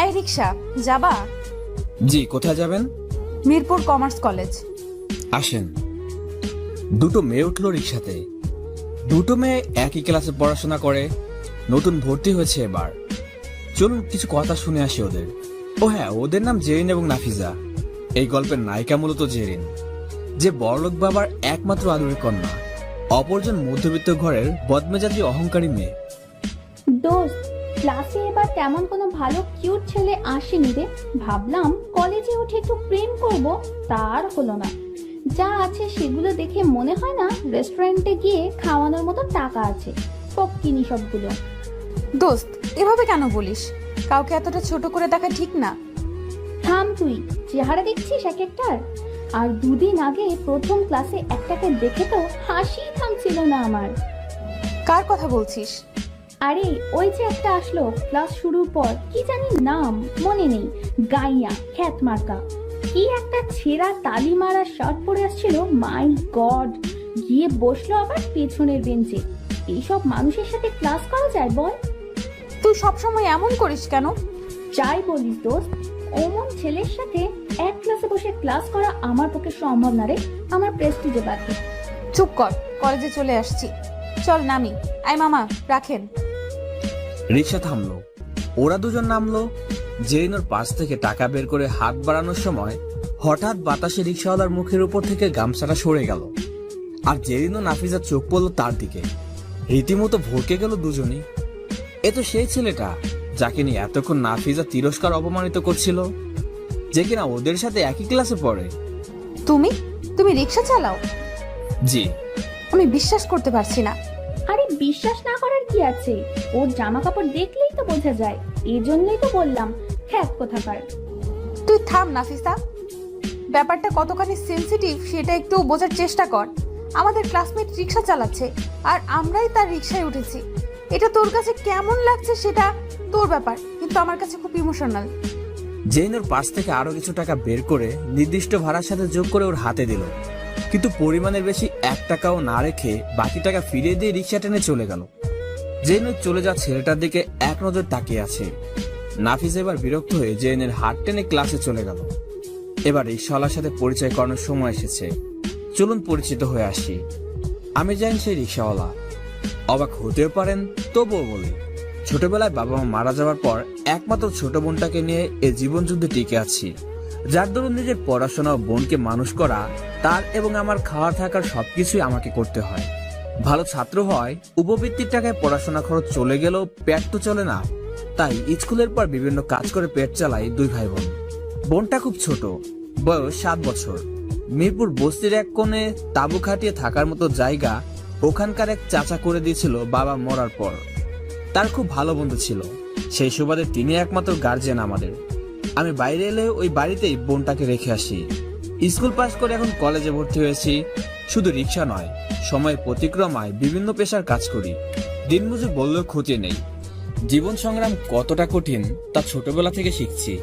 এই রিক্সা যাবা? জি, কোথায় যাবেন? Mirpur commerce college. আসেন। দুটো মেয়ে উঠলো রিক্সাতে। দুটো মেয়ে একই ক্লাসে পড়াশোনা করে, নতুন ভর্তি হয়েছে এবার। চলুন কিছু কথা শুনে আসি ওদের। ও হ্যাঁ, ওদের নাম জেরিন এবং নাফিজা। এই গল্পের নায়িকা মূলত জেরিন, যে বড়লোক বাবার একমাত্র আদরের কন্যা, অপরজন মধ্যবিত্ত ঘরের বদমেজাজি অহংকারী মেয়ে। দোস্ত, ক্লাসে এবার তেমন কোনো ভালো কিউট ছেলে আসেনি রে। ভাবলাম কলেজে উঠে একটু প্রেম করব, তার হলো না। যা আছে সেগুলো দেখে মনে হয় না রেস্টুরেন্টে গিয়ে খাওয়ানোর মতো টাকা আছে। পক্কিনি সবগুলো। দোস্ত, এভাবে কেন বলিস? কাউকে এতটা ছোট করে দেখা ঠিক না। থাম তুই, চেহারা দেখছিস এক একটার। আর দুদিন আগে প্রথম ক্লাসে একটাকে দেখে তো হাসি থামছিল না আমার। কার কথা বলছিস? আরে ওই যে একটা আসলো ক্লাস শুরুর পর, কি জানি নাম মনে নেই, গাইয়া খ্যাত মার্কা। কি একটা ছেঁড়া তালি মারা শার্ট পরে আসছিল। মাই গড, গিয়ে বসলো আবার পেছনের বেঞ্চে। এইসব মানুষের সাথে ক্লাস করা যায় বল? তুই সবসময় এমন করিস কেন? যাই বলিস দোস্ত, অমন ছেলের সাথে এক ক্লাসে বসে ক্লাস করা আমার পক্ষে সম্ভব না রে। আমার প্রেস্টিজে বাকি। চুপ কর, কলেজে চলে আসছি। চল নামি। আই মামা, রাখেন। রিক্সা থামলো, ওরা দুজন নামলো। জেরিন ওর পাশ থেকে টাকা বের করে হাত বাড়ানোর সময় হঠাৎ বাতাসে রিক্সাওয়ালার মুখের উপর থেকে গামছাটা সরে গেল, আর জেরিন ও নাফিজার চোখ পড়লো তার দিকে। রীতিমতো ভরকে গেল দুজনই। এ তো সেই ছেলেটা যাকে নিয়ে এতক্ষণ নাফিজা তিরস্কার অপমানিত করছিল, যে কিনা ওদের সাথে একই ক্লাসে পড়ে। তুমি তুমি রিক্সা চালাও? জি। আমি বিশ্বাস করতে পারছি না। আরে বিশ্বাস না করার কি আছে? ওর জামা কাপড় দেখলেই তো বোঝা যায়। এই জন্যই তো বললাম খ্যাত কোথাকার। তুই থাম নাফিসা, ব্যাপারটা কতখানি সেনসিটিভ সেটা একটু বোঝার চেষ্টা কর। আমাদের ক্লাসমেট রিক্সা চালাচ্ছে আর আমরাই তার রিক্সায় উঠেছি। এটা তোর কাছে কেমন লাগছে সেটা তোর ব্যাপার, কিন্তু আমার কাছে খুব ইমোশনাল। জেরিন ওর পাশ থেকে আরো কিছু টাকা বের করে নির্দিষ্ট ভাড়ার সাথে যোগ করে ওর হাতে দিল, কিন্তু পরিমাণের বেশি 1 টাকাও না রেখে বাকি টাকা ফিরিয়ে দিয়ে রিক্সা টেনে চলে গেল। জেরিন চলে যাওয়া ছেলেটার দিকে এক নজর তাকিয়ে আছে। নাফিজ এবার বিরক্ত হয়ে জেরিনের হাত টেনে ক্লাসে চলে গেল। এবার রিক্সাওয়ালার সাথে পরিচয় করানোর সময় এসেছে। চলুন পরিচিত হয়ে আসি। আমি জানি সেই রিক্সাওয়ালা। অবাক হতেও পারেন, তবুও বলি, ছোটবেলায় বাবা মা মারা যাওয়ার পর একমাত্র ছোট বোনটাকে নিয়ে এ জীবন যুদ্ধে টিকে আছি, যার দরুন নিজের পড়াশোনা ও বোনকে মানুষ করা, তার এবং আমার খাওয়া থাকার সবকিছুই আমাকে করতে হয়। ভালো ছাত্র হয়, উপবৃত্তির টাকায় পড়াশোনা খরচ চলে গেলেও পেট তো চলে না, তাই স্কুলের পর বিভিন্ন কাজ করে পেট চালাই 2 ভাই বোন। বোনটা খুব ছোট, বয়স 7 বছর। মিরপুর বস্তির এক কোণে তাঁবু খাটিয়ে থাকার মতো জায়গা ওখানকার এক চাচা করে দিয়েছিল বাবা মরার পর। তার খুব ভালো বন্ধু ছিল, সেই সুবাদে তিনি একমাত্র গার্জিয়ান আমাদের। আমি বাইরে এলে ওই বাড়িতেই বোনটাকে রেখে আসি। স্কুল পাস করে এখন কলেজে ভর্তি হয়েছি। শুধু রিক্সা নয়, সময়ের প্রতিক্রমায় বিভিন্ন পেশার কাজ করি। দিনমজুর বললেও ক্ষতি নেই। জীবন সংগ্রাম কতটা কঠিন তা ছোটবেলা থেকে শিখছি।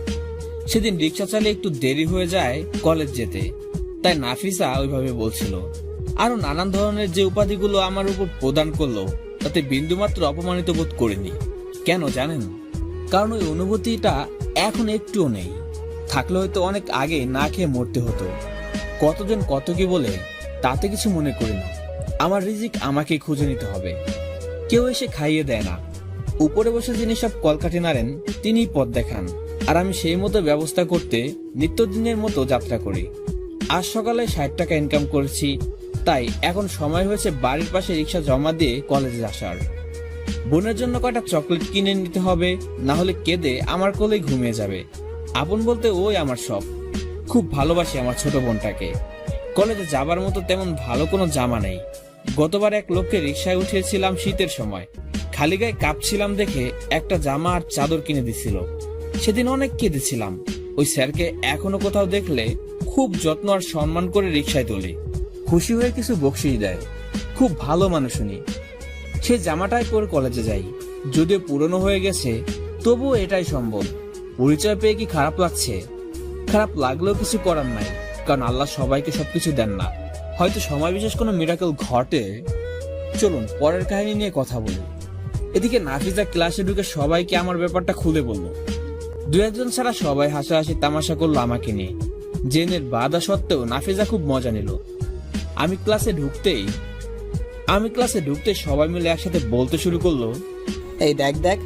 সেদিন রিক্সা চালিয়ে একটু দেরি হয়ে যায় কলেজ যেতে, তাই নাফিসা ওইভাবে বলছিল। আরো নানান ধরনের যে উপাধিগুলো আমার উপর প্রদান করলো, তাতে বিন্দুমাত্র অপমানিত বোধ করিনি। কেন জানেন? কারণ ওই অনুভূতিটা এখন একটুও নেই। থাকলে হয়তো অনেক আগে না খেয়ে মরতে হতো। কতজন কত কি বলে তাতে কিছু মনে করি না। আমার রিজিক আমাকে খুঁজে নিতে হবে, কেউ এসে খাইয়ে দেয় না। উপরে বসে যিনি সব কলকাঠি নাড়েন তিনিই পথ দেখান, আর আমি সেই মতো ব্যবস্থা করতে নিত্যদিনের মতো যাত্রা করি। আজ সকালে 60 টাকা ইনকাম করেছি, তাই এখন সময় হয়েছে বাড়ির পাশে রিক্সা জমা দিয়ে কলেজে আসার। বোনের জন্য কয়টা চকলেট কিনে নিতে হবে, না হলে কেঁদে আমার কোলেই ঘুমিয়ে যাবে। আপন বলতে ওই আমার সব। খুব ভালোবাসি আমার ছোট বোনটাকে। কলেজে যাবার মতো তেমন ভালো কোনো জামা নেই। গতবার এক লোককে রিক্সায় উঠিয়েছিলাম শীতের সময়, খালি গায়ে কাঁপছিলাম দেখে একটা জামা আর চাদর কিনে দিছিল। সেদিন অনেক কেঁদেছিলাম। ওই স্যারকে এখনো কোথাও দেখলে খুব যত্ন আর সম্মান করে রিক্সায় তুলি। খুশি হয়ে কিছু বকশিশ দেয়। খুব ভালো মানুষ উনি। সেই জামাটাই পরে কলেজে যাই, যদিও পুরনো হয়ে গেছে, তবুও এটাই সম্ভব। পরিচয় পেয়ে কি খারাপ লাগছে? খারাপ লাগলেও কিছু করার নাই, কারণ আল্লাহ সবাইকে সবকিছু দেন না। হয়তো সময় বিশেষ কোনো মিরাকেল ঘটে। চলুন পরের কাহিনী নিয়ে কথা বলি। এদিকে নাফিজা ক্লাসে ঢুকে সবাইকে আমার ব্যাপারটা খুলে বলল। দু একজন ছাড়া সবাই হাসাহাসি তামাশা করলো আমাকে নিয়ে। জেনের বাধা সত্ত্বেও নাফিজা খুব মজা নিল। আমি ক্লাসে ঢুকতে সবাই মিলে একসাথে বলতে শুরু করলো, এই দেখ দেখ,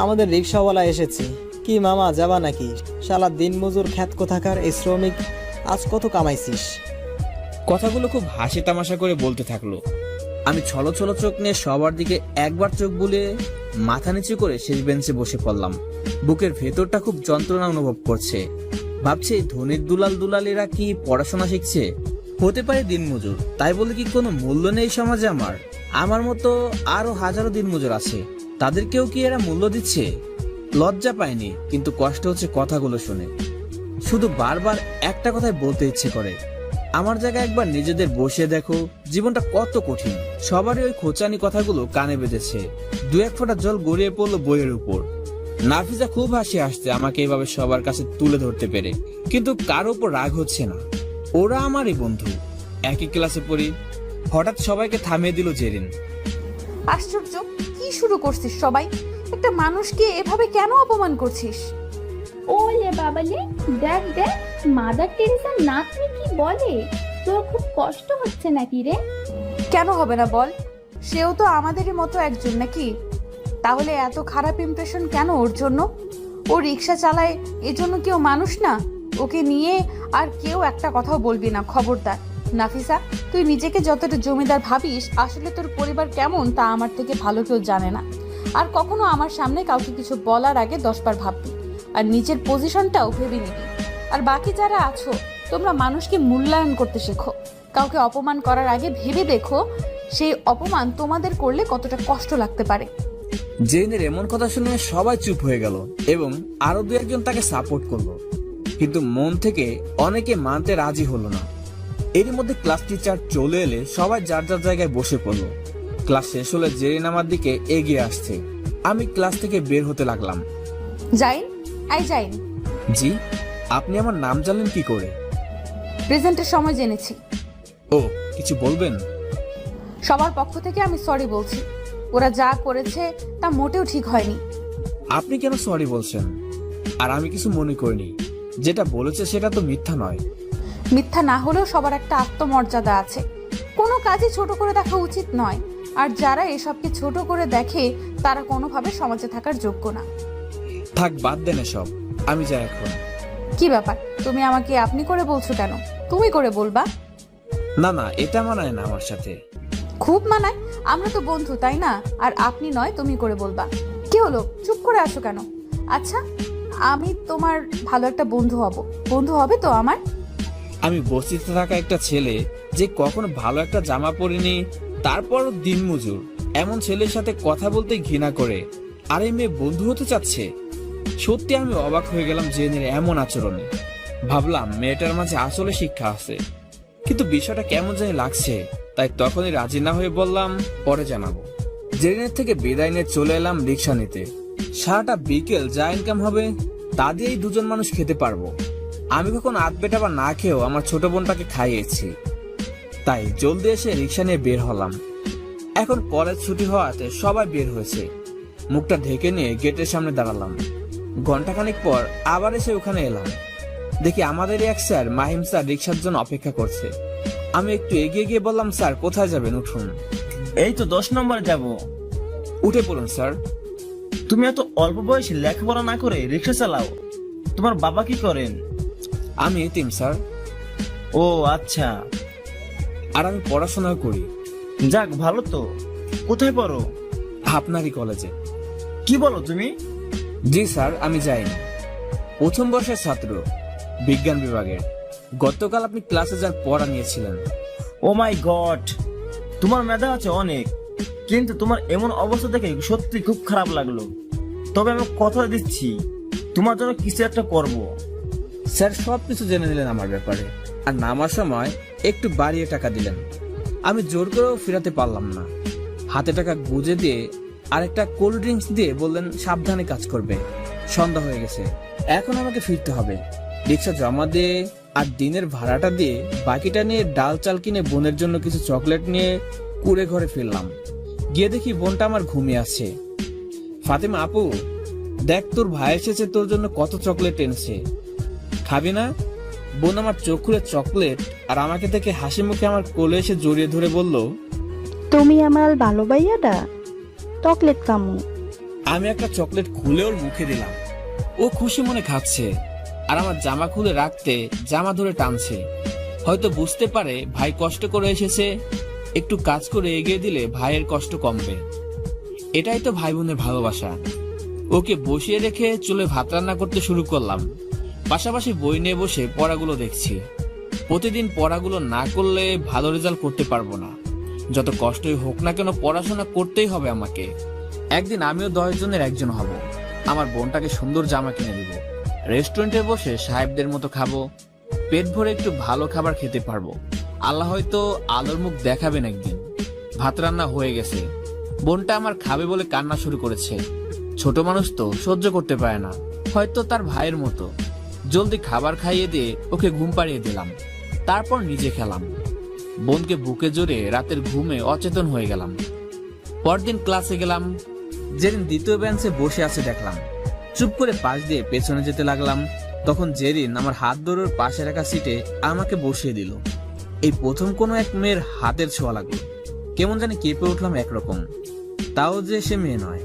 আমাদের রিক্সাওয়ালা এসেছে। কি মামা, যাবা নাকি? শালা দিন মজুর খ্যাত কোথাকার এই শ্রমিক, আজ কত কামাইছিস? কথাগুলো খুব হাসি তামাশা করে বলতে থাকলো। আমি ছলো ছলো চোখ নিয়ে সবার দিকে একবার চোখ বুলিয়ে মাথা নিচু করে শেষ বেঞ্চে বসে পড়লাম। বুকের ভেতরটা খুব যন্ত্রণা অনুভব করছে। ভাবছি এই ধনির দুলালেরা কি পড়াশোনা শিখছে? হতে পারে দিনমজুর, তাই বলে কি কোনো মূল্য নেই সমাজে? আমার মতো আরো হাজারো দিনমজুর আছে, তাদেরকেও কি এরা মূল্য দিচ্ছে? লজ্জা পায়নি, কিন্তু কষ্ট হচ্ছে কথাগুলো শুনে। শুধু বারবার একটা কথাই বলতে ইচ্ছে করে, আমার জায়গায় একবার নিজেদের বসে দেখো, জীবনটা কত কঠিন। সবারই ওই খোঁচানি কথাগুলো কানে বেঁধেছে। দু এক ফোঁটা জল গড়িয়ে পড়লো বইয়ের উপর। নাফিজা খুব হাসি আসছে আমাকে এভাবে সবার কাছে তুলে ধরতে পেরে, কিন্তু কারো উপর রাগ হচ্ছে না। ওরা আমারই বন্ধু, একই ক্লাসে পড়ি। হঠাৎ সবাইকে থামিয়ে দিল জেরিন। আশ্চর্য, কি শুরু করছিস সবাই? একটা মানুষকে এভাবে কেন অপমান করছিস? ওলে বাবালে, দেখ দেখ মাদার টেরেসার নাতনি কি বলে। তোর খুব কষ্ট হচ্ছে নাকি রে? কেন হবে না বল, সেও তো আমাদেরই মতো একজন নাকি? তাহলে এত খারাপ ইমপ্রেশন কেন ওর জন্য? ও রিক্সা চালায়, এজন্য কেউ মানুষ না? ওকে নিয়ে আর কেউ একটা কথাও বলবি না, খবরদার। নাফিসা, তুই নিজেকে যতটা জমিদার ভাবিস, আসলে তোর পরিবার কেমন তা আমার থেকে ভালো কেউ জানে না। আর কখনো আমার সামনে কাউকে কিছু বলার আগে 10 বার ভাববি, আর নিজের পজিশনটাও ভেবে নিবি। আর বাকি যারা আছো, তোমরা মানুষকে মূল্যায়ন করতে শেখো। কাউকে অপমান করার আগে ভেবে দেখো সেই অপমান তোমাদের করলে কতটা কষ্ট লাগতে পারে। জেনের এমন কথা শুনে সবাই চুপ হয়ে গেল এবং আরো দু একজন তাকে সাপোর্ট করলো, কিন্তু মন থেকে অনেকে মানতে রাজি হলো না। এরই মধ্যে ক্লাস টিচার চলে এলে সবাই যার যার জায়গায় বসে পড়লো। ক্লাস শেষ হলে জেরিন আমার দিকে এগিয়ে আসছে। আমি ক্লাস থেকে বের হতে লাগলাম। যাইন, যাইন। জি, আপনি আমার নাম জানলেন কি করে? প্রেজেন্টের সময় জেনেছি। ও, কিছু বলবেন? সবার পক্ষ থেকে আমি সরি বলছি। ওরা যা করেছে তা মোটেও ঠিক হয়নি। আপনি কেন সরি বলছেন? আর আমি কিছু মনে করিনি। যেটা বলেছে সেটা তো মিথ্যা নয়। মিথ্যা না হলেও সবার একটা আত্মমর্যাদা আছে। কোনো কাজই ছোট করে দেখা উচিত নয়। আর যারা এসবকে ছোট করে দেখে তারা কোনোভাবে সমাজে থাকার যোগ্য না। থাক, বাদ দেন এসব, আমি যাই এখন। কি ব্যাপার, তুমি আমাকে আপনি করে বলছো কেন? তুমি করে বলবা। না না, এটা মানায় না আমার সাথে। খুব মানায়, আমরা তো বন্ধু, তাই না? আর আপনি নয়, তুমি করে বলবা। কি হলো, চুপ করে আসো কেন? আচ্ছা, আমি তোমার ভালো একটা বন্ধু হব। বন্ধু হবে তো আমার? আমি বস্তিতে থাকা একটা ছেলে যে কখনো ভালো একটা জামা পরিনি, তারপর দিনমজুর, এমন ছেলের সাথে কথা বলতে ঘৃণা করে, আর এই মেয়ে বন্ধু হতে চাচ্ছে। সত্যি আমি অবাক হয়ে গেলাম জেনের এমন আচরণে। ভাবলাম মেয়েটার মাঝে আসলে শিক্ষা আছে, কিন্তু বিষয়টা কেমন জানি লাগছে। তাই তখনই রাজি না হয়ে বললাম পরে জানাবো। জেরিনের থেকে বিদায় নিয়ে চলে এলাম রিক্সা নিতে। সারাটা বিকেল যা ইনকাম হবে তা দিয়েই দুজন মানুষ খেতে পারবো। আমি কখন আধপেটা বা না খেয়েও আমার ছোট বোনটাকে খাইয়েছি। তাই জলদি এসে রিক্সা নিয়ে বের হলাম। এখন কলেজ ছুটি হওয়াতে সবাই বের হয়েছে। মুখটা ঢেকে নিয়ে গেটের সামনে দাঁড়ালাম। ঘন্টাখানিক পর আবার এসে ওখানে এলাম। দেখি আমাদের এক স্যার মাহিম স্যার রিক্সার জন্য অপেক্ষা করছে। আমি একটু এগিয়ে গিয়ে বললাম, স্যার কোথায় যাবেন, উঠুন। এই তো 10 নম্বরে যাব। উঠে পড়ুন স্যার। তুমি এত অল্প বয়সে লেখাপড়া না করে রিক্সা চালাও? তোমার বাবা কি করেন? আমি এতিম স্যার। ও আচ্ছা। আর আমি পড়াশোনা করি। যাক, ভালো তো। কোথায় পড়ো? আপনারই কলেজে। কি বলো তুমি? জি স্যার, আমি যাইনি। প্রথম বর্ষের ছাত্র, বিজ্ঞান বিভাগের। গতকাল আপনি ক্লাসে যার পড়া নিয়েছিলেন। ও মাই গড, তোমার মেধা আছে অনেক, কিন্তু তোমার এমন অবস্থা দেখে সত্যি খুব খারাপ লাগলো। তবে আমি কথা দিচ্ছি, তোমার জন্য কিছু একটা করব। স্যার সবকিছু জেনে নিলেন আমার ব্যাপারে, আর নামার সময় একটু বাড়িয়ে টাকা দিলেন। আমি জোর করেও ফেরাতে পারলাম না। হাতে টাকা গুজে দিয়ে আর একটা কোল্ড ড্রিঙ্কস দিয়ে বললেন সাবধানে কাজ করবে। সন্ধ্যা হয়ে গেছে, এখন আমাকে ফিরতে হবে। রিক্সা জমা দিয়ে আর দিনের ভাড়াটা দিয়ে বাকিটা নিয়ে ডাল চাল কিনে বোনের জন্য কিছু চকলেট নিয়ে কুড়ে ঘরে ফিরলাম। গিয়ে দেখি বোনটা আমার ঘুমিয়ে আছে। ফাতেমা আপু, দেখ তোর ভাই এসেছে, তোর জন্য কত চকলেট এনেছে, খাবি না? বোন আমার চোখ খুলে চকলেট আর আমাকে দেখে হাসি মুখে আমার কোলে এসে জড়িয়ে ধরে বলল, তুমি আমার ভালো ভাইয়াটা, চকলেট কামু। আমি একটা চকলেট খুলে ওর মুখে দিলাম। ও খুশি মনে খাচ্ছে আর আমার জামা খুলে রাখতে জামা ধরে টানছে। হয়তো বুঝতে পারে ভাই কষ্ট করে এসেছে, একটু কাজ করে এগিয়ে দিলে ভাইয়ের কষ্ট কমবে। এটাই তো ভাই বোনের ভালোবাসা। ওকে বসিয়ে রেখে চুলে ভাত রান্না করতে শুরু করলাম। পাশাপাশি বই নিয়ে বসে পড়াগুলো দেখছি। প্রতিদিন পড়াগুলো না করলে ভালো রেজাল্ট করতে পারবো না। যত কষ্টই হোক না কেন পড়াশোনা করতেই হবে আমাকে। একদিন আমিও 10 জনের একজন হব। আমার বোনটাকে সুন্দর জামা কিনে দিব, রেস্টুরেন্টে বসে সাহেবদের মতো খাবো, পেট ভরে একটু ভালো খাবার খেতে পারবো। আল্লাহ হয়তো আলোর মুখ দেখাবেন একদিন। ভাত রান্না হয়ে গেছে। বোনটা আমার খাবে বলে কান্না শুরু করেছে। ছোট মানুষ তো সহ্য করতে পারে না, হয়তো তার ভাইয়ের মতো। জলদি খাবার খাইয়ে দিয়ে ওকে ঘুম পাড়িয়ে দিলাম, তারপর নিজে খেলাম। বোনকে বুকে জড়ে রাতের ঘুমে অচেতন হয়ে গেলাম। পরদিন ক্লাসে গেলাম। যেদিন দ্বিতীয় বেঞ্চে বসে আছে দেখলাম, চুপ করে পাশ দিয়ে পেছনে যেতে লাগলাম। তখন জেরিন আমার হাত ধরে ওর পাশে রাখা সিটে আমাকে বসিয়ে দিল। এই প্রথম কোনো এক মেয়ের হাতের ছোঁয়া লাগলো। কেমন জানি কেঁপে উঠলাম একরকম। তাও যে সে মেয়ে নয়,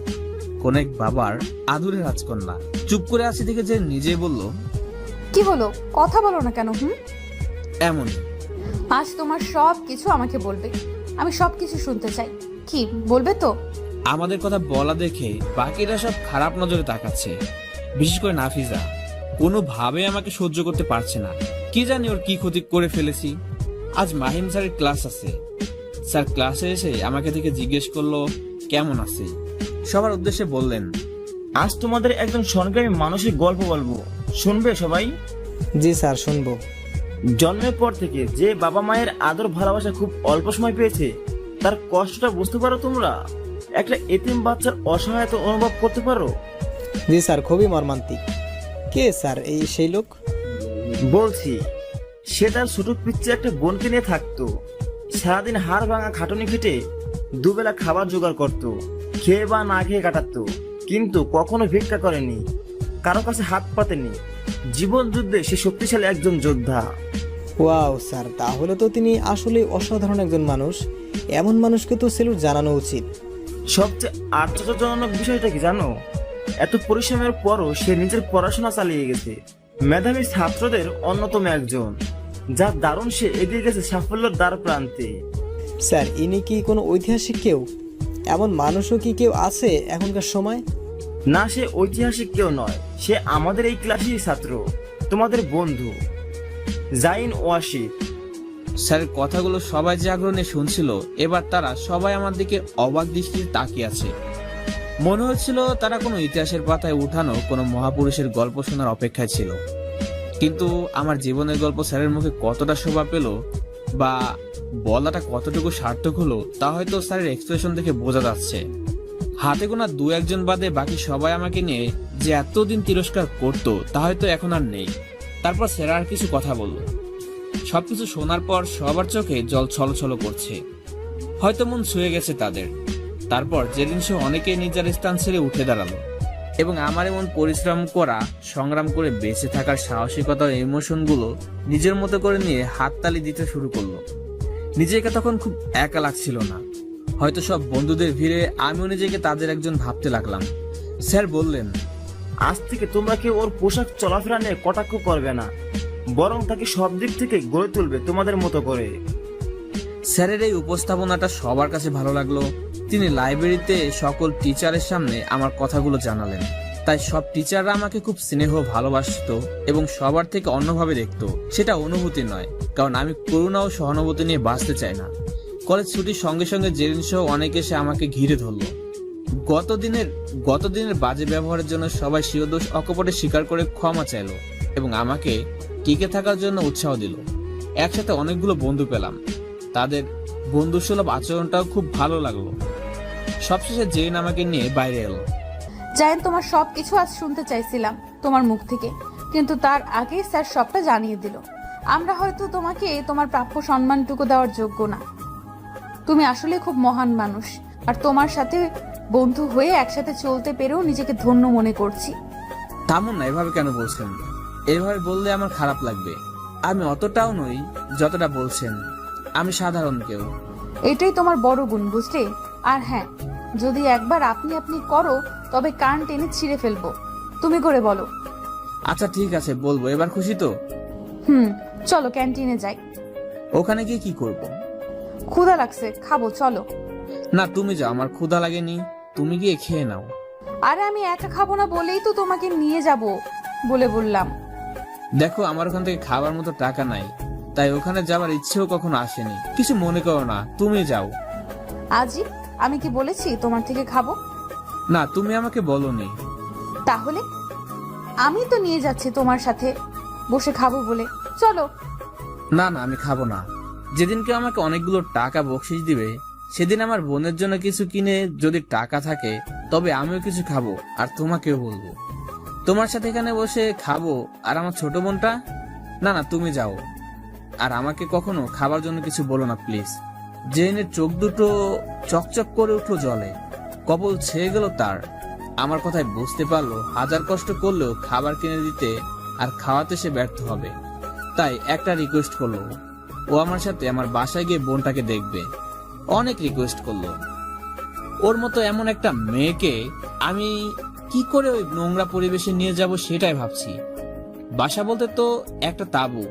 কোন এক বাবার আদুরে রাজকন্যা। চুপ করে আছি দেখে যে নিজে বলল, কি হলো, কথা বলো না কেন? এমন আজ তোমার সব কিছু আমাকে বলবে, আমি সব কিছু শুনতে চাই। কি বলবে তো? আমাদের কথা বলা দেখে বাকিরা সব খারাপ নজরে তাকাচ্ছে, বিশেষ করে নাফিজা। কোনোভাবে আমাকে সহ্য করতে পারছে না। কি জানি ওর কি ক্ষতি করে ফেলেছি। আজ মাহিম স্যারের ক্লাস আছে। স্যার ক্লাসে এসে আমাকে থেকে জিজ্ঞেস করলো কেমন আছে। সবার উদ্দেশ্যে বললেন, আজ তোমাদের একজন সংগ্রামী মানুষের গল্প বলবো, শুনবে সবাই? জি স্যার, শুনবো। জন্মের পর থেকে যে বাবা মায়ের আদর ভালোবাসা খুব অল্প সময় পেয়েছে, তার কষ্টটা বুঝতে পারো তোমরা? একটা এতিম বাচ্চার অসহায়তা অনুভব করতে পারো? জি স্যার, খুবই মর্মান্তিক। কে স্যার এই সেই লোক? বলছি, সে তার ছোট পিচ্ছে একটা বোনকে নিয়ে থাকতো। সারাদিন হাড় ভাঙা খাটুনি খেটে দুবেলা খাবার জোগাড় করতো, খেয়ে বা না খেয়ে কাটাতো। কিন্তু কখনো ভিক্ষা করেনি, কারো কাছে হাত পাতেনি। জীবন যুদ্ধে সে শক্তিশালী একজন যোদ্ধা। ওয়াও স্যার, তাহলে তো তিনি আসলে অসাধারণ একজন মানুষ। এমন মানুষকে তো সেলুট জানানো উচিত। সবচেয়ে আশ্চর্যজনক বিষয়টা কি জানো? এত পরিশ্রমের পরও সে নিজের পড়াশোনা চালিয়ে গেছে। মেধাবী ছাত্রদের অন্যতম একজন, যা দারুণ সে এগিয়ে গেছে সাফল্যের দ্বার প্রান্তে। স্যার, ইনি কি কোনো ঐতিহাসিক কেউ? এমন মানুষও কি কেউ আছে এখনকার সময়? না, সে ঐতিহাসিক কেউ নয়। সে আমাদের এই ক্লাসেরই ছাত্র, তোমাদের বন্ধু জাইন ওয়াসিফ। স্যারের কথাগুলো সবাই যে আগ্রহ নিয়ে শুনছিল, এবার তারা সবাই আমার দিকে অবাক দৃষ্টিতে তাকিয়ে আছে। মনে হচ্ছিল তারা কোনো ইতিহাসের পাতায় উঠানো কোনো মহাপুরুষের গল্প শোনার অপেক্ষায় ছিল। কিন্তু আমার জীবনের গল্প স্যারের মুখে কতটা শোভা পেল বা বলাটা কতটুকু সার্থক হলো, তা হয়তো স্যারের এক্সপ্রেশন দেখে বোঝা যাচ্ছে। হাতে গোনা 2-1 বাদে বাকি সবাই আমাকে নিয়ে যে এতদিন তিরস্কার করতো, তা হয়তো এখন আর নেই। তারপর স্যার আর কিছু কথা বলল। সবকিছু শোনার পর সবার চোখে জল ছলছল করছে, হয়তো মন ছুঁয়ে গেছে তাদের। তারপর যেদিন সে অনেকে নিজের স্থান ছেড়ে উঠে দাঁড়ালো এবং আমার এমন পরিশ্রম করা, সংগ্রাম করে বেঁচে থাকার সাহসিকতা ও ইমোশনগুলো নিজের মতো করে নিয়ে হাততালি দিতে শুরু করলো। নিজেকে তখন খুব একা লাগছিল না। হয়তো সব বন্ধুদের ভিড়ে আমিও নিজেকে তাদের একজন ভাবতে লাগলাম। স্যার বললেন, আজ থেকে তোমরা কেউ ওর পোশাক চলাফেরা নিয়ে কটাক্ষ করবে না, বরং তাকে সব দিক থেকে গড়ে তুলবে তোমাদের মতো করে। স্যারের এই উপস্থাপনাটা সবার কাছে ভালো লাগলো। তিনি লাইব্রেরিতে সকল টিচারের সামনে আমার কথাগুলো জানালেন। তাই সব টিচাররা আমাকে খুব স্নেহ ভালোবাসতো এবং সবার থেকে অন্যভাবে দেখতো। সেটা অনুভূতি নয়, কারণ আমি করুণা ও সহানুভূতি নিয়ে বাঁচতে চাই না। কলেজ ছুটির সঙ্গে সঙ্গে জেরিন সহ অনেকে এসে আমাকে ঘিরে ধরলো। গতদিনের বাজে ব্যবহারের জন্য সবাই শিরদোষ অকপটে স্বীকার করে ক্ষমা চাইলো এবং আমাকে টিকে থাকার জন্য উৎসাহ দিল। একসাথে অনেকগুলো বন্ধু পেলাম, তাদের বন্ধুসুলভ আচরণটাও খুব ভালো লাগলো। সবশেষে জেরিন আমাকে নিয়ে বাইরে এলো। জায়েন, তোমার সব কিছু আজ শুনতে চাইছিলাম তোমার মুখ থেকে, কিন্তু তার আগে স্যার সবটা জানিয়ে দিল। আমরা হয়তো তোমাকে তোমার প্রাপ্য সম্মানটুকু দেওয়ার যোগ্য না। তুমি আসলে খুব মহান মানুষ, আর তোমার সাথে বন্ধু হয়ে একসাথে চলতে পেরেও নিজেকে ধন্য মনে করছি। থামুন না, এভাবে কেন বলছেন? এভাবে বললে আমার খারাপ লাগবে। আমি অতটাও নই যতটা বলছেন। আমি সাধারণ কেউ। এটাই তোমার বড় গুণ, বুঝলে? আর হ্যাঁ, যদি একবার আপনি আপনি করো তবে কান টেনে ছিঁড়ে ফেলবো। তুমি করে বলো। আচ্ছা ঠিক আছে, বলবো। এবার খুশি তো? চলো ক্যান্টিনে যাই। ওখানে গিয়ে কি করব? ক্ষুধা লাগছে, খাবো, চলো। না, তুমি যাও, আমার ক্ষুধা লাগেনি। তুমি গিয়ে খেয়ে নাও। আরে আমি একা খাবো না বলেই তো তোমাকে নিয়ে যাব বলে বললাম। দেখো, আমার ওখান থেকে খাবার মতো টাকা নাই, তাই ওখানে যাবার ইচ্ছেও কখনো আসেনি। কিছু মনে করো না, তুমি যাও। আজই আমি কি বলেছি তোমার থেকে খাবো? না, তুমি আমাকে বলোনি। তাহলে আমি তো নিয়ে যাচ্ছি তোমার সাথে বসে খাবো বলে। চলো। না না, আমি খাবো না। যেদিনকে আমাকে অনেকগুলো টাকা বকশিশ দিবে, সেদিন আমার বোনের জন্য কিছু কিনে যদি টাকা থাকে, তবে আমিও কিছু খাবো আর তোমাকেও বলবো। তোমার সাথে এখানে বসে খাবো। আর আমার ছোট বোনটা? না না, তুমি যাও। আর আমাকে কখনো খাবার জন্য কিছু বলো না প্লিজ। জেনের চোখ দুটো চকচক করে উঠলো জলে। কপাল ছেয়ে গেল তার। আমার কথায় বুঝতে পারলো হাজার কষ্ট করলেও খাবার কিনে দিতে আর খাওয়াতে সে ব্যর্থ হবে। তাই একটা রিকোয়েস্ট করলো, ও আমার সাথে আমার বাসায় গিয়ে বোনটাকে দেখবে। অনেক রিকোয়েস্ট করলো। ওর মতো এমন একটা মেয়েকে আমি কি করে ওই নোংরা পরিবেশে নিয়ে যাব সেটাই ভাবছি। বাসা বলতে তো একটা তাঁবু,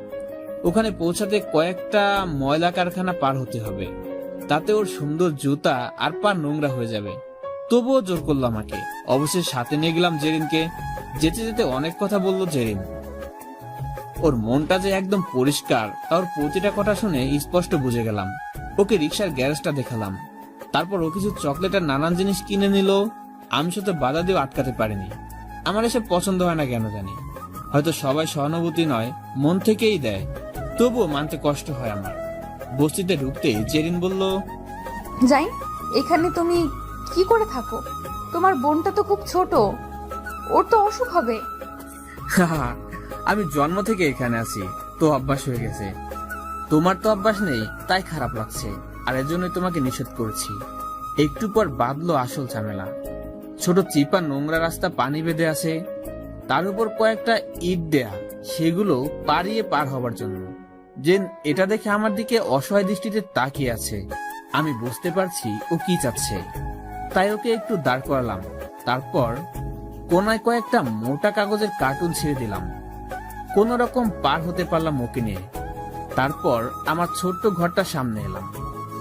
ওখানে পৌঁছাতে কয়েকটা ময়লা কারখানা পার হতে হবে। তাতে ওর সুন্দর জুতা আর পা নোংরা হয়ে যাবে। তবুও জোর করলো আমাকে। অবশ্যই সাথে নিয়ে গেলাম জেরিনকে। যেতে যেতে অনেক কথা বললো জেরিন। ওর মনটা যে একদম পরিষ্কার তা ওর প্রতিটা কথা শুনে স্পষ্ট বুঝে গেলাম। ওকে রিক্সার গ্যারেজটা দেখালাম। তারপর ও কিছু চকলেট আর নানান জিনিস কিনে নিল। আমি শুধু বাধা দিয়ে আটকাতে পারিনি। আমার এসব পছন্দ হয় না কেন জানি। হয়তো সবাই সহানুভূতি নয়, মন থেকেই দেয়, তবুও মানতে কষ্ট হয় আমার। বস্তিতে ঢুকতেই জেরিন বলল, যাই, এখানে তুমি কি করে থাকো? তোমার বোনটা তো খুব ছোট, ওর তো অসুখ হবে। আমি জন্ম থেকে এখানে আছি, তো অভ্যাস হয়ে গেছে। তোমার তো অভ্যাস নেই, তাই খারাপ লাগছে। আর এর জন্যই তোমাকে নিষেধ করেছি। একটু পর বাঁধলো আসল ঝামেলা। ছোট চিপা নোংরা রাস্তা পানি বেঁধে আছে, তার উপর কয়েকটা ইট দেয়া, সেগুলো পাড়িয়ে পার হবার জন্য। জেন এটা দেখে আমার দিকে অসহায় দৃষ্টিতে তাকিয়ে আছে। আমি বুঝতে পারছি ও কি চাচ্ছে, তাই ওকে একটু দাঁড় করালাম। তারপর কোনায় কয়েকটা মোটা কাগজের কার্টুন ছেড়ে দিলাম। কোন রকম পার হতে পারলাম ওকে নিয়ে। তারপর আমার ছোট্ট ঘরটা সামনে এলাম।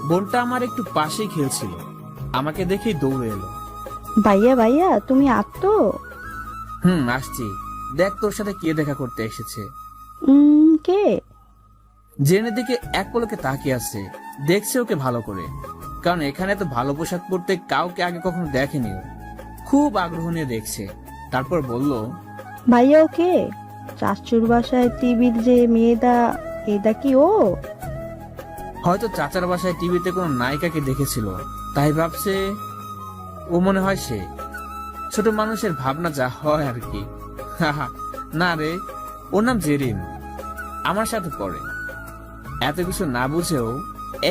বোনটা আমার একটু পাশেই খেলছিল। আমাকে দেখেই দৌড়ে এলো। ভাইয়া ভাইয়া তুমি আত্ম? আসছি। দেখ তোর সাথে কে দেখা করতে এসেছে। কে? জেনের দিকে এক পলকে তাকিয়ে আছে, দেখছে ওকে ভালো করে। কারণ এখানে তো ভালো পোশাক পরতে কাউকে আগে কখনো দেখেনি ও। খুব আগ্রহ নিয়ে দেখছে। তারপর বলল, ভাইয়া ও কে? চাচুর বাসায় টিভির যে মেয়েটা, এটা কি ও? হয়তো চাচার বাসায় টিভিতে কোনো নায়িকাকে দেখেছিল, তাই ভাবছে ও মনে হয় সে। ছোট মানুষের ভাবনা যা হয় আর কি। না রে, ওর নাম জেরিন, আমার সাথে পড়ে। এত কিছু না বুঝেও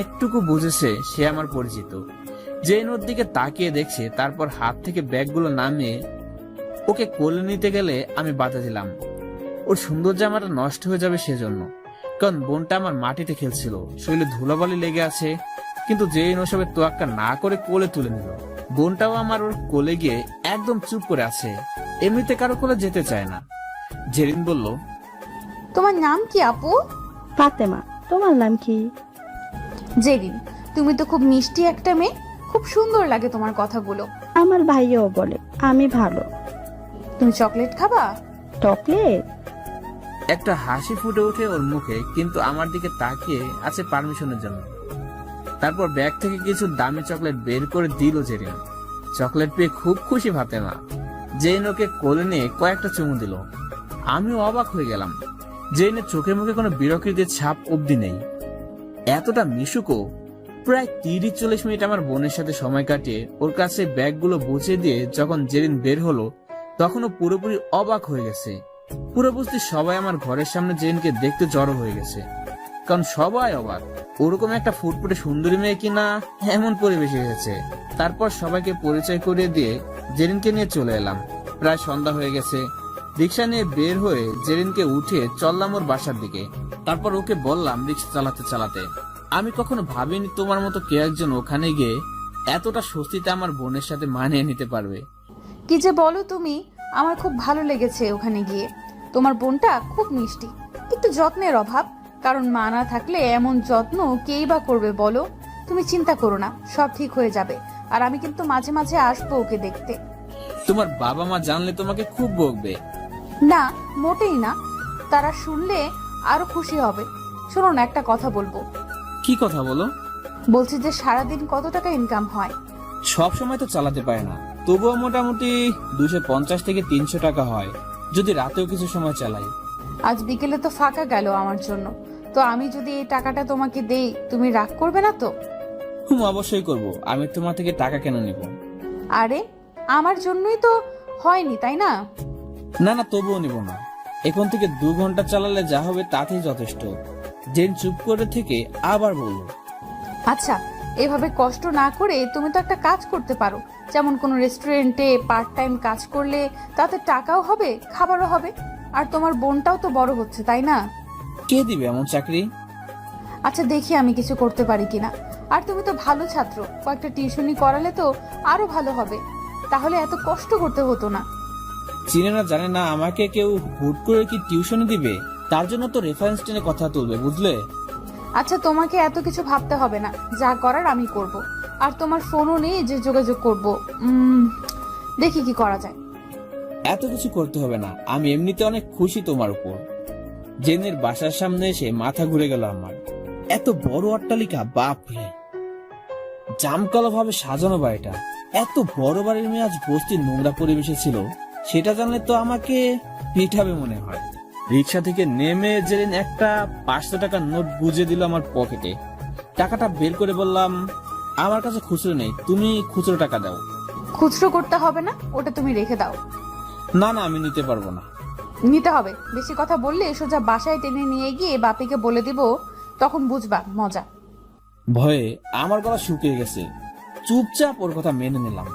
একটুকু বুঝেছে সে আমার পরিচিত। জেন ওর দিকে তাকিয়ে দেখছে, তারপর হাত থেকে ব্যাগগুলো নামিয়ে ওকে কোলে নিতে গেলে আমি বাধা দিলাম। ওর সুন্দর জামাটা নষ্ট হয়ে যাবে সেজন্য। কারণ বোনটা আমার মাটিতে খেলছিল, শরীরে ধুলাবালি লেগে আছে। কিন্তু জেন ওসবের তোয়াক্কা না করে কোলে তুলে নিল। বোনটাও আমার ওর কোলে গিয়ে একদম চুপ করে আছে, এমনিতে কারো কোলে যেতে চায় না। জেরিন বলল, তোমার নাম কি আপু? ফাতেমা। তোমার নাম কি? জেরিন। তুমি তো খুব মিষ্টি একটা মেয়ে, খুব সুন্দর লাগে তোমার কথাগুলো। আমার ভাইয়াও বলে আমি ভালো। তুমি চকলেট খাবা? চকলেট? একটা হাসি ফুটে ওঠে ওর মুখে, কিন্তু আমার দিকে তাকিয়ে আছে পারমিশনের জন্য। তারপর ব্যাগ থেকে কিছু দামি চকলেট বের করে দিল জেরিন। চকলেট পেয়ে খুব খুশি ফাতেমা। জেন ওকে কোলে নিয়ে কয়েকটা চুমু দিল। আমিও অবাক হয়ে গেলাম। জেনের চোখে মুখে কোনো বিরক্তির ছাপ অবধি নেই। এতটা মিশুকো। প্রায় 30-40 মিনিট আমার বোনের সাথে সময় কাটিয়ে ওর কাছে ব্যাগগুলো বুঝিয়ে দিয়ে যখন জেরিন বের হলো, তখনও পুরোপুরি অবাক হয়ে গেছে। পুরো বস্তি সবাই আমার ঘরের সামনে জেরিনকে দেখতে জড়ো হয়ে গেছে। কারণ সবাই অবাক, ওরকম একটা ফুটফুটে সুন্দরী মেয়ে কিনা এমন পরিবেশে এসেছে। তারপর সবাইকে পরিচয় করিয়ে দিয়ে জেরিনকে নিয়ে চলে এলাম। প্রায় সন্ধ্যা হয়ে গেছে। রিক্সা নিয়ে বের হয়ে জেরিনকে উঠিয়ে চললাম ওর বাসার দিকে। তারপর ওকে বললাম রিক্সা চালাতে চালাতে, আমি কখনো ভাবিনি তোমার মতো কে একজন ওখানে গিয়ে এতটা স্বস্তিতে আমার বোনের সাথে মানিয়ে নিতে পারবে। কি যে বলো তুমি, আমার খুব ভালো লেগেছে ওখানে গিয়ে। তোমার বোনটা খুব মিষ্টি, একটু যত্নের অভাব, কারণ মা না থাকলে এমন যত্ন কেই বা করবে বলো। তুমি চিন্তা করো না, সব ঠিক হয়ে যাবে। আর আমি কিন্তু মাঝে মাঝে আসবো ওকে দেখতে। তোমার বাবা মা জানলে তোমাকে খুব বকবে। না, মোটেই না, তারা শুনলে আরো খুশি হবে। শোনো না, একটা কথা বলবো। কি কথা বলো? বলছি যে সারাদিন কত টাকা ইনকাম হয়? সব সময় তো চালাতে পারে না, তবুও মোটামুটি 250 থেকে 300 টাকা হয়, যদি রাতেও কিছু সময় চালাই। আজ বিকেলে তো ফাঁকা গেল আমার জন্য, তো আমি যদি এই টাকাটা তোমাকে দেই, তুমি রাগ করবে না তো? অবশ্যই করব, আমি তোমার থেকে টাকা কেন নিব? আরে আমার জন্যই তো হয়নি, তাই না? না না, তবুও নিব না। এখন থেকে 2 ঘন্টা চালালে যা হবে তাতেই যথেষ্ট। জেন চুপ করে থেকে আবার বলল, আচ্ছা, এভাবে কষ্ট না করে তুমি তো একটা কাজ করতে পারো। যেমন কোনো রেস্টুরেন্টে পার্ট টাইম কাজ করলে তাতে টাকাও হবে, খাবারও হবে, আর তোমার বোনটাও তো বড় হচ্ছে, তাই না? কে দিবে এমন চাকরি? আচ্ছা, দেখি আমি কিছু করতে পারি কিনা। আর তুমি তো ভালো ছাত্র, কয়েকটা টিউশনি করালে তো আরো ভালো হবে, তাহলে এত কষ্ট করতে হতো না। চিনে না জানে না আমাকে কেউ হুট করে কি টিউশনি দিবে? তার জন্য তো রেফারেন্স টেনে কথা তুলবে, বুঝলে? আচ্ছা, তোমাকে এত কিছু ভাবতে হবে না, যা করার আমি করব। আর তোমার ফোনও নেই যে যোগাযোগ করব। দেখি কি করা যায়। এত কিছু করতে হবে না, আমি এমনিতে অনেক খুশি তোমার উপর। জেনের বাসার সামনে এসে মাথা ঘুরে গেল আমার। এত বড় অট্টালিকা, বাপরে! জামকালো ভাবে সাজানো বাড়িটা। এত বড় বাড়ির মেয়ে আজ বস্তির নোংরা পরিবেশে ছিল, সেটা জানলে তো আমাকে পিঠাবে মনে হয়। রিক্সা থেকে নেমে জেরিন একটা 500 টাকার নোট গুজে দিল আমার পকেটে। টাকাটা বের করে বললাম, আমার কাছে খুচরো নেই, তুমি খুচরো টাকা দাও। খুচরো করতে হবে না, ওটা তুমি রেখে দাও। না না, আমি নিতে পারবো না। নিতে হবে। বেশি কথা বললে সোজা বাসায় টেনে নিয়ে গিয়ে বাপিকে বলে দিব, তখন বুঝবা মজা। ভয়ে আমার গলা শুকিয়ে গেছে। চুপচাপ ওর কথা মেনে নিলাম।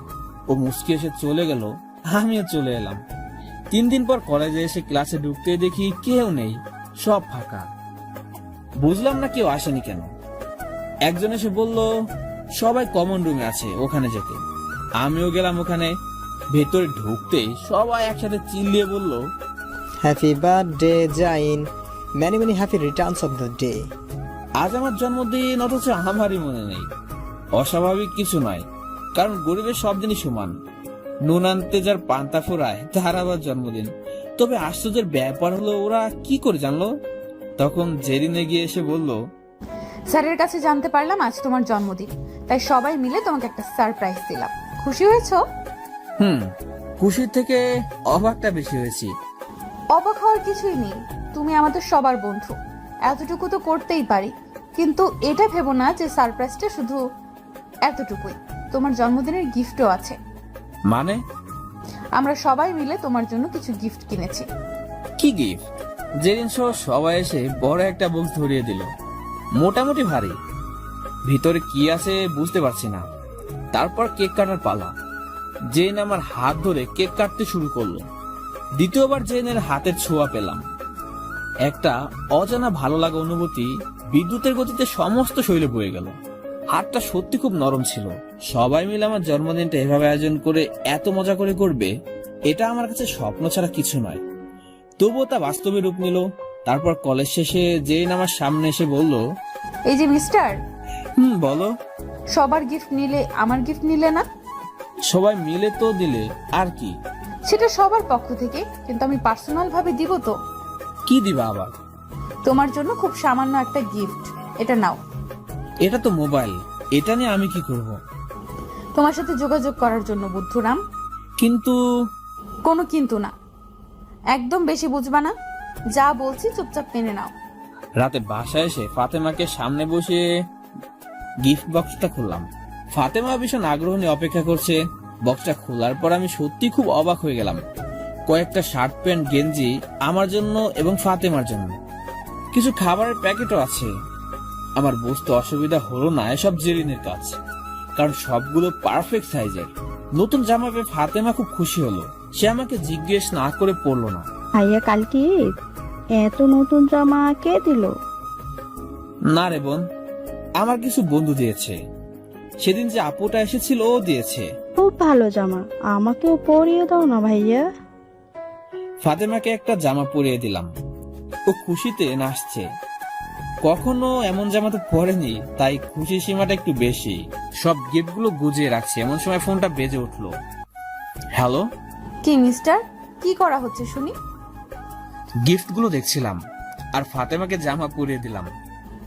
ও মুচকি এসে চলে গেল, আমিও চলে এলাম। 3 দিন পর কলেজে এসে ক্লাসে ঢুকতে দেখি কেউ নেই, সব ফাঁকা। বুঝলাম না কেউ আসেনি কেন। একজন এসে বলল সবাই কমন রুমে আছে, ওখানে যেতে। আমিও গেলাম ওখানে। ভেতরে ঢুকতেই সবাই একসাথে চিল্লিয়ে বলল, happy birthday Zain, many many happy returns of the day. আজ আমার জন্মদিন, অথচ আমারই মনে নেই। অস্বাভাবিক কিছু নয়, কারণ গরিবের সব দিনই সমান। নুন আনতে যার পান্তা ফোরায় তার আবার জন্মদিন। তবে আশ্চর্যের ব্যাপার হলো ওরা কি করে জানলো? তখন জেরিনে গিয়ে এসে বলল, স্যারের কাছে জানতে পারলাম আজ তোমার জন্মদিন, তাই সবাই মিলে তোমাকে একটা সারপ্রাইজ দিলাম। খুশি হয়েছো? খুশির থেকে অবাকটা বেশি হয়েছি। অবাক হওয়ার কিছুই নেই, তুমি আমাদের সবার বন্ধু, এতটুকু তো করতেই পারি। কিন্তু এটা ভেবো না যে সারপ্রাইজটা শুধু এতটুকুই, তোমার জন্মদিনের গিফটও আছে। মানে? আমরা সবাই মিলে তোমার জন্য কিছু গিফট কিনেছি। কি গিফট? জেরিন সহ সবাই এসে বড় একটা বক্স ধরিয়ে দিল, মোটামুটি ভারী। ভিতরে কি আছে বুঝতে পারছি না। তারপর কেক কাটার পালা। জেন আমার হাত ধরে কেক কাটতে শুরু করলো। দ্বিতীয়বার জেনের হাতের ছোঁয়া পেলাম। একটা অজানা ভালো লাগা অনুভূতি বিদ্যুতের গতিতে সমস্ত শরীরে বয়ে গেল। হাতটা সত্যি খুব নরম ছিল। সবাই মিলে আমার জন্মদিনটা এভাবে আয়োজন করে এত মজা করে করবে, এটা আমার কাছে স্বপ্ন ছাড়া কিছু নয়। তবুও তা বাস্তবে রূপ নিল। তারপর কলেজ শেষে জেন আমার সামনে এসে বলল, এই যে মিস্টার, বলো। সবার গিফট নিলে আমার গিফট নিলে না? সবাই মিলে তো দিলে, আর কি? সেটা সবার পক্ষ থেকে, কিন্তু আমি পার্সোনাল ভাবে দিব তো। কি দিবা আবার? তোমার জন্য খুব সামান্য একটা গিফট, এটা নাও। এটা তো মোবাইল, এটা নিয়ে আমি কি করব? তোমার সাথে যোগাযোগ করার জন্য বুদ্ধুরাম। কিন্তু কোনো কিন্তু না, একদম বেশি বুঝবা না। যা বলছি চুপচাপ মেনে নাও। রাতে বাসায় এসে ফাতেমাকে সামনে বসে গিফট বক্সটা খুললাম। ফাতেমা ভীষণ আগ্রহ নিয়ে অপেক্ষা করছে। বক্সটা খোলার পর আমি সত্যি খুব অবাক হয়ে গেলাম। কয়েকটা শার্ট প্যান্ট গেঞ্জি আমার জন্য এবং ফাতেমার জন্য। কিছু খাবারের প্যাকেটও আছে। আমার বুঝতে অসুবিধা হলো না এসব জেরিনের কাজ, কারণ সবগুলো পারফেক্ট সাইজের। নতুন জামা পেয়ে ফাতেমা খুব খুশি হলো। সে আমাকে জিজ্ঞেস না করে পড়লো না। ভাইয়া কালকে ঈদ, এত নতুন জামা কে দিল? না রে বোন, আমার কিছু বন্ধু দিয়েছে। সেদিন যে আপুটা এসেছিল ও দিয়েছে। খুব ভালো জামা, আমাকেও পরিয়ে দাও না ভাইয়া। ফাতেমাকে একটা জামা পরিয়ে দিলাম। ও খুশিতে নাচছে। কখনো এমন জামা তো পরেনি, তাই খুশির সীমাটা একটু বেশি। সব গিফটগুলো গুজিয়ে রাখছে, এমন সময় ফোনটা বেজে উঠলো। হ্যালো। কি মিস্টার, কি করা হচ্ছে শুনি? গিফটগুলো দেখছিলাম আর ফাতেমাকে জামা পরিয়ে দিলাম।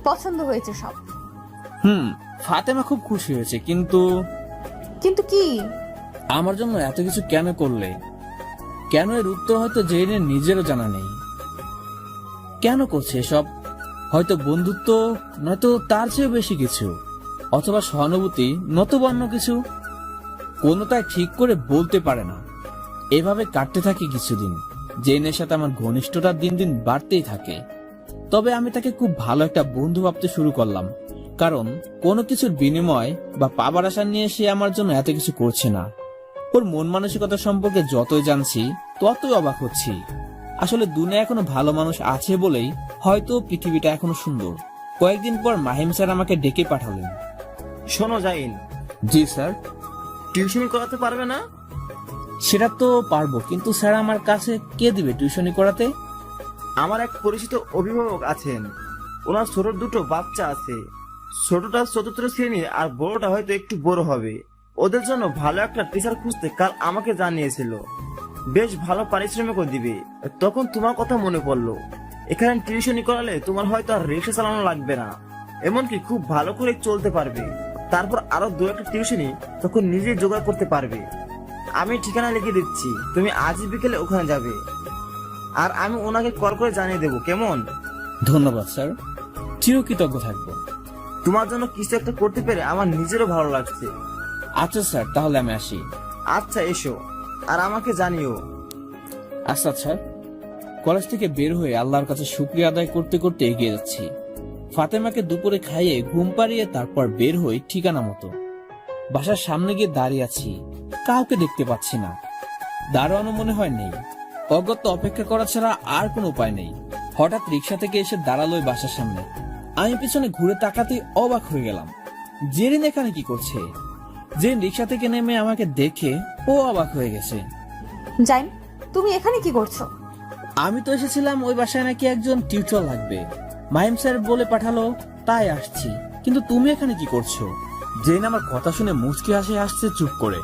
পছন্দ হয়েছে সব? ফাতেমা খুব খুশি হয়েছে, কিন্তু কিন্তু কি? আমার জন্য এত কিছু কেন করলে? কেন এর উত্তর হয়তো জেনের নিজেরও জানা নেই। কেন করছে এসব? হয়তো বন্ধুত্ব, নয়তো তার চেয়ে বেশি কিছু, অথবা সহানুভূতি, নতুবা অন্য কিছু। কোনোটাই ঠিক করে বলতে পারে না। এভাবে কাটতে থাকে কিছুদিন। জেনের সাথে আমার ঘনিষ্ঠতা দিন দিন বাড়তেই থাকে। তবে আমি তাকে খুব ভালো একটা বন্ধু ভাবতে শুরু করলাম, কারণ কোনো কিছুর বিনিময় বা পাবার আশা নিয়ে সে আমার জন্য এত কিছু করছে না। ওর মন মানসিকতা সম্পর্কে যতই জানছি ততই অবাক হচ্ছি। আসলে দুনিয়া এখনো ভালো মানুষ আছে বলেই হয়তো পৃথিবীটা এখনো সুন্দর। কয়েকদিন পর মাহিম স্যার আমাকে ডেকে পাঠালেন। শোনো জাইন, জি স্যার। টিউশন করাতে পারবে না? সেটা তো পারবো, কিন্তু স্যার আমার কাছে কে দিবে টিউশনি করাতে? আমার এক পরিচিত অভিভাবক আছেন, ওনার ছোট দুটো বাচ্চা আছে। ছোটটা 4র্থ শ্রেণী আর বড়টা হয়তো একটু বড় হবে। ওদের জন্য ভালো একটা টিচার খুঁজতে কাল আমাকে জানিয়েছিল। বেশ ভালো পারিশ্রমিকও দিবে। তখন তোমার কথা মনে পড়লো। এখানে টিউশনি করালে তোমার হয়তো আর রিক্সা চালানো লাগবে না, এমনকি খুব ভালো করে চলতে পারবে। তারপর আরো 2-1টা টিউশনি তখন নিজে জোগাড় করতে পারবে। আমি ঠিকানা লিখে দিচ্ছি, তুমি আজই বিকেলে ওখানে যাবে। আর আমি ওনাকে কল করে জানিয়ে দেবো, কেমন? ধন্যবাদ স্যার, চিরকৃতজ্ঞ থাকবো। তোমার জন্য কিছু একটা করতে পেরে আমার নিজেরও ভালো লাগছে। আচ্ছা স্যার, তাহলে আমি আসি। আচ্ছা এসো, আর আমাকে জানিও। আচ্ছা স্যার। কলেজ থেকে বের হয়ে আল্লাহর কাছে শুকরিয়া আদায় করতে করতে এগিয়ে যাচ্ছি। ফাতেমাকে দুপুরে খাইয়ে ঘুম পাড়িয়ে তারপর বের হই ঠিকানা মতো। বাসার সামনে গিয়ে দাঁড়িয়ে আছি, কাউকে দেখতে পাচ্ছি না। দারোয়ানও মনে হয় নেই। অগত্য অপেক্ষা করা ছাড়া আর কোনো উপায় নেই। হঠাৎ রিক্সা থেকে এসে দাঁড়ালো ওই বাসার সামনে। আমি পিছনে ঘুরে তাকাতেই অবাক হয়ে গেলাম। জেরিন এখানে কি করছে? জেরিন রিক্সা থেকে নেমে আমাকে দেখে ও অবাক হয়ে গেছে। জাইন, তুমি এখানে কি করছো? আমি তো এসেছিলাম ওই বাসায় নাকি একজন টিউটর লাগবে, মাহিম স্যার বলে পাঠালো, তাই আসছি। কিন্তু তুমি এখানে কি করছো? জেন আমার কথা শুনে মুচকি হাসি আসছে চুপ করে।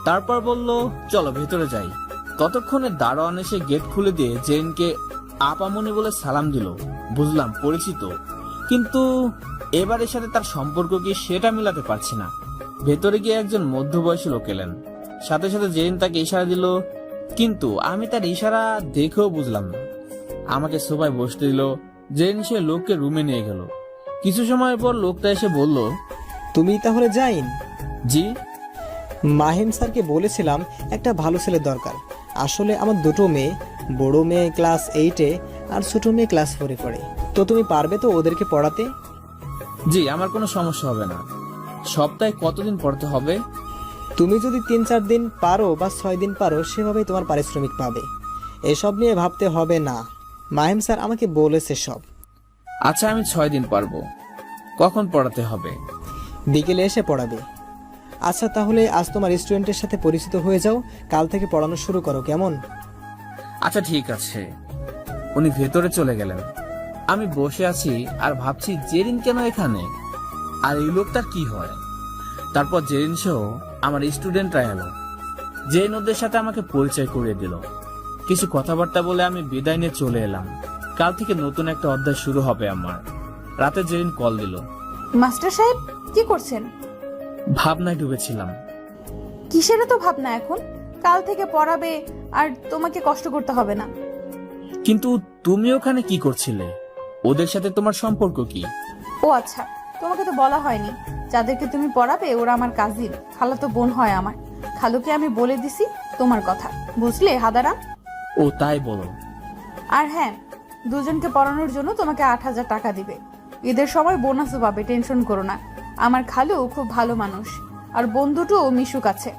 তারপর বলল, চলো ভেতরে যাই। ততক্ষণে দারোয়ান এসে গেট খুলে দিয়ে জেনকে আপামনি বলে সালাম দিল। বুঝলাম পরিচিত, কিন্তু এবারের সাথে তার সম্পর্ক কি সেটা মিলাতে পারছি না। ভেতরে গিয়ে একজন মধ্যবয়সী লোক এলেন। সাথে সাথে জেন তাকে ইশারা দিল, কিন্তু আমি তার ইশারা দেখেও বুঝলাম না। আমাকে সোফায় বসতে দিল। জেন সে লোককে রুমে নিয়ে গেল। কিছু সময় পর লোকটা এসে বলল, তুমি তাহলে জাইন? জি। মাহিম স্যারকে বলেছিলাম একটা ভালো ছেলে দরকার। আসলে আমার দুটো মেয়ে, বড় মেয়ে ক্লাস 8-এ আর ছোট মেয়ে ক্লাস 4-এ পড়ে। তো তুমি পারবে তো ওদেরকে পড়াতে? জি, আমার কোনো সমস্যা হবে না। সপ্তাহে কতদিন পড়তে হবে? তুমি যদি 3-4 দিন পারো বা 6 দিন পারো, সেভাবেই তোমার পারিশ্রমিক পাবে। এসব নিয়ে ভাবতে হবে না, মাহিম স্যার আমাকে বলেছে সব। আচ্ছা, আমি 6 দিন পারবো। কখন পড়াতে হবে? বিকেলে এসে পড়াবে। আচ্ছা তাহলে আজ তোমার স্টুডেন্টের সাথে পরিচিত হয়ে যাও, কাল থেকে পড়ানো শুরু করো, কেমন? আচ্ছা ঠিক আছে। উনি ভেতরে চলে গেলেন। আমি বসে আছি আর ভাবছি জেরিন কেন এখানে, আর এই লোকটার কি হয়। তারপর জেরিন সহ আমার স্টুডেন্টরা এলো। জেরিন ওদের সাথে আমাকে পরিচয় করিয়ে দিল। কিছু কথাবার্তা বলে আমি বিদায় নিয়ে চলে এলাম। কাল থেকে নতুন একটা অধ্যায় শুরু হবে আমার। রাতে জেরিন কল দিল। মাস্টার সাহেব, কি করছেন? ভাবনায় ডুবেছিলাম। কিসের তো ভাবনা এখন? কাল থেকে পড়াবে আর তোমাকে কষ্ট করতে হবে না। কিন্তু তুমি ওখানে কি করছিলে? ওদের সাথে তোমার সম্পর্ক কি? ও আচ্ছা, তোমাকে তো বলা হয়নি। যাদেরকে তুমি পড়াবে ওরা আমার কাজিন, খালাতো বোন হয় আমার। খালুকে আমি বলে দিছি তোমার কথা, বুঝলে হাদারাম? ও তাই বলো। আর হ্যাঁ, দুজনকে পড়ানোর জন্য তোমাকে 8,000 টাকা দিবে। ঈদের সময় বোনাসও পাবে, টেনশন করো না। আমার খালু খুব ভালো মানুষ, আর বন্ধুটাও মিশুক আছে।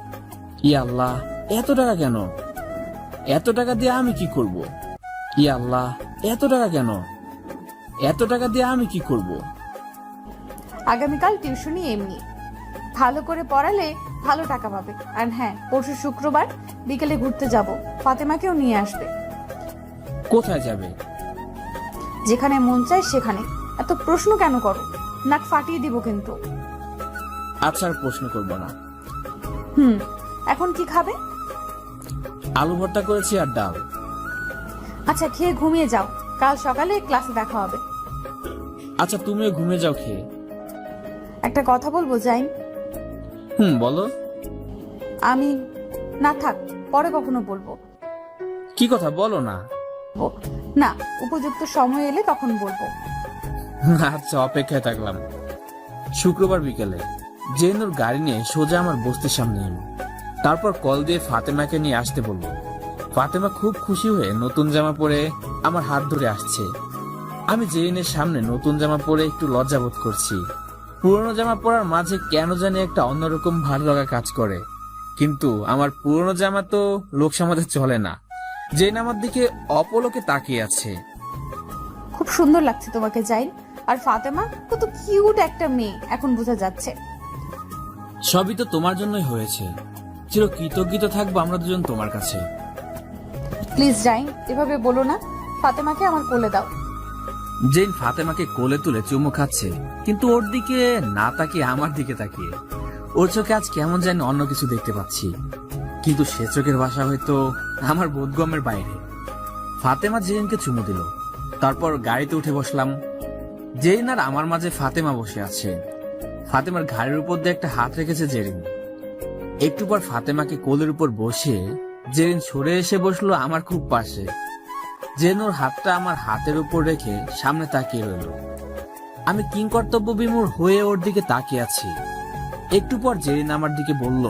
ইয়া আল্লাহ, এত টাকা কেন? এত টাকা দিয়ে আমি কি করব? ইয়া আল্লাহ, এত টাকা কেন? এত টাকা দিয়ে আমি কি করব? আগামীকাল টিউশনি এমনি, ভালো করে পড়ালে ভালো টাকা পাবে। আর হ্যাঁ, পরশু শুক্রবার বিকেলে ঘুরতে যাব, ফাতেমাকেও নিয়ে আসবে। কোথায় যাবে? যেখানে মন চায় সেখানে। এত প্রশ্ন কেন করো? নাক ফাটিয়ে দিব কিন্তু। আচ্ছা, আর প্রশ্ন করব না। এখন কি খাবে? আলু ভর্তা করেছি আর ডাল। আচ্ছা, খেয়ে ঘুমিয়ে যাও, কাল সকালে ক্লাসে দেখা হবে। আচ্ছা, তুমিও ঘুমিয়ে যাও খেয়ে। একটা কথা বলবো জাইন? বলো। আমি না, থাক, পরে কখনো বলবো। কি কথা বলো না? না, উপযুক্ত সময় এলে তখন বলবো। আচ্ছা, অপেক্ষায় থাকলাম। শুক্রবার বিকেলে জেনুর গাড়ি নিয়ে সোজা আমার বস্তির সামনে এলো। তারপর কল দিয়ে ফাতেমাকে নিয়ে আসতে বলল। ফাতেমা খুব খুশি হয়ে নতুন জামা পরে আমার হাত ধরে আসছে। আমি জেনের সামনে নতুন জামা পরে একটু লজ্জাবোধ করছি। পুরনো জামা পরার মাঝে কেন জানি একটা অন্যরকম ভালো লাগা কাজ করে। কিন্তু আমার পুরনো জামা তো লোক সমাজে চলে না। জেন আমার দিকে অপলকে তাকিয়ে আছে। খুব সুন্দর লাগছে তোমাকে জাইন। আর ফাতেমা কত কিউট একটা মেয়ে, এখন বোঝা যাচ্ছে। সবই তো তোমার জন্যই হয়েছে। চির কৃতজ্ঞ থাকবো আমরা দুজন তোমার কাছে। প্লিজ জাইন, এভাবে বলো না। ফাতেমাকে আমার কোলে দাও। জেন ফাতেমাকে কোলে তুলে চুমু খাচ্ছে, কিন্তু ওর দিকে না তাকিয়ে আমার দিকে তাকিয়ে। ওর চোখে আজ কেমন যেন অন্য কিছু দেখতে পাচ্ছি, কিন্তু সে চোখের ভাষা হয়তো আমার বোধগম্যের বাইরে। ফাতেমা জেনকে চুমু দিল, তারপর গাড়িতে উঠে বসলাম। জেন আর আমার মাঝে ফাতেমা বসে আছে। ফাতেমার ঘাড়ের উপর দিয়ে একটা হাত রেখেছে জেরিন। একটু পর ফাতেমাকে কোলের উপর বসে জেরিন সরে এসে বসলো আমার খুব পাশে। জেন ওর হাতটা আমার হাতের উপর রেখে সামনে তাকিয়ে রইল। আমি কিংকর্তব্য বিমূঢ় হয়ে ওর দিকে তাকিয়ে আছি। একটু পর জেরিন আমার দিকে বলল,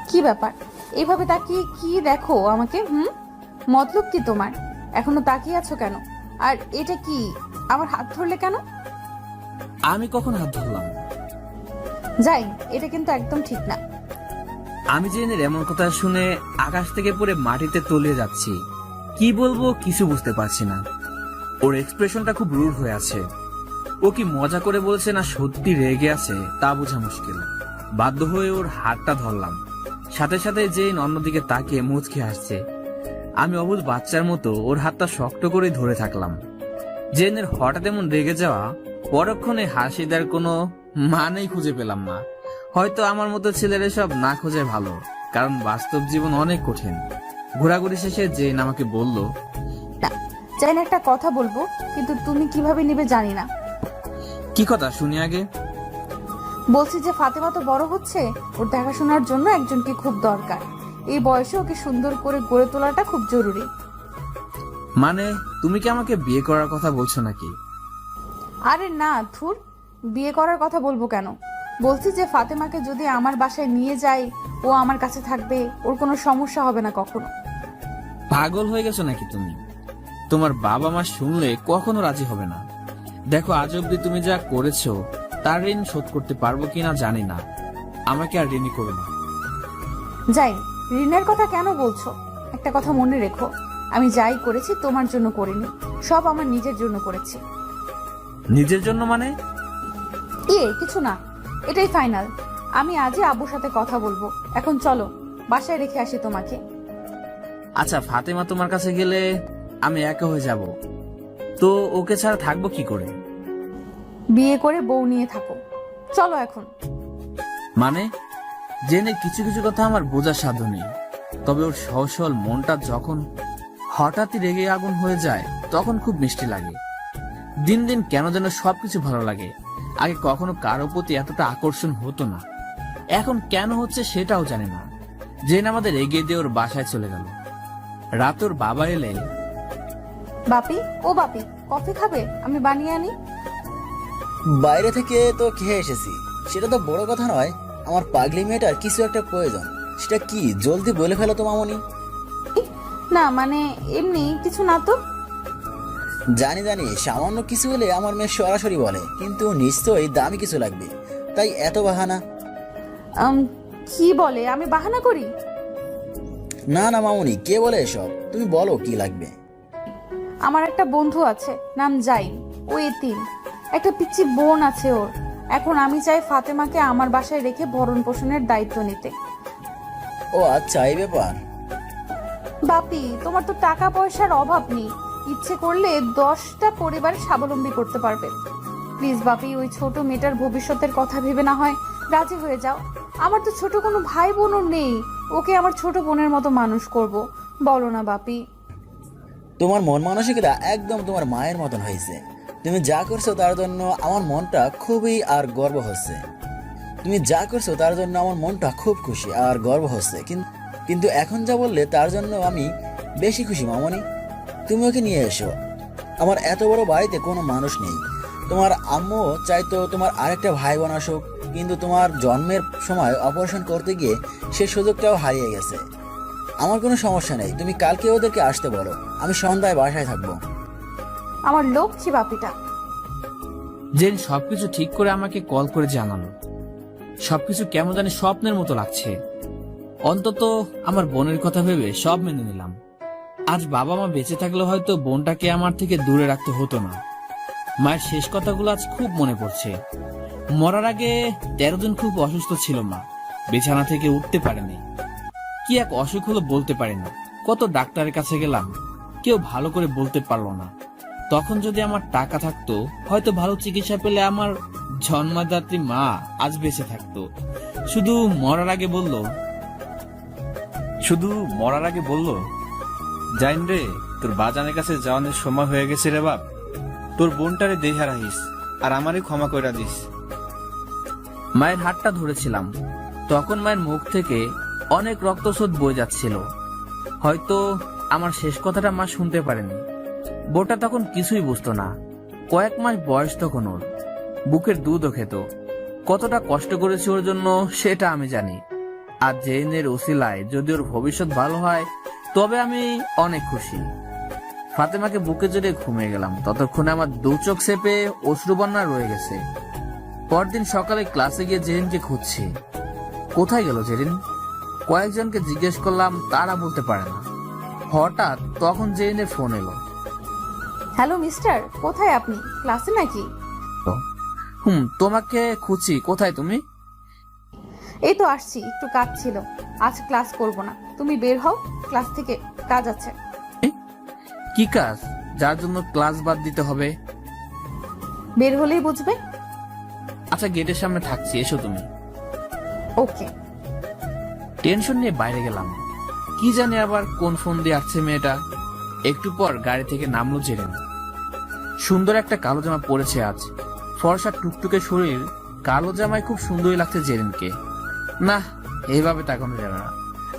কি ব্যাপার, এইভাবে তাকিয়ে কি দেখো আমাকে? মতলব কি তোমার? এখনো তাকিয়ে আছো কেন? আর এটা কি, আমার হাত ধরলে কেন? আমি কখন হাত ধরলাম? জাইন, এটা কিন্তু একদম ঠিক না। আমি জেনের এমন কথা শুনে আকাশ থেকে পড়ে মাটিতে তলিয়ে যাচ্ছি। কি বলবো কিছু বুঝতে পারছি না। ওর এক্সপ্রেশনটা খুব রুড হয়ে আছে। ও কি মজা করে বলছে না সত্যি রেগে আছে তা বোঝা মুশকিল। বাধ্য হয়ে ওর হাতটা ধরলাম। সাথে সাথে জেন অন্যদিকে তাকিয়ে মুচকে হাসছে। আমি অবুঝ বাচ্চার মতো ওর হাতটা শক্ত করে ধরে থাকলাম। জেনের হঠাৎ এমন রেগে যাওয়া, পরক্ষণে হাসি দেওয়ার কোনো মানেই খুঁজে পেলাম না। হয়তো আমার মতো ছেলের এসব না খোঁজে ভালো, কারণ বাস্তব জীবন অনেক কঠিন। ঘোরাঘুরি শেষে জেন আমাকে বলল, না, জাইন, একটা কথা বলবো, কিন্তু তুমি কিভাবে নিবে জানি না। কি কথা শুনি আগে। বলছি যে ফাতেমা তো বড় হচ্ছে, ওর দেখাশোনার জন্য একজনকে খুব দরকার। এই বয়সে ওকে সুন্দর করে গড়ে তোলাটা খুব জরুরি। মানে তুমি কি আমাকে বিয়ে করার কথা বলছো নাকি? আরে না, ধুর, বিয়ে করার কথা বলবো কেন? বলছি যে ফাতেমাকে যদি আমার বাসায় নিয়ে যাই, ও আমার কাছে থাকবে, ওর কোনো সমস্যা হবে না কখনো। পাগল হয়ে গেছো নাকি তুমি? তোমার বাবা মা শুনলে কখনো রাজি হবে না। দেখো, আজ অব্দি তুমি যা করেছো তার ঋণ শোধ করতে পারবো কিনা জানি না। আমাকে আর ঋণী করো না। যাই, ঋণের কথা কেন বলছো? একটা কথা মনে রেখো, আমি যাই করেছি তোমার জন্য করিনি, সব আমার নিজের জন্য করেছি। নিজের জন্য মানে? কিছু না, এটাই ফাইনাল। আমি আজই আব্বুর সাথে কথা বলবো। এখন চলো, বাসায় রেখে আসি তোমাকে। আচ্ছা, ফাতেমা তোমার কাছে গেলে আমি একা হয়ে যাব, তো ওকে ছাড়া থাকবো কি করে? বিয়ে করে বউ নিয়ে থাকো। চলো এখন। মানে? জেনে কিছু কিছু কথা আমার বোঝার সাধ্য নেই, তবে ওর সহজ সরল মনটা যখন হঠাৎই রেগে আগুন হয়ে যায় তখন খুব মিষ্টি লাগে। দিন দিন কেন যেন সবকিছু ভালো লাগে। আগে কখনো কারো প্রতি এতটা আকর্ষণ হতো না, এখন কেন হচ্ছে সেটাও জানি না। জেন আমাদের এগিয়ে দিয়ে ওর বাসায় চলে গেল। রাত ওর বাবা এলে, বাপি, ও বাপি, কফি খাবে? আমি বানিয়ে আনি। বাইরে থেকে তো খেয়ে এসেছি, সেটা তো বড় কথা নয়। আমার পাগলি মেয়েটার কিছু একটা প্রয়োজন, সেটা কি জলদি বলে ফেলো তো মামনি। না মানে এমনি কিছু না তো। জানি জানি, সামান্য কিছু হলে আমার মেয়ে সরাসরি বলে, কিন্তু নিশ্চয়ই দামি কিছু লাগবে, তাই এত বাহানা। কি বলে আমি বাহানা করি? না না মামুনি, কে বলে এসব? তুমি বলো কি লাগবে। আমার একটা বন্ধু আছে, নাম জাইন। ও এতিম, একটা পিচ্চি বোন আছে ওর। এখন আমি চাই ফাতেমাকে আমার বাসায় রেখে ভরণ পোষণের দায়িত্ব নিতে। ও আচ্ছা, এই ব্যাপার। বাপি, তোমার তো টাকা পয়সার অভাব নেই, ইচ্ছে করলে 10টা পরিবার স্বাবলম্বী করতে পারবে। প্লিজ বাপি, ওই ছোট মেয়েটার ভবিষ্যতের কথা ভেবে না হয় রাজি হয়ে যাও। আমার তো ছোট কোনো ভাই বোনও নেই, ওকে আমার ছোট বোনের মতো মানুষ করব। বলো না বাপি। তোমার মন মানসিকতা একদম তোমার মায়ের মতন হয়েছে। তুমি যা করছো তার জন্য আমার মনটা খুবই আর গর্ব হচ্ছে। তুমি যা করছো তার জন্য আমার মনটা খুব খুশি আর গর্ব হচ্ছে, কিন্তু এখন যা বললে তার জন্য আমি বেশি খুশি মামনি। তুমি ওকে নিয়ে এসো। আমার এত বড় বাড়িতে কোনো মানুষ নেই। তোমার আম্মু চাইতো তোমার আরেকটা ভাই বোন আসুক, কিন্তু তোমার জন্মের সময় অপারেশন করতে গিয়ে সে সুযোগটাও হারিয়ে গেছে। আমার কোনো সমস্যা নেই, তুমি কালকে ওদেরকে আসতে বলো, আমি সন্ধ্যায় বাসায় থাকবো। আমার লক্ষ্মী বাপিটা। জেন সবকিছু ঠিক করে আমাকে কল করে জানালো। সবকিছু কেমন জানি স্বপ্নের মতো লাগছে। অন্তত আমার বোনের কথা ভেবে সব মেনে নিলাম। আজ বাবা মা বেঁচে থাকলে হয়তো বোনটাকে আমার থেকে দূরে রাখতে হতো না। মায়ের শেষ কথাগুলো আজ খুব মনে পড়ছে। মরার আগে 13 দিন খুব অসুস্থ ছিল মা, বিছানা থেকে উঠতে পারেনি। কি এক অসুখ হলো বলতে পারি না। কত ডাক্তারের কাছে গেলাম, কেউ ভালো করে বলতে পারলো না। তখন যদি আমার টাকা থাকতো, হয়তো ভালো চিকিৎসা পেলে আমার জন্মদাত্রী মা আজ বেঁচে থাকতো। শুধু মরার আগে বলল, জাইন রে, তোর বাজানের কাছে যাওয়ানোর সময় হয়ে গেছে রে বাপ। তোর বোনটারে দেহা রাখিস আর আমারই ক্ষমা কইরা দিস। মায়ের হাতটা ধরেছিলাম। তখন মায়ের মুখ থেকে অনেক রক্তস্রোত বয়ে যাচ্ছিল। হয়তো আমার শেষ কথাটা মা শুনতে পারেনি। বোটা তখন কিছুই বুঝতো না। কয়েক মাস বয়স তখন ওর। বুকের দুধও খেত। কতটা কষ্ট করেছি ওর জন্য সেটা আমি জানি। আর জেনের ওসিলায় যদি ওর ভবিষ্যৎ ভালো হয় তবে আমি অনেক খুশি। ফাতেমাকে বুকে জড়িয়ে ঘুমিয়ে গেলাম। ততক্ষণে আমার 2 চোখ চেপে অশ্রুবন্যা রয়ে গেছে। পরদিন সকালে ক্লাসে গিয়ে জেরিনকে খুঁজছি। কোথায় গেল জেরিন? কয়েকজনকে জিজ্ঞেস করলাম, তারা বলতে পারে না। হঠাৎ তখন জেরিনের ফোন এলো। হ্যালো মিস্টার, কোথায় আপনি? ক্লাসে নাকি? তোমাকে খুঁজছি। কোথায় তুমি? এই তো আসছি, একটু কাজ ছিল। আজ ক্লাস করব না, তুমি বের হও, ক্লাস থেকে কাজ আছে। কি কাজ যার জন্য ক্লাস বাদ দিতে হবে? বের হলেই বুঝবে। আচ্ছা, গেটের সামনে থাকছি, এসো তুমি। ওকে। টেনশন নিয়ে বাইরে গেলাম। কি জানি আবার কোন ফোন দিয়ে আসছে মেয়েটা। একটু পর গাড়ি থেকে নামলো জেরিন। সুন্দর একটা কালো জামা পরেছে আজ। ফর্সা টুকটুকে শরীর, কালো জামায় খুব সুন্দরই লাগছে জেরিনকে। না, এইভাবে তাকানো যাবে না।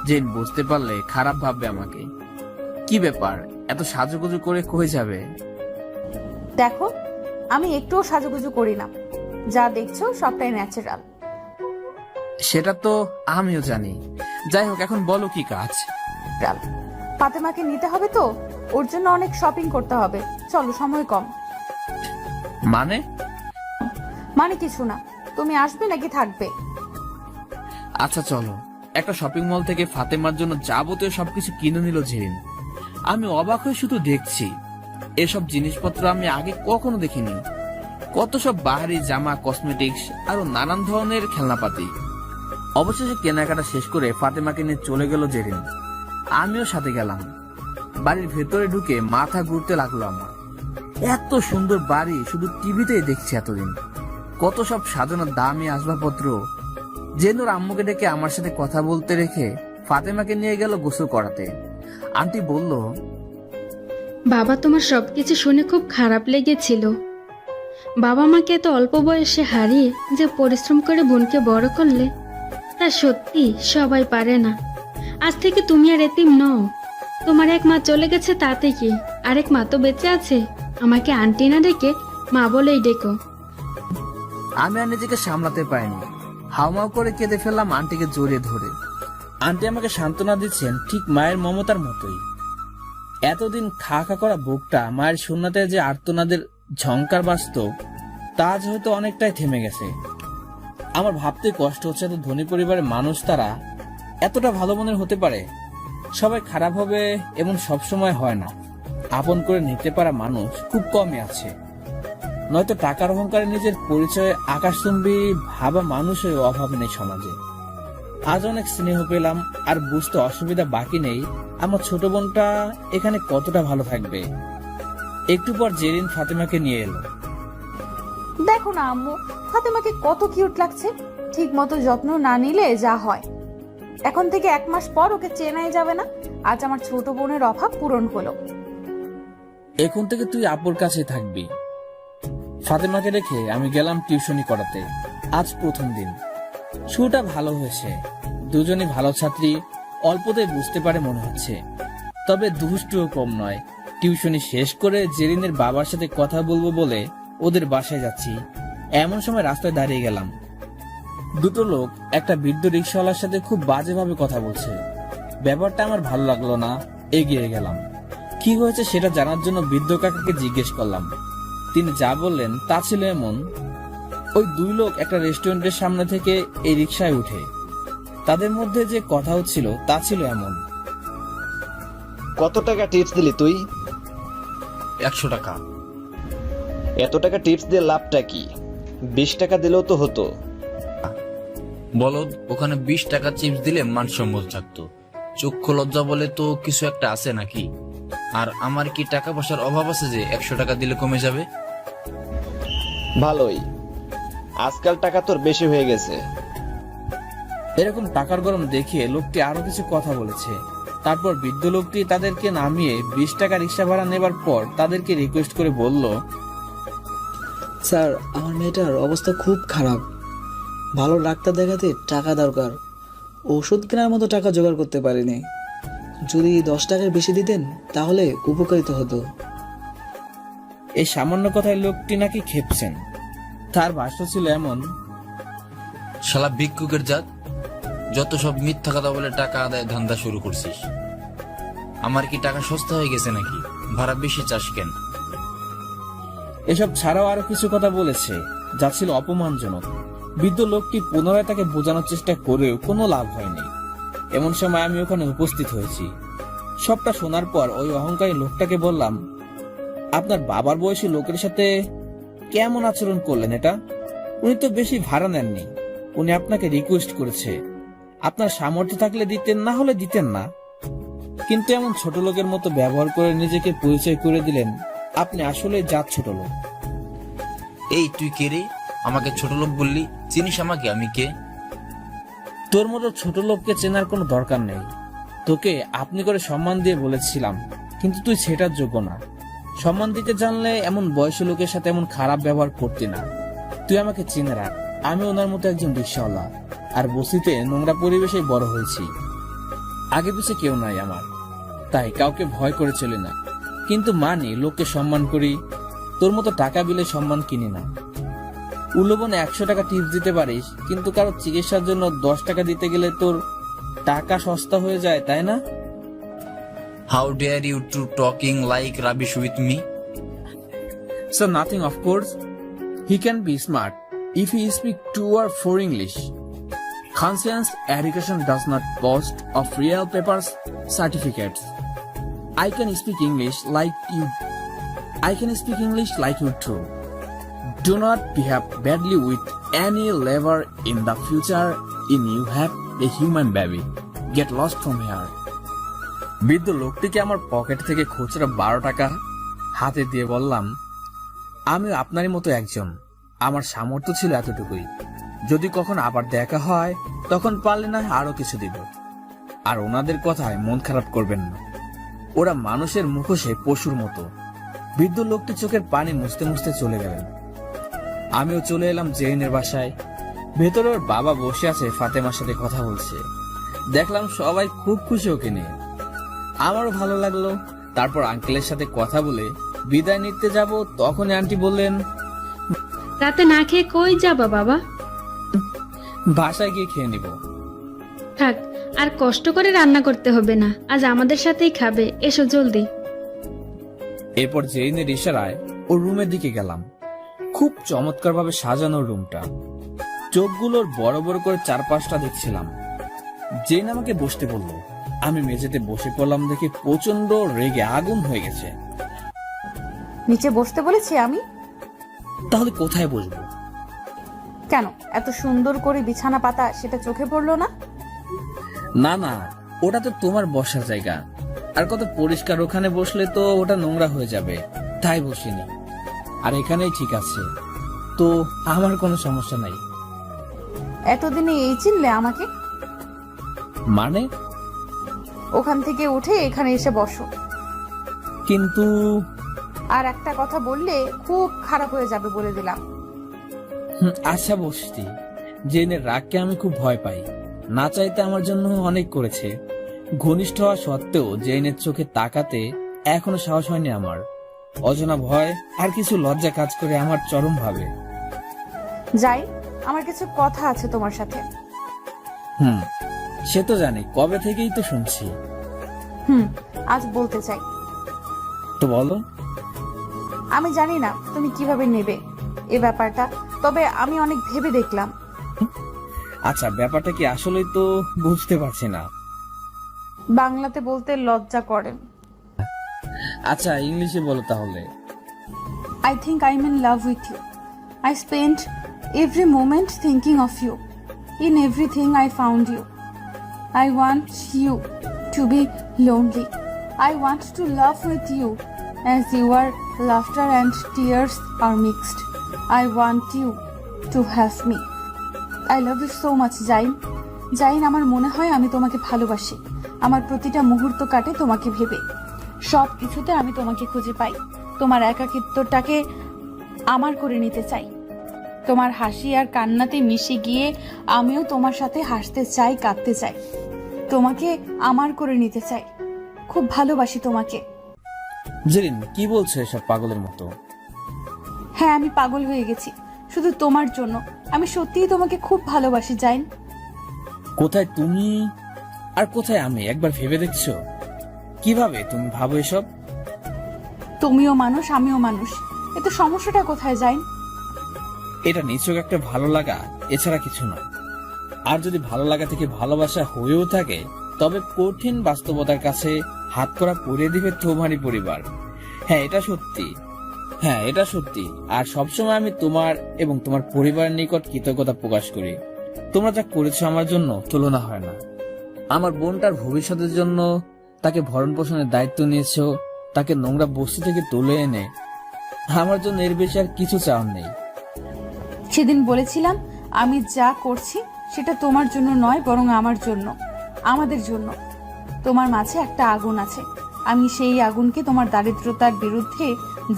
জেন বুঝতে পারলে খারাপ ভাববে আমাকে। কি ব্যাপার, এত সাজুগুজু করে কই যাবে? দেখো, আমি একটুও সাজুগুজু করি না, যা দেখছো সবটাই ন্যাচারাল। সেটা তো আমিও জানি। যাই হোক, এখন বলো কি কাজ? ফাতেমাকে নিতে হবে তো, ওর জন্য অনেক শপিং করতে হবে। চলো, সময় কম। মানে কিছু না, তুমি আসবে নাকি থাকবে? আচ্ছা চলো। একটা শপিং মল থেকে ফাতেমার জন্য যাবতীয় সবকিছু কিনে নিল জেরিন। আমি অবাক হয়ে শুধু দেখছি। এসব জিনিসপত্র আমি আগে কখনো দেখিনি। কত সব বাহারি জামা, কসমেটিক্স আরো নানান ধরনের খেলনাপাতি। অবশেষে কেনাকাটা শেষ করে ফাতেমাকে নিয়ে চলে গেল জেরিন। আমিও সাথে গেলাম। বাড়ির ভেতরে ঢুকে মাথা ঘুরতে লাগলো আমার। এত সুন্দর বাড়ি শুধু টিভিতেই দেখছি এতদিন। কত সব সাজানো দামি আসবাবপত্র। জেনুর আম্মুকে ডেকে আমার সাথে কথা বলতে রেখে ফাতেমাকে নিয়ে গেল গোসল করাতে। আন্টি বলল, বাবা, তোমার সবকিছু শুনে খুব খারাপ লেগেছিল। বাবা মাকে এত অল্প বয়সে হারিয়ে যে পরিশ্রম করে বোনকে বড় করলে, তা সত্যি সবাই পারে না। আজ থেকে তুমি আর এতিম নও। তোমার এক মা চলে গেছে, তাতে কি, আরেক মা তো বেঁচে আছে। আমাকে আন্টি না ডেকে মা বলেই ডেকো। আমি আর নিজেকে সামলাতে পারিনি। হাউমাউ করে কেঁদে ফেললাম আন্টিকে জড়িয়ে ধরে। আন্টি আমাকে সান্ত্বনা দিচ্ছেন ঠিক মায়ের মমতার মতোই। এতদিন খা খা করা বুকটা মায়ের শূন্যতে যে আর্তনাদের ঝংকার বাস্তব তা আজ হয়তো অনেকটাই থেমে গেছে। আমার ভাবতে কষ্ট হচ্ছে, এত ধনী পরিবারের মানুষ তারা এতটা ভালো মনের হতে পারে। সবাই খারাপ হবে এমন সবসময় হয় না। আপন করে নিতে পারা মানুষ খুব কমই আছে। নয়তো টাকার অহংকারে নিজের পরিচয়ে আকাশচুম্বী ভাবা মানুষের অভাব নেই সমাজে। আজ অনেক স্নেহ পেলাম, আর বুঝতে অসুবিধা বাকি নেই আমার ছোট বোনটা এখানে কতটা ভালো থাকবে। একটু পর জেরিন ফাতেমাকে নিয়ে এলো। দেখো না আম্মু, ফাতেমাকে কত কিউট লাগছে। ঠিক মতো যত্ন না নিলে যা হয়। এখন থেকে 1 মাস পর ওকে চেনাই যাবে না। আজ আমার ছোট বোনের অভাব পূরণ হলো। এখন থেকে তুই আপুর কাছে থাকবি। ফাতেমাকে রেখে আমি গেলাম টিউশনি করাতে। আজ প্রথম দিন। শুরুটা ভালো হয়েছে। দুজনই ভালো ছাত্রী, অল্পতেই বুঝতে পারে মনে হচ্ছে। তবে দুষ্টুও কম নয়। টিউশনি শেষ করে জেরিনের বাবার সাথে কথা বলবো বলে ওদের বাসায় যাচ্ছি। এমন সময় রাস্তায় দাঁড়িয়ে গেলাম। দুটো লোক একটা বৃদ্ধ রিক্সাওয়ালার সাথে খুব বাজেভাবে কথা বলছে। ব্যাপারটা আমার ভালো লাগলো না। এগিয়ে গেলাম। কি হয়েছে সেটা জানার জন্য বৃদ্ধ কাকাকে জিজ্ঞেস করলাম। তিনি যা বললেন তা ছিল এমন, ওই 2 লোক একটা রেস্টুরেন্টের সামনে থেকে এই রিক্সায় উঠে। তাদের মধ্যে যে কথা হচ্ছিল তা ছিল এমন। কত টাকা টিপস দিলি তুই? 100 টাকা। এত টাকা টিপস দিয়ে লাভটা কি? 20 টাকা দিলেও তো হতো। বলদ, ওখানে 20 টাকা চিপস দিলে মানসম্মত থাকতো। চক্ষু লজ্জা বলে তো কিছু একটা আছে নাকি? আর আমার কি টাকা পয়সার অভাব আছে যে 100 টাকা দিলে কমে যাবে? ভালোই, আজকাল টাকা তোর বেশি হয়ে গেছে। এরকম টাকার গরম দেখিয়ে লোকটি আরো কিছু কথা বলেছে। তারপর বৃদ্ধ লোকটি তাদেরকে নামিয়ে 20 টাকা রিক্সা ভাড়া নেবার পর তাদেরকে রিকোয়েস্ট করে বলল, স্যার, আমার মেয়েটার অবস্থা খুব খারাপ। ভালো ডাক্তার দেখাতে টাকা দরকার। ওষুধ কেনার মতো টাকা জোগাড় করতে পারিনি। যদি 10 টাকার বেশি দিতেন তাহলে উপকারিত হতো। এই সামান্য কথায় লোকটি নাকি খেপছেন। তার ভাষ্য ছিল এমন, শালা ভিক্ষুকের জাত, যত সব মিথ্যা কথা বলে টাকা আদায় ধান্দা শুরু করছিস। আমার কি টাকা সস্তা হয়ে গেছে নাকি? ভাড়া বেশি চাস কেন? এসব ছাড়াও আরো কিছু কথা বলেছে যা ছিল অপমানজনক। বৃদ্ধ লোকটি পুনরায় তাকে বোঝানোর চেষ্টা করেও কোনো লাভ হয়নি। এমন সময় আমি ওখানে উপস্থিত হয়েছি। সবটা শোনার পর ওই অহংকারী লোকটাকে বললাম, আপনার বাবার বয়সী লোকের সাথে কেমন আচরণ করলেন এটা? উনি তো বেশি ভাড়া নেননি। উনি আপনাকে রিকোয়েস্ট করেছে। আপনার সামর্থ্য থাকলে দিতেন, না হলে দিতেন না। কিন্তু এমন ছোট লোকের মতো ব্যবহার করে নিজেকে পরিচয় করে দিলেন আপনি আসলে জাত ছোট লোক। এই তুই কে রে? আমাকে ছোট লোক বললি? চিনিস আমাকে? আমি কে? তোর মতো ছোট লোককে চেনার কোনো দরকার নেই। তোকে আপনি করে সম্মান দিয়ে বলেছিলাম, কিন্তু তুই সেটার যোগ্য না। সম্মান দিতে জানলে এমন বয়সী লোকের সাথে এমন খারাপ ব্যবহার করতি না। তুই আমাকে চিনে রাখ, আমি ওনার মতো একজন রিক্সাওয়ালা, আর বস্তিতে নোংরা পরিবেশে বড় হয়েছি। আগে পিছে কেউ নাই আমার, তাই কাউকে ভয় করে চলি না। কিন্তু মানি লোককে সম্মান করি। তোর মতো টাকা বিলে সম্মান কিনি না। উল্লবনে 100 টাকা টিপস দিতে পারিস, কিন্তু কারো চিকিৎসার জন্য 10 টাকা দিতে গেলে তোর টাকা সস্তা হয়ে যায়, তাই না? How dare you to talking like rubbish with me? So nothing, of course. He can be smart if he speak 2 or 4 English. Conscience education does not boast of real papers certificates. I can speak English like you. I can speak English like you too. Do not behave badly with any labor in the future. In you have a human baby. Get lost from here. বৃদ্ধ লোকটিকে আমার pocket থেকে খুচরা 12 টাকা হাতে দিয়ে বললাম, আমি আপনারই মতো একজন। আমার সামর্থ্য ছিল এতটুকুই। যদি কখন আবার দেখা হয় তখন পারলে না আরো কিছু দিব। আর ওনাদের কথায় মন খারাপ করবেন না। ওরা মানুষের মুখোশে পশুর মতো। বৃদ্ধ লোকটি চোখের পানি মুছতে মুছতে চলে গেলেন। আমিও চলে এলাম জেরিনের বাসায়। ভেতরে ওর বাবা বসে আছে, ফাতেমার সাথে কথা বলছে। দেখলাম সবাই খুব খুশি ওকে নিয়ে। আমারও ভালো লাগলো। তারপর আঙ্কেলের সাথে কথা বলে বিদায় নিতে যাব, তখনই আন্টি বললেন, রাতে না খেয়ে কই যাবা বাবা? বাসায় গিয়ে খেয়ে নিব। থাক, আর কষ্ট করে রান্না করতে হবে না, আজ আমাদের সাথেই খাবে। এসো জলদি। এরপর জেইনের ইশারায় ওর রুমের দিকে গেলাম। খুব চমৎকার ভাবে সাজানো রুমটা, চোখগুলোর বড় বড় করে চারপাশটা দেখছিলাম। জেইন আমাকে বসতে বলল, আমি মেঝেতে বসে পড়লাম দেখে প্রচন্ড রেগে আগুন হয়ে গেছে। নিচে বসতে বলেছি আমি? তাহলে কোথায় বসবো? কেন, এত সুন্দর করে বিছানা পাতা সেটা চোখে পড়লো না? না না, ওটা তো তোমার বসার জায়গা, আর কত পরিষ্কার, ওখানে বসলে তো ওটা নোংরা হয়ে যাবে, তাই বসিনি। আর এখানেই ঠিক আছে, তো আমার কোনো সমস্যা নাই। এতদিনে এই চিনলে আমাকে? মানে? ওখান থেকে উঠে এখানে এসে বসো। কিন্তু আর একটা কথা বললে খুব খারাপ হয়ে যাবে বলে দিলাম। আচ্ছা বসতি। জেনের রাগকে আমি খুব ভয় পাই, না চাইতে আমার জন্য অনেক করেছে। ঘনিষ্ঠ হওয়া সত্ত্বেও জেনের চোখে তাকাতে এখনো সাহস হয়নি আমার। অজানা ভয় আর কিছু লজ্জা কাজ করে আমার চরম ভাবে। যাই, আমার কিছু কথা আছে তোমার সাথে। সে তো জানি, কবে থেকেই তো শুনছি। আজ বলতে চাই। তো বলো। আমি জানি না তুমি কিভাবে নেবে এ ব্যাপারটা, তবে আমি অনেক ভেবে দেখলাম। আচ্ছা, ব্যাপারটা কি আসলেই তো বুঝতে পারছি না। বাংলাতে বলতে লজ্জা করেন। আচ্ছা, ইংলিশে বলো তাহলে। I think I'm in love with you. I spent every moment thinking of you. In everything I found you. I want you to be lonely. I want to love with you as your laughter and tears are mixed. I want you to have me. I love you so much, Zain. Zain, আমার মনে হয় আমি তোমাকে ভালোবাসি। আমার প্রতিটা মুহূর্ত কাটে তোমাকে ভেবে। সব কিছুতে আমি তোমাকে খুঁজে পাই। তোমার একাকিত্বটাকে আমার করে নিতে চাই। তোমার হাসি আর কান্নাতে মিশে গিয়ে আমিও তোমার সাথে হাসতে চাই, কাঁদতে চাই। তোমাকে আমার করে নিতে চাই। খুব ভালোবাসি তোমাকে। জেরিন, কি বলছো এসব পাগলের মতো? হ্যাঁ, আমি পাগল হয়ে গেছি শুধু তোমার জন্য। আমি সত্যিই তোমাকে খুব ভালোবাসি, জাইন। কোথায় তুমি আর কোথায় আমি, একবার ভেবে দেখছো? কিভাবে তুমি ভাবো এসব? তুমিও মানুষ, আমিও মানুষ, এতে সমস্যাটা কোথায়, জাইন? এটা নিছক একটা ভালো লাগা, এছাড়া কিছু নয়। আর যদি ভালো লাগা থেকে ভালোবাসা হয়েও থাকে, তবে কঠিন বাস্তবতার কাছে হাতকড়া পরিয়ে দিবে তোমারই পরিবার। হ্যাঁ, এটা সত্যি। আর সবসময় আমি তোমার এবং তোমার পরিবারের নিকট কৃতজ্ঞতা প্রকাশ করি। তোমরা যা করেছো আমার জন্য তুলনা হয় না। আমার বোনটার ভবিষ্যতের জন্য তাকে ভরণ পোষণের দায়িত্ব নিয়েছো, তাকে নোংরা বস্তু থেকে তুলে এনে। আমার জন্য এর বেশি আর কিছু চাওয়ার নেই। সেদিন বলেছিলাম আমি যা করছি সেটা তোমার জন্য নয়, বরং আমার জন্য, আমাদের জন্য। তোমার মাঝে একটা আগুন আছে, আমি সেই আগুনকে তোমার দারিদ্রতার বিরুদ্ধে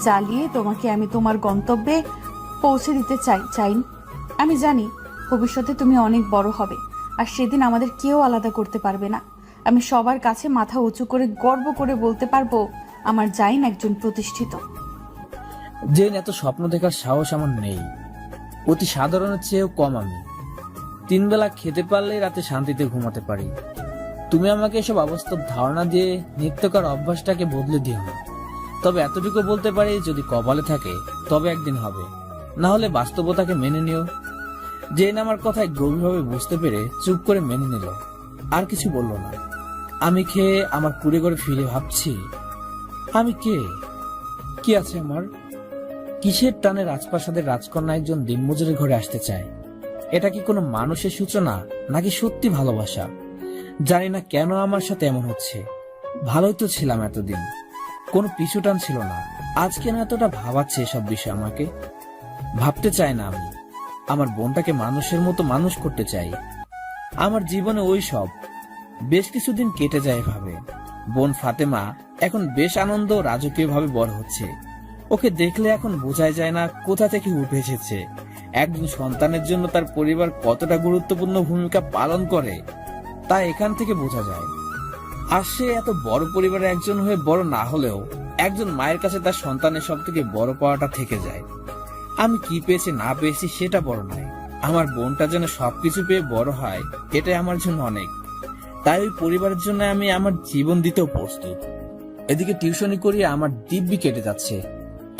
জ্বালিয়ে তোমাকে আমি তোমার গন্তব্যে পৌঁছে দিতে চাই। আমি জানি ভবিষ্যতে তুমি অনেক বড় হবে, আর সেদিন আমাদের কেউ আলাদা করতে পারবে না। আমি সবার কাছে মাথা উঁচু করে গর্ব করে বলতে পারবো আমার জাইন একজন প্রতিষ্ঠিত। জেন, এত স্বপ্ন দেখার সাহস আমার নেই। অতি সাধারণের চেয়েও কম আমি। 3 বেলা খেতে পারলে রাতে শান্তিতে ঘুমাতে পারি। তুমি আমাকে এসব অবাস্তব ধারণা দিয়ে নিত্যকার অভ্যাসটাকে বদলে দিও না। তবে এতটুকু বলতে পারি, যদি কপালে থাকে তবে একদিন হবে, না হলে বাস্তবতাকে মেনে নিও। জেন আমার কথায় গভীরভাবে বুঝতে পেরে চুপ করে মেনে নিল, আর কিছু বলল না। আমি খেয়ে আমার কুড়ে করে ফিরে ভাবছি, আমি কে, কি আছে আমার? কিসের টানে রাজপ্রাসাদের রাজকন্যা একজন দিনমজুরের ঘরে আসতে চায়? এটা কি কোনো মানুষের সূচনা, নাকি সত্যি ভালোবাসা? জানি না কেন আমার সাথে এমন হচ্ছে। ভালোই তো ছিলাম এতদিন, কোনো পিছুটান ছিল না। আজ কেন এতটা ভাবাচ্ছে এসব বিষয় আমাকে? ভাবতে চাই না আমি। আমার বোনটাকে মানুষের মতো মানুষ করতে চাই। আমার জীবনে ওই সব বেশ কিছুদিন কেটে যায় এভাবে। বোন ফাতেমা এখন বেশ আনন্দ রাজকীয় ভাবে বড় হচ্ছে। ওকে দেখলে এখন বোঝাই যায় না কোথা থেকে উঠে এসেছে। একজন সন্তানের জন্য তার পরিবার কতটা গুরুত্বপূর্ণ ভূমিকা পালন করে তা এখান থেকে বোঝা যায়। আর সে এত বড় পরিবারের একজন হয়ে বড় না হলেও একজন মায়ের কাছে তার সন্তানের সব থেকে বড় পাওয়াটা থেকে যায়। আমি কি পেয়েছি না পেয়েছি সেটা বড় নয়, আমার বোনটা যেন সবকিছু পেয়ে বড় হয় এটাই আমার জন্য অনেক। তাই ওই পরিবারের জন্য আমি আমার জীবন দিতেও প্রস্তুত। এদিকে টিউশনি করিয়ে আমার দিব্যি কেটে যাচ্ছে।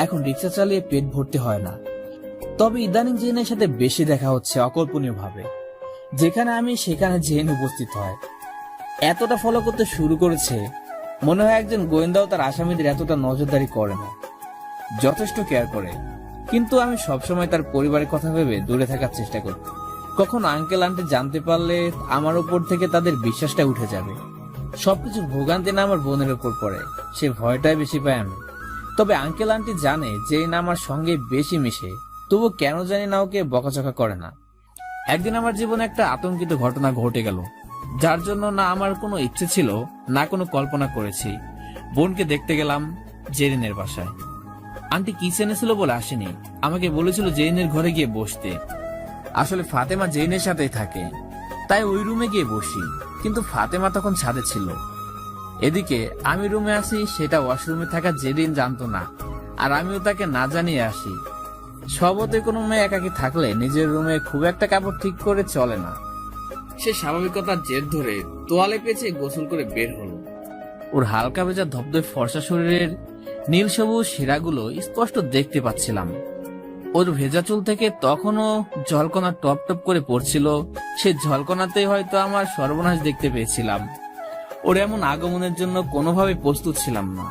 এখন রিক্সা চালিয়ে পেট ভর্তি হয় না। তবে ইদানিং জেনের সাথে বেশি দেখা হচ্ছে অকল্পনীয় ভাবে। যেখানে আমি সেখানে জেন উপস্থিত হয়। এতটা ফলো করতে শুরু করেছে, মনে হয় একজন গোয়েন্দাও তার আসামিদের এতটা নজরদারি করে না, যথেষ্ট কেয়ার করে। কিন্তু আমি সবসময় তার পরিবারের কথা ভেবে দূরে থাকার চেষ্টা করি। কখন আঙ্কেল আন্টি জানতে পারলে আমার উপর থেকে তাদের বিশ্বাসটা উঠে যাবে। সবকিছু ভোগান্তি না আমার বোনের উপর পড়ে, সে ভয়টাই বেশি পাই আমি। তবে আঙ্কেল আন্টি জানে যে না আমার সঙ্গে বেশি মিশে, তবু কেন জানি না ওকে বকাচকা করে না। একদিন আমার জীবনে একটা আতঙ্কিত ঘটনা ঘটে গেল, যার জন্য না আমার কোনো ইচ্ছে ছিল না কোনো কল্পনা করেছি। বোনকে দেখতে গেলাম জেরিনের বাসায়। আন্টি কিচেনে ছিল বলে আসেনি, আমাকে বলেছিল জেরিনের ঘরে গিয়ে বসতে। আসলে ফাতেমা জেরিনের সাথেই থাকে, তাই ওই রুমে গিয়ে বসি। কিন্তু ফাতেমা তখন ছাদে ছিল। এদিকে আমি রুমে আসি, সেটা ওয়াশরুমে থাকা জেরিন জানতো না, আর আমিও তাকে না জানিয়ে আসি। সবতে কোনো মেয়ে একাকি থাকলে নিজের রুমে খুব একটা কাপড় ঠিক করে চলে না। সে স্বাভাবিকতার জের ধরে তোয়ালে পেঁচে গোসল করে বের হলো। ওর হালকা ভেজা ধবধবে ফর্সা শরীরের নীল সবুজ শিরাগুলো স্পষ্ট দেখতে পাচ্ছিলাম। ওর ভেজা চুল থেকে তখনও ঝলকনা টপ টপ করে পড়ছিল। সে ঝলকনাতেই হয়তো আমার সর্বনাশ দেখতে পেয়েছিলাম। ওর এমন আগমনের জন্য কোনোভাবে প্রস্তুত ছিলাম না।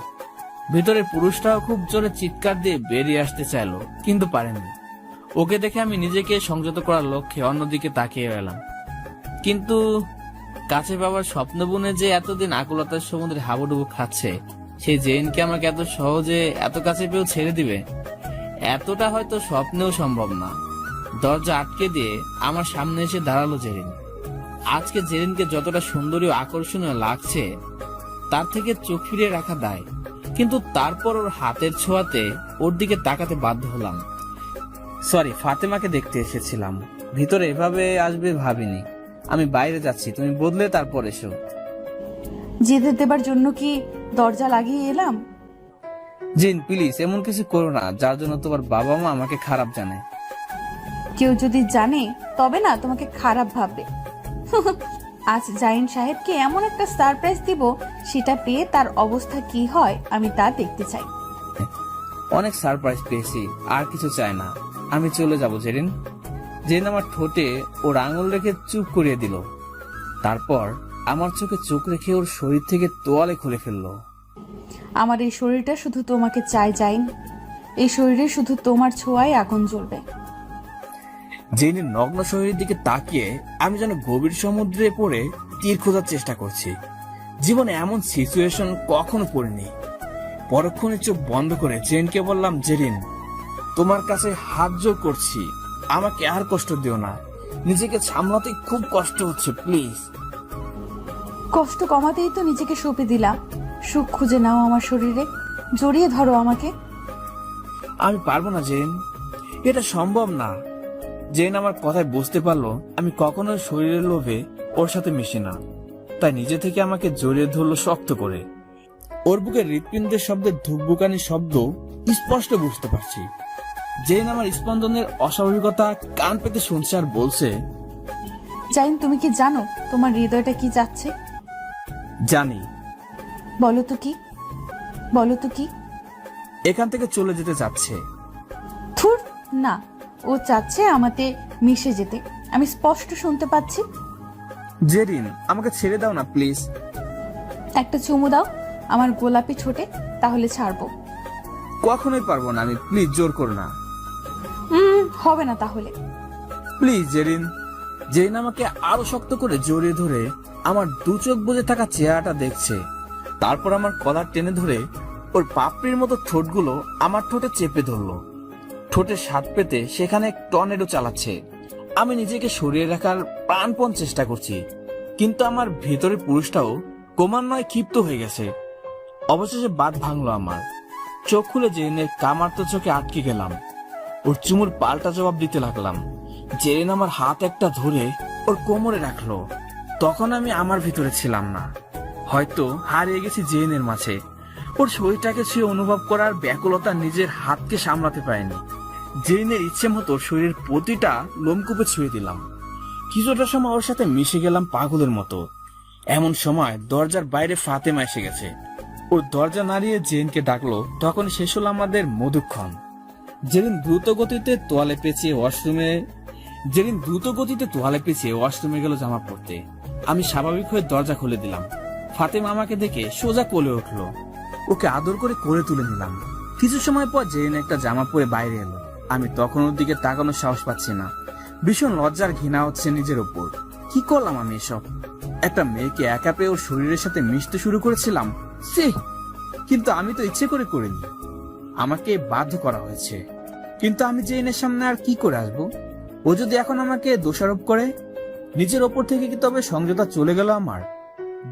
ভিতরের পুরুষটাও খুব জোরে চিৎকার দিয়ে বেরিয়ে আসতে চাইল, কিন্তু পারেনি। ওকে দেখে আমি নিজেকে সংযত করার লক্ষ্যে অন্যদিকে তাকিয়ে এলাম। কিন্তু কাছে বাবার স্বপ্ন বুনে যে এতদিন আকুলতার সমুদ্রে হাবুডুবু খাচ্ছে, সেই জেনকে আমাকে এত সহজে এত কাছে পেয়েও ছেড়ে দিবে, এতটা হয়তো স্বপ্নেও সম্ভব না। দরজা আটকে দিয়ে আমার সামনে এসে দাঁড়ালো জেরিন। আজকে জেরিনকে যতটা সুন্দরী ও আকর্ষণীয় লাগছে, তার থেকে চোখ ফিরিয়ে রাখা দায়। কিন্তু তারপর ওর হাতের ছোঁয়াতে ওর দিকে তাকাতে বাধ্য হলাম। সরি, ফাতেমাকে দেখতে এসেছিলাম, ভিতরে এভাবে আসবে ভাবিনি। আমি বাইরে যাচ্ছি, তুমি বদলে তারপর এসো। যেতে দেবার জন্য কি দরজা লাগিয়ে এলাম? জিন প্লিজ এমন কিছু করো না যার জন্য তোমার বাবা মা আমাকে খারাপ জানে। কেউ যদি জানে তবে না তোমাকে খারাপ ভাববে। আজ জাইন সাহেবকে এমন একটা সারপ্রাইজ দিব, সেটা পেয়ে তার অবস্থা কি হয় আমি তা দেখতে চাই। অনেক সারপ্রাইজ পেয়েছি, আর কিছু চাই না। আমি চলে যাব জেরিন। জেরিন আমার ঠোঁটে ওর আঙুল রেখে চুপ করিয়ে দিল। তারপর আমার চোখে চোখ রেখে ওর শরীর থেকে তোয়ালে খুলে ফেললো। আমার এই শরীরটা শুধু তোমাকে চাই জাইন, এই শরীরে শুধু তোমার ছোঁয়ায় আগুন জ্বলবে। জেরিনের নগ্ন শরীরের দিকে তাকিয়ে আমি যেন গভীর সমুদ্রে পড়ে তীর খোঁজার চেষ্টা করছি। জীবনে এমন সিচুয়েশন কখনো পড়িনি। পরক্ষণে চোখ বন্ধ করে জেরিনকে বললাম, জেরিন তোমার কাছে হাত জোর করছি, আমাকে আর কষ্ট দিও না। নিজেকে সামলাতে খুব কষ্ট হচ্ছে, প্লিজ। কষ্ট কমাতেই তো নিজেকে সঁপে দিলাম। সুখ খুঁজে নাও আমার শরীরে, জড়িয়ে ধরো আমাকে। আমি পারবো না জেরিন, এটা সম্ভব না। জেরিন আমার কথায় বুঝতে পারলো আমি কখনো শরীরের লোভে ওর সাথে মিশি না, তাই নিজে থেকে আমাকে জড়িয়ে ধরলো শক্ত করে। ওর বুকের হৃৎপিণ্ডের শব্দের ধুকবুকানির শব্দ স্পষ্ট বুঝতে পারছি। জেরিন আমার স্পন্দনের অস্বাভাবিকতা কান পেতে শুনছে আর বলছে, জাইন তুমি কি জানো তোমার হৃদয়টা কি যাচ্ছে? জানি। বলো তো কি, বলো তো কি? এখান থেকে চলে যেতে চাচ্ছে। থুর না, ও চাচ্ছে আমাতে মিশে যেতে, আমি স্পষ্ট শুনতে পাচ্ছি। জেরিন আমাকে ছেড়ে দাও না প্লিজ। একটা চুমু দাও আমার গোলাপি ঠোঁটে, তাহলে ছাড়বো। কখনোই পারবো না আমি, প্লিজ জোর করো না। হবে না তাহলে। প্লিজ জেরিন। জেরিন আমাকে আরো শক্ত করে জড়িয়ে ধরে আমার দু চোখ বুজে থাকা চেহারাটা দেখছে। তারপর আমার কলার টেনে ধরে ওর পাপড়ির মতো ঠোঁটগুলো আমার ঠোঁটে চেপে ধরলো। ঠোঁটের স্বাদ পেতে সেখানে টর্নেডো চালাচ্ছে। আমি নিজেকে সরিয়ে রাখার প্রাণপণ চেষ্টা করছি, কিন্তু আমার ভেতরের পুরুষটাও ক্রমান্বয়ে ক্ষিপ্ত হয়ে গেছে। অবশেষে বাদ ভাঙলো আমার। চোখ খুলে জেরিনের কামার্ত চোখে আটকে গেলাম। ওর চুমুর পাল্টা জবাব দিতে লাগলাম। জেরিন আমার হাত একটা ধরে ওর কোমরে রাখলো। তখন আমি আমার ভিতরে ছিলাম না, হয়তো হারিয়ে গেছি জেরিনের মাঝে। ওর শরীরটাকে ছুঁয়ে অনুভব করার ব্যাকুলতা নিজের হাতকে সামলাতে পারেনি। জেরিনের ইচ্ছে মতো শরীরের প্রতিটা লোমকূপে ছুঁয়ে দিলাম। কিছুটা সময় ওর সাথে মিশে গেলাম পাগলের মতো। এমন সময় দরজার বাইরে ফাতেমা এসে গেছে। ও দরজা নাড়িয়ে জেনকে ডাকলো। তখন শেষ হলো আমাদের মধুক্ষণ। যেদিন দ্রুত গতিতে তোয়ালে পেঁচিয়ে ওয়াশরুমে গেল জামা পরতে, আমি স্বাভাবিক হয়ে দরজা খুলে দিলাম। ফাতেমা আমাকে দেখে সোজা কোলে উঠলো। ওকে আদর করে কোলে তুলে নিলাম। কিছু সময় পর জেরিন একটা জামা পরে বাইরে এলো। আমি তখন ওর দিকে তাকানোর সাহস পাচ্ছি না। ভীষণ লজ্জার ঘৃণা হচ্ছে নিজের ওপর। কি করলাম আমি এসব? একটা মেয়েকে একা পেয়ে ওর শরীরের সাথে মিশতে শুরু করেছিলাম। কিন্তু আমি তো ইচ্ছে করে করিনি, আমাকে বাধ্য করা হয়েছে। কিন্তু আমি জেরিনের সামনে আর কি করে আসবো? ও যদি এখন আমাকে দোষারোপ করে, নিজের ওপর থেকে কি তবে সংযতা চলে গেল আমার?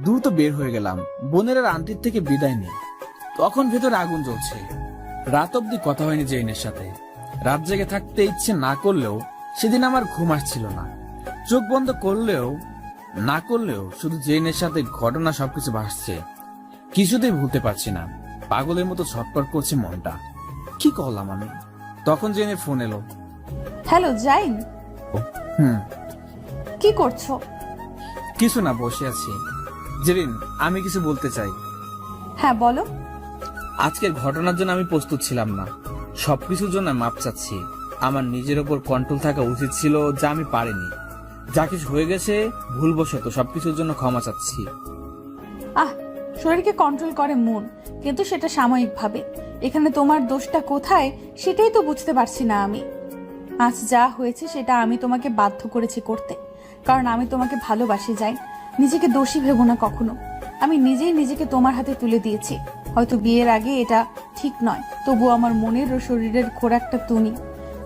দ্রুত বের হয়ে গেলাম, বোনের আর আন্টির থেকে বিদায় নিই। তখন ভেতরে আগুন জ্বলছে। রাত অব্দি কথা হয়নি জেরিনের সাথে। রাত জেগে থাকতে ইচ্ছে না করলেও সেদিন আমার ঘুম আসছিল না। চোখ বন্ধ করলেও না করলেও শুধু জেরিনের সাথে ঘটনা সবকিছু ভাসছে। কিছুতেই ভুলতে পারছি না। পাগলের মতো ছটফট করছে মনটা। কি করলাম আমি? তখন জেরিনের ফোন এলো। হ্যালো জাইন, হুম, কি করছো? কিছু না, বসে আছি। জেরিন, আমি কিছু বলতে চাই। হ্যাঁ বলো। আজকের ঘটনার জন্য আমি প্রস্তুত ছিলাম না। সবকিছুর জন্য মাপ চাচ্ছি। আমার নিজের ওপর কন্ট্রোল থাকা উচিত ছিল, যা আমি পারিনি। যা কিছু হয়ে গেছে ভুলবশত, সবকিছুর জন্য ক্ষমা চাচ্ছি। শরীরকে কন্ট্রোল করে মন, কিন্তু সেটা সাময়িকভাবে। এখানে তোমার দোষটা কোথায় সেটাই তো বুঝতে পারছি না আমি। আজ যা হয়েছে সেটা আমি তোমাকে বাধ্য করেছি করতে, কারণ আমি তোমাকে ভালোবাসি। যাই, নিজেকে দোষী ভেবো না কখনো। আমি নিজেই নিজেকে তোমার হাতে তুলে দিয়েছি। হয়তো বিয়ের আগে এটা ঠিক নয়, তবু আমার মনের ও শরীরের খোরাকটা তুমি,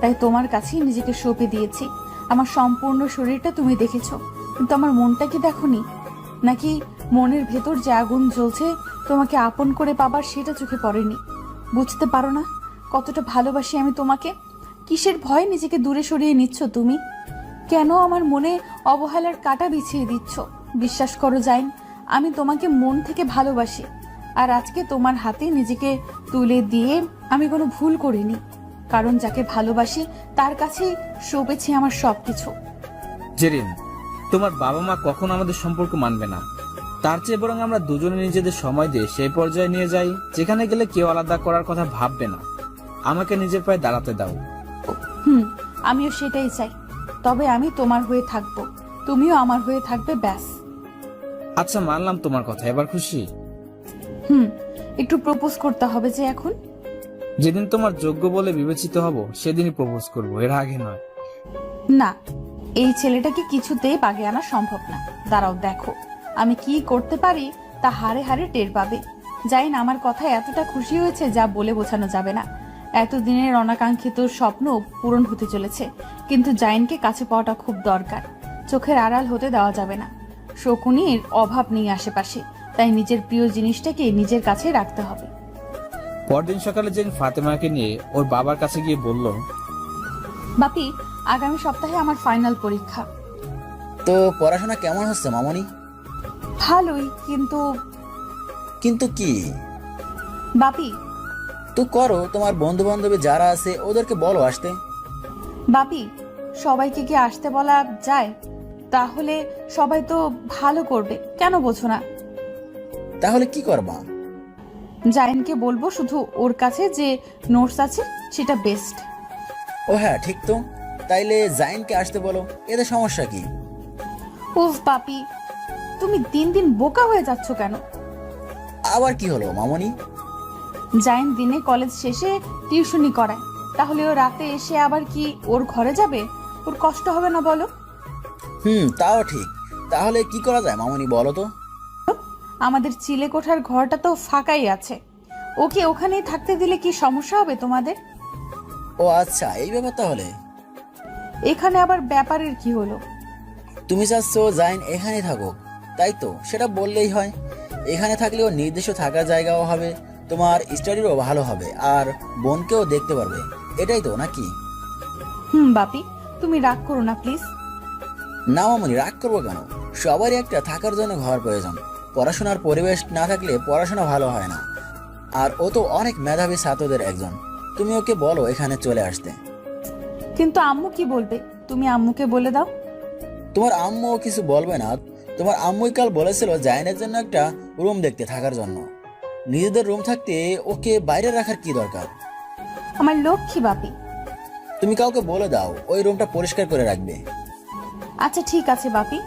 তাই তোমার কাছেই নিজেকে সঁপে দিয়েছি। আমার সম্পূর্ণ শরীরটা তুমি দেখেছো, কিন্তু আমার মনটা কি দেখোনি? নাকি মনের ভেতর যে আগুন জ্বলছে তোমাকে আপন করে পাবার, সেটা চোখে পড়েনি? বুঝতে পারো না কতটা ভালোবাসি আমি তোমাকে? কিসের ভয়ে নিজেকে দূরে সরিয়ে নিচ্ছ তুমি? কেন আমার মনে অবহেলার কাঁটা বিছিয়ে দিচ্ছ? বিশ্বাস করো জাইন, আমি তোমাকে মন থেকে ভালোবাসি। আর আজকে তোমার হাতে নিজেকে তুলে দিয়ে আমি কোনো ভুল করিনি, কারণ যাকে ভালোবাসি তার কাছেই সঁপেছি আমার সবকিছু। জেরিন, তোমার বাবা মা কখনো আমাদের সম্পর্ক মানবে না। তার চেয়ে বরং আমরা দুজনে নিজেদের সময় দিয়ে সেই পর্যায়ে নিয়ে যাই যেখানে গেলে কেউ আলাদা করার কথা ভাববে না। আমাকে নিজের পায়ে দাঁড়াতে দাও। আমিও সেটাই চাই। তবে আমি তোমার হয়ে থাকবো, তুমিও আমার হয়ে থাকবে, ব্যাস। আচ্ছা, মানলাম তোমার কথা। এবার খুশি? একটু প্রপোজ করতে হবে যে এখন। যেদিন তোমার যোগ্য বলে বিবেচিত হব সেদিনই প্রপোজ করব, এর আগে নয়। না, এই ছেলেটাকে কিছুতেই বাগে আনা সম্ভব না। দাঁড়াও, দেখো আমি কি করতে পারি তা হারে হারে টের পাবে। জাইন আমার কথায় এতটা খুশি হয়েছে যা বলে বোঝানো যাবে না। এতদিনের অনাকাঙ্ক্ষিত স্বপ্ন পূরণ হতে চলেছে, কিন্তু জাইনকে কাছে পাওয়াটা খুব দরকার। চোখের আড়াল হতে দেওয়া যাবে না। শকুনির অভাব নেই আশেপাশে, তাই নিজের প্রিয় জিনিসটাকে নিজের কাছে রাখতে হবে। পরদিন সকালে জেরিন ফাতেমাকে নিয়ে ওর বাবার কাছে গিয়ে বলল, বাপি, আগামী সপ্তাহে আমার ফাইনাল পরীক্ষা। তো পড়াশোনা কেমন হচ্ছে মামনি? ভালোই, কিন্তু কিন্তু কি? বাপি, তো করো, তোমার বন্ধু বান্ধবী যারা আছে ওদেরকে বলো আসতে। বাপি, সবাইকে কি আসতে বলা যায়? তাহলে সবাই তো ভালো করবে, কেন বোঝো না? তাহলে কি করবা? জাইনকে বলবো শুধু ওর কাছে যে নোটস আছে সেটা বেস্ট। ও হ্যাঁ, ঠিক তো। তাইলে জাইনকে আসতে বলো, এতে সমস্যা কি? উফ বাপি, তুমি দিন দিন বোকা হয়ে যাচ্ছ কেন? আবার কি হলো মামনি? জাইন দিনে কলেজ শেষে টিউশনি করায়, তাহলে ও রাতে এসে আবার কি ওর ঘরে যাবে? ওর কষ্ট হবে না বলো? তাও ঠিক। তাহলে কি করা যায় মামনি, বলো তো? আমাদের চিলে কোঠার ঘরটা তো ফাঁকাই আছে, ওকে ওখানেই থাকতে দিলে কি সমস্যা হবে তোমাদের? ও আচ্ছা, এই ব্যাপার তাহলে। এখানে আবার ব্যাপারের কি হলো? তুমি চাচ্ছ জাইন এখানে থাকুক, তাই তো? সেটা বললেই হয়। এখানে থাকলেও নির্দিষ্ট থাকার জায়গাও হবে, তোমার স্টাডিরও ভালো হবে, আর বোনকেও দেখতে পারবে। এটাই তো নাকি? বাপি, তুমি রাগ করো না প্লিজ। না মামনি, রাগ করবো কেন? সবারই একটা থাকার জন্য ঘর প্রয়োজন। পড়াশোনার পরিবেশ না থাকলে পড়াশোনা ভালো হয় না। আর ও তো অনেক মেধাবী ছাত্রদের একজন। তুমি ওকে বলো এখানে চলে আসতে। কিন্তু আম্মু কি বলবে? তুমি আম্মুকে বলে দাও। তোমার আম্মুও কিছু বলবে না। তোমার আম্মুই কাল বলেছিল জাইনের জন্য একটা রুম দেখতে থাকার জন্য। নিজেদের রুম থাকতে ওকে বাইরে রাখার কি দরকার? আমার লক্ষ্মী বাপি। তুমি কাউকে বলে দাও ওই রুমটা পরিষ্কার করে রাখবে। আচ্ছা ঠিক আছে বাপি।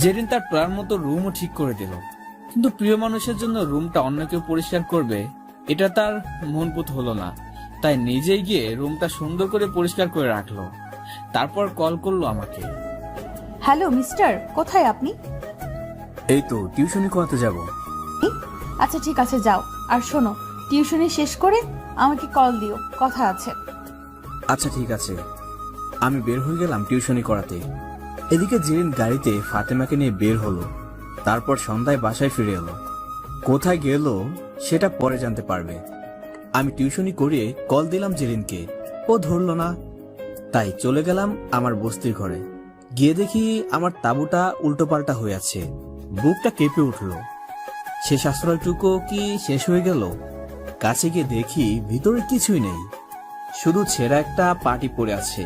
জেরিন তার প্ল্যান মতো রুমও ঠিক করে দিল, কিন্তু প্রিয় মানুষের জন্য রুমটা অন্য কেউ পরিষ্কার করবে এটা তার মন পুত হলো না। তাই নিজেই গিয়ে রুমটা সুন্দর করে পরিষ্কার করে রাখলো। তারপর কল করলো আমাকে। হ্যালো মিস্টার, কোথায় আপনি? এই তো টিউশনি করাতে যাব। আচ্ছা ঠিক আছে যাও, আর শোনো টিউশনি শেষ করে আমাকে কল দিও, কথা আছে। আচ্ছা ঠিক আছে। আমি বের হয়ে গেলাম টিউশনি করাতে। এদিকে জেরিন গাড়িতে ফাতেমাকে নিয়ে বের হলো। তারপর সন্ধ্যায় বাসায় ফিরে এলো। কোথায় গেল সেটা পরে জানতে পারবে। আমি টিউশনি করিয়ে কল দিলাম জেরিনকে, ও ধরলো না। তাই চলে গেলাম আমার বস্তির ঘরে। গিয়ে দেখি আমার তাঁবুটা উল্টোপাল্টা হয়ে আছে। বুকটা কেঁপে উঠলো। শেষ আশ্রয়টুকু কি শেষ হয়ে গেল? কাছে গিয়ে দেখি ভিতরে কিছুই নেই, শুধু ছেঁড়া একটা পাটি পড়ে আছে।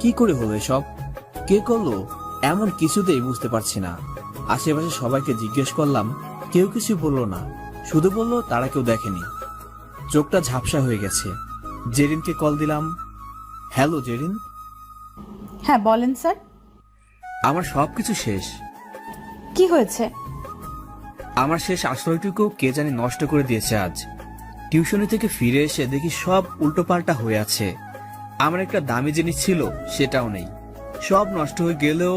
কি করে হলো এসব? কে করলো এমন কিছুতেই বুঝতে পারছি না। আশেপাশে সবাইকে জিজ্ঞেস করলাম, কেউ কিছু বললো না, শুধু বললো তারা কেউ দেখেনি। চোখটা ঝাপসা হয়ে গেছে। জেরিনকে কল দিলাম। হ্যালো জেরিন। হ্যাঁ বলেন স্যার। আমার সবকিছু শেষ। কি হয়েছে? আমার শেষ আশ্রয়টুকু কে জানি নষ্ট করে দিয়েছে আজ। টিউশনি থেকে ফিরে এসে দেখি সব উল্টোপাল্টা হয়ে আছে। আমার একটা দামি জিনিস ছিল সেটাও নেই। সব নষ্ট হয়ে গেলেও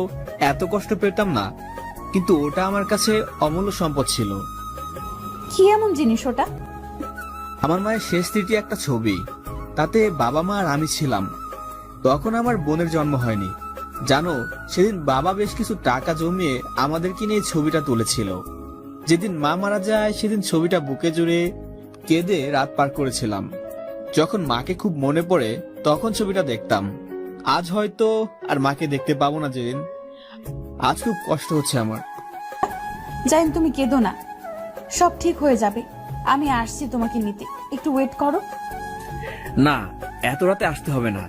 এত কষ্ট পেতাম না, কিন্তু ওটা আমার কাছে অমূল্য সম্পদ ছিল। কি এমন জিনিস ওটা? আমার মায়ের শেষ স্মৃতি একটা ছবি। তাতে বাবা মা আর আমি ছিলাম। তখন আমার বোনের জন্ম হয়নি। জানো, সেদিন বাবা বেশ কিছু টাকা জমিয়ে আমাদেরকে নিয়ে ছবিটা তুলেছিল। যেদিন মা মারা যায় সেদিন ছবিটা বুকে জুড়ে কেঁদে রাত পার করেছিলাম। যখন মাকে খুব মনে পড়ে তখন ছবিটা দেখতাম। আজ হয়তো আর মাকে দেখতে পাবো না জেরিন। আজ খুব কষ্ট হচ্ছে আমার। জাইন তুমি কেঁদো না, সব ঠিক হয়ে যাবে। আমি আসছি তোমাকে নিতে, একটু ওয়েট করো। না, এত রাতে আসতে হবে না।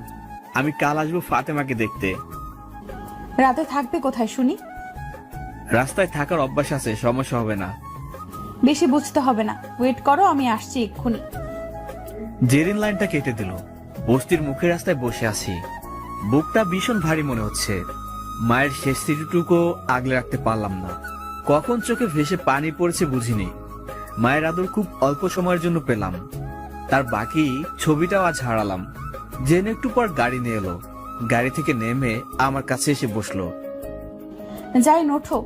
আমি কাল আসবো ফাতেমাকে দেখতে। রাতে থাকবে কোথায় শুনি? রাস্তায় থাকার অভ্যাস আছে, সমস্যা হবে না। বেশি বুঝতে হবে না, ওয়েট করো, আমি আসছি এক্ষুনি। জেরিন লাইনটা কেটে দিল। বস্তির মুখের রাস্তায় বসে আছি। বুকটা ভীষণ ভারী মনে হচ্ছে। মায়ের শেষ স্মৃতিটুকু আগলে রাখতে পারলাম না। কখন চোখে ভেসে পানি পড়েছে বুঝিনি। মায়ের আদর খুব অল্প সময়ের জন্য পেলাম, তার বাকি ছবিটাও আজ হারালাম। জেনে একটু পর গাড়ি নিয়ে এলো। গাড়ি থেকে নেমে আমার কাছে এসে বসলো। জাইন ওঠো,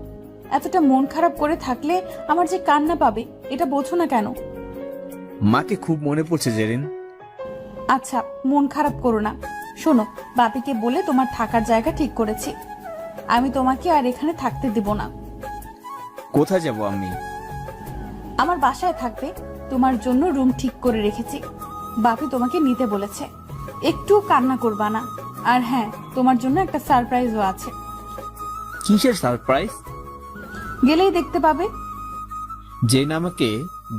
এতটা মন খারাপ করে থাকলে আমার যে কান্না পাবে এটা বোঝো না কেন? মাকে খুব মনে পড়ছে জেরিন। আচ্ছা মন খারাপ করো না। শোনো, বাপিকে বলে তোমার থাকার জায়গা ঠিক করেছি। আমি তোমাকে আর এখানে থাকতে দেব না। কোথায় যাব আমি? আমার বাসায় থাকবে। তোমার জন্য রুম ঠিক করে রেখেছি। বাপি তোমাকে নিতে বলেছে। একটু কান্না করবা না। আর হ্যাঁ, তোমার জন্য একটা সারপ্রাইজও আছে। কিসের সারপ্রাইজ? গেলেই দেখতে পাবে। জেন আমাকে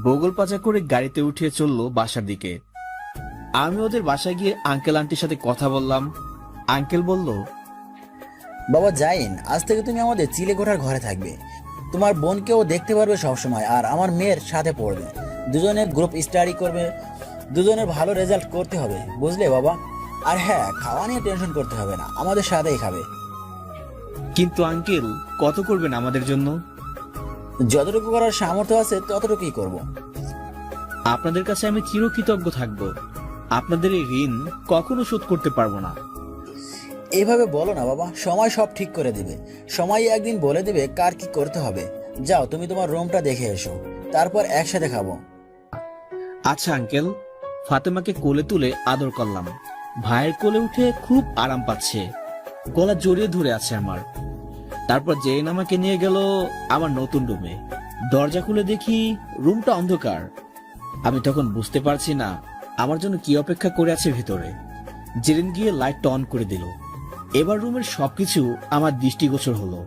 বগল পাচা করে গাড়িতে উঠিয়ে চললো বাসার দিকে। আমি ওদের বাসায় গিয়ে আঙ্কেল আন্টির সাথে কথা বললাম। আঙ্কেল বলল, বাবা জাইন, আজ থেকে তুমি আমাদের চিলেকোঠার ঘরে থাকবে। তোমার বোনকেও দেখতে পারবে সবসময়, আর আমার মেয়ের সাথে পড়বে। দুজনে গ্রুপ স্টাডি করবে। দুজনের ভালো রেজাল্ট করতে হবে, বুঝলে বাবা? আর হ্যাঁ, খাওয়া নিয়ে টেনশন করতে হবে না, আমাদের সাথেই খাবে। কিন্তু আঙ্কেল কত করবেন আমাদের জন্য? যতটুকু করার সামর্থ্য আছে ততটুকুই করব। আপনাদের কাছে আমি চিরকৃতজ্ঞ থাকব। আপনাদের এই ঋণ কখনো শোধ করতে পারবো না। এইভাবে বলো না বাবা, সময় সব ঠিক করে দিবে। সময় একদিন বলে দিবে কার কি করতে হবে। যাও, তুমি তোমার রুমটা দেখে এসো, তারপর একসাথে খাবো। আচ্ছা আঙ্কেল। ফাতেমাকে কোলে তুলে আদর করলাম। ভাইয়ের কোলে উঠে খুব আরাম পাচ্ছে। গলা জড়িয়ে ধরে আছে আমার। তারপর জেন আমাকে নিয়ে গেল আমার নতুন রুমে। দরজা খুলে দেখি রুমটা অন্ধকার। আমি তখন বুঝতে পারছি না আমার জন্য কি অপেক্ষা করে আছে ভেতরে। জেরিন গিয়ে লাইটটা অন করে দিল। এবার রুমের সবকিছু আমার দৃষ্টিগোচর হলো।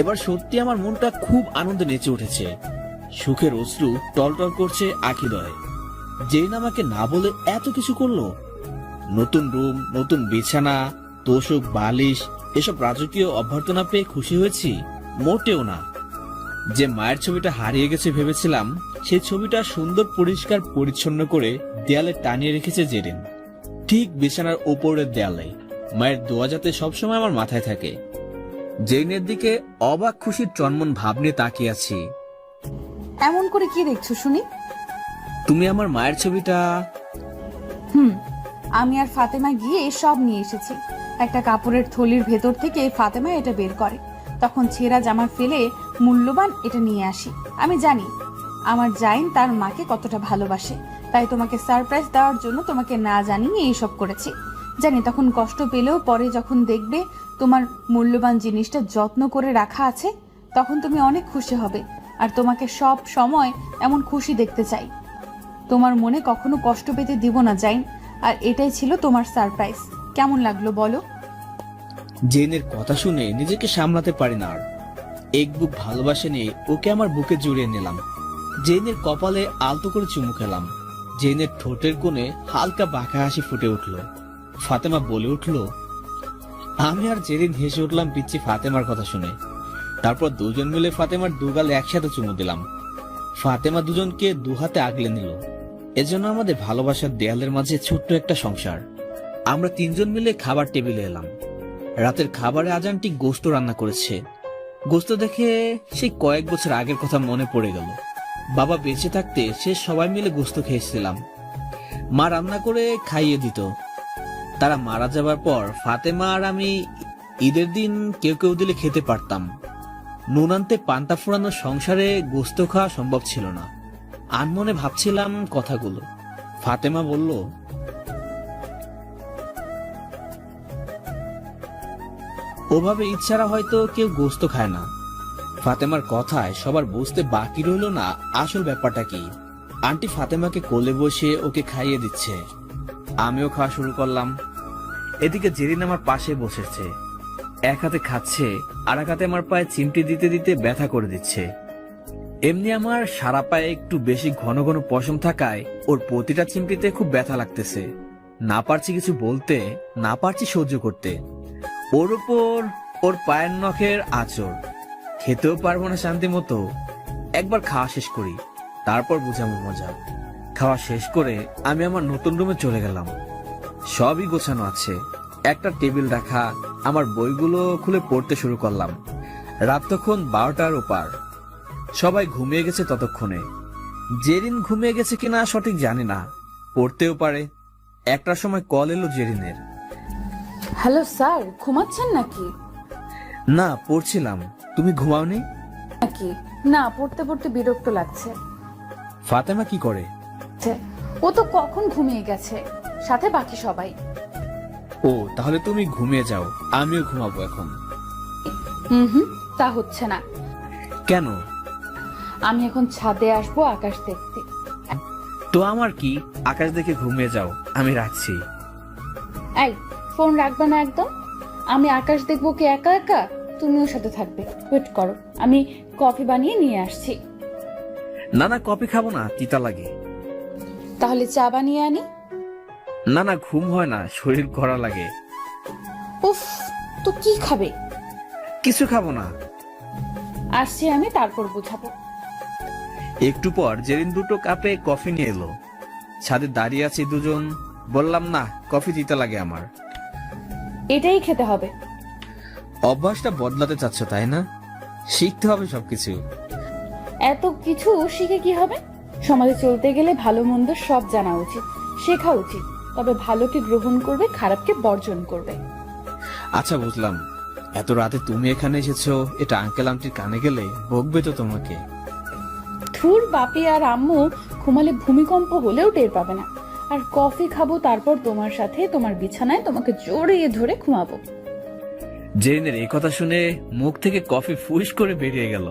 এবার সত্যি আমার মনটা খুব আনন্দে নেচে উঠেছে। সুখের অশ্রু টলটল করছে আখিদয়ে। জেরিন আমাকে না বলে এত কিছু করলো। নতুন রুম, নতুন বিছানা, তোষক, বালিশ, এসব রাজকীয় অভ্যর্থনা পেয়ে খুশি হয়েছি? মোটেও না। যে মায়ের ছবিটা হারিয়ে গেছে ভেবেছিলাম, সেই ছবিটা সুন্দর পরিষ্কার পরিচ্ছন্ন করে দেয়ালে টানিয়ে রেখেছে জেরিন, ঠিক বিছানার ওপরের দেয়ালে। মায়ের দোয়া যাতে সবসময় আমার মাথায় থাকে। জেরিনের দিকে অবাক খুশির চনমন ভাব নিয়ে তাকিয়ে আছি। এমন করে কি দেখছো শুনি? তুমি আমার মায়ের ছবিটা। আমি আর ফাতেমা গিয়ে সব নিয়ে এসেছি। একটা কাপড়ের থলির ভেতর থেকে ফাতেমা এটা বের করে, তখন ছেঁড়া জামা ফেলে মূল্যবান এটা নিয়ে আসি। আমি জানি আমার জাইন তার মাকে কতটা ভালোবাসে, তাই তোমাকে সারপ্রাইজ দেওয়ার জন্য তোমাকে না জানিয়ে এইসব করেছি। জানি তখন কষ্ট পেলেও পরে যখন দেখবে তোমার মূল্যবান জিনিসটা যত্ন করে রাখা আছে, তখন তুমি অনেক খুশি হবে। আর তোমাকে সব সময় এমন খুশি দেখতে চাই। তোমার মনে কখনো কষ্ট পেতে দিব না জাইন। আর এটাই ছিল তোমার সারপ্রাইজ। কেমন লাগলো বলো? জেনের কথা শুনে নিজেকে সামলাতে পারি না আর। এক বুক ভালোবাসা নিয়ে ওকে আমার বুকে জড়িয়ে নিলাম। জেনের কপালে আলতো করে চুমু খেলাম। জেনের ঠোঁটের কোণে হালকা বাঁকা হাসি ফুটে উঠল। ফাতেমা বলে উঠল। আমি আর জেরিন হেসে উঠলাম পিচ্ছি ফাতেমার কথা শুনে। তারপর দুজন মিলে ফাতেমার দুগালে একসাথে চুমু দিলাম। ফাতেমা দুজনকে দুহাতে আগলে নিল। এজন্য আমাদের ভালোবাসার দেয়ালের মাঝে ছোট্ট একটা সংসার। আমরা তিনজন মিলে খাবার টেবিলে এলাম। রাতের খাবারে আজানটি গোশত রান্না করেছে। গোশত দেখে সেই কয়েক বছর আগের কথা মনে পড়ে গেল। বাবা বেঁচে থাকতে সে সবাই মিলে গোশত খেয়েছিলাম। মা রান্না করে খাইয়ে দিত। তারা মারা যাবার পর ফাতেমা আর আমি ঈদের দিন কেউ কেউ দিলে খেতে পারতাম। নুন আনতে পান্তা ফুরানো সংসারে গোশত খাওয়া সম্ভব ছিল না। আনমনে ভাবছিলাম কথাগুলো। ফাতেমা বলল, ওভাবে ইচ্ছারা হয়তো কেউ গোশত খায় না। ফাতেমার কথায় সবার বুঝতে বাকি রইল না আসল ব্যাপারটা কি। আন্টি ফাতেমাকে কোলে বসে ওকে খাইয়ে দিচ্ছে। আমিও খাওয়া শুরু করলাম। এদিকে জেরিন আমার পাশে বসেছে। এক হাতে খাচ্ছে, আর এক হাতে আমার পায়ে চিমটি দিতে দিতে ব্যথা করে দিচ্ছে। এমনি আমার সারা পায়ে একটু বেশি ঘন ঘন পশম থাকায় ওর প্রতিটা চিমটিতে খুব ব্যথা লাগতেছে। না পারছি কিছু বলতে, না পারছি সহ্য করতে। ওর উপর ওর পায়ের নখের আঁচড়। খেতেও পারবো না শান্তি মতো। একবার খাওয়া শেষ করি, তারপর বুঝাবো মজা। খাওয়া শেষ করে আমি আমার নতুন রুমে চলে গেলাম। সবই গোছানো আছে, একটা টেবিল রাখা। আমার বইগুলো খুলে পড়তে শুরু করলাম। রাত তখন 12টার ওপার। সবাই ঘুমিয়ে গেছে ততক্ষণে। জেরিন ঘুমিয়ে গেছে কিনা সঠিক জানি না, পড়তেও পারে। একটার সময় কল এলো জেরিনের। হ্যালো স্যার, ঘুমাচ্ছেন নাকি? না, পড়ছিলাম। তুমি ঘুমাওনি নাকি? না, পড়তে পড়তে বিরক্ত লাগছে। ফাতেমা কি করে? ও তো কখন ঘুমিয়ে গেছে, সাথে বাকি সবাই। ও, তাহলে তুমি ঘুমিয়ে যাও, আমিও ঘুমাবো এখন। তা হচ্ছে না। কেন? আমি এখন ছাদে আসবো আকাশ দেখতে। তো আমার কি, আকাশ দেখে ঘুমিয়ে যাও, আমি রাখছি। এই, ফোন রাখবে না একদম। আমি আকাশ দেখবো কি একা একা? তুমিও সাথে থাকবে। ওয়েট করো, আমি কফি বানিয়ে নিয়ে আসছি। না না, কফি খাবো না, তিতা লাগে। তাহলে চা বানিয়ে আনি। না না, ঘুম হয় না, শরীর কড়া লাগে। উফ, তো কি খাবে? কিছু খাবো না। আসছি আমি, তারপর বুঝাবো। একটু পর জেরিন দুটো কাপে কফি নিয়ে এলো। ছাদে দাঁড়িয়ে আছি দুজন। বললাম না, কফি তিতা লাগে আমার। এটাই খেতে হবে। অভ্যাসটা বদলাতে চাচ্ছ তাই না? শিখতে হবে সবকিছু। এত কিছু শিখে কি হবে? সমাজে চলতে গেলে ভালো মন্দ সব জানা উচিত, শেখা উচিত। তবে ভালোকে গ্রহণ করবে, খারাপকে বর্জন করবে। আচ্ছা, বুঝলাম। এত রাতে তুমি এখানে এসেছো, এটা আঙ্কেল আন্টির কানে গেলে বকবে তো তোমাকে। থুর বাপি আর আম্মু ঘুমালে ভূমিকম্প হলেও টের পাবে না। আর কফি খাবো, তারপর তোমার সাথে তোমার বিছানায় তোমাকে জড়িয়ে ধরে ঘুমাবো। জেরিনের এই কথা শুনে মুখ থেকে কফি ফুস করে বেরিয়ে গেল।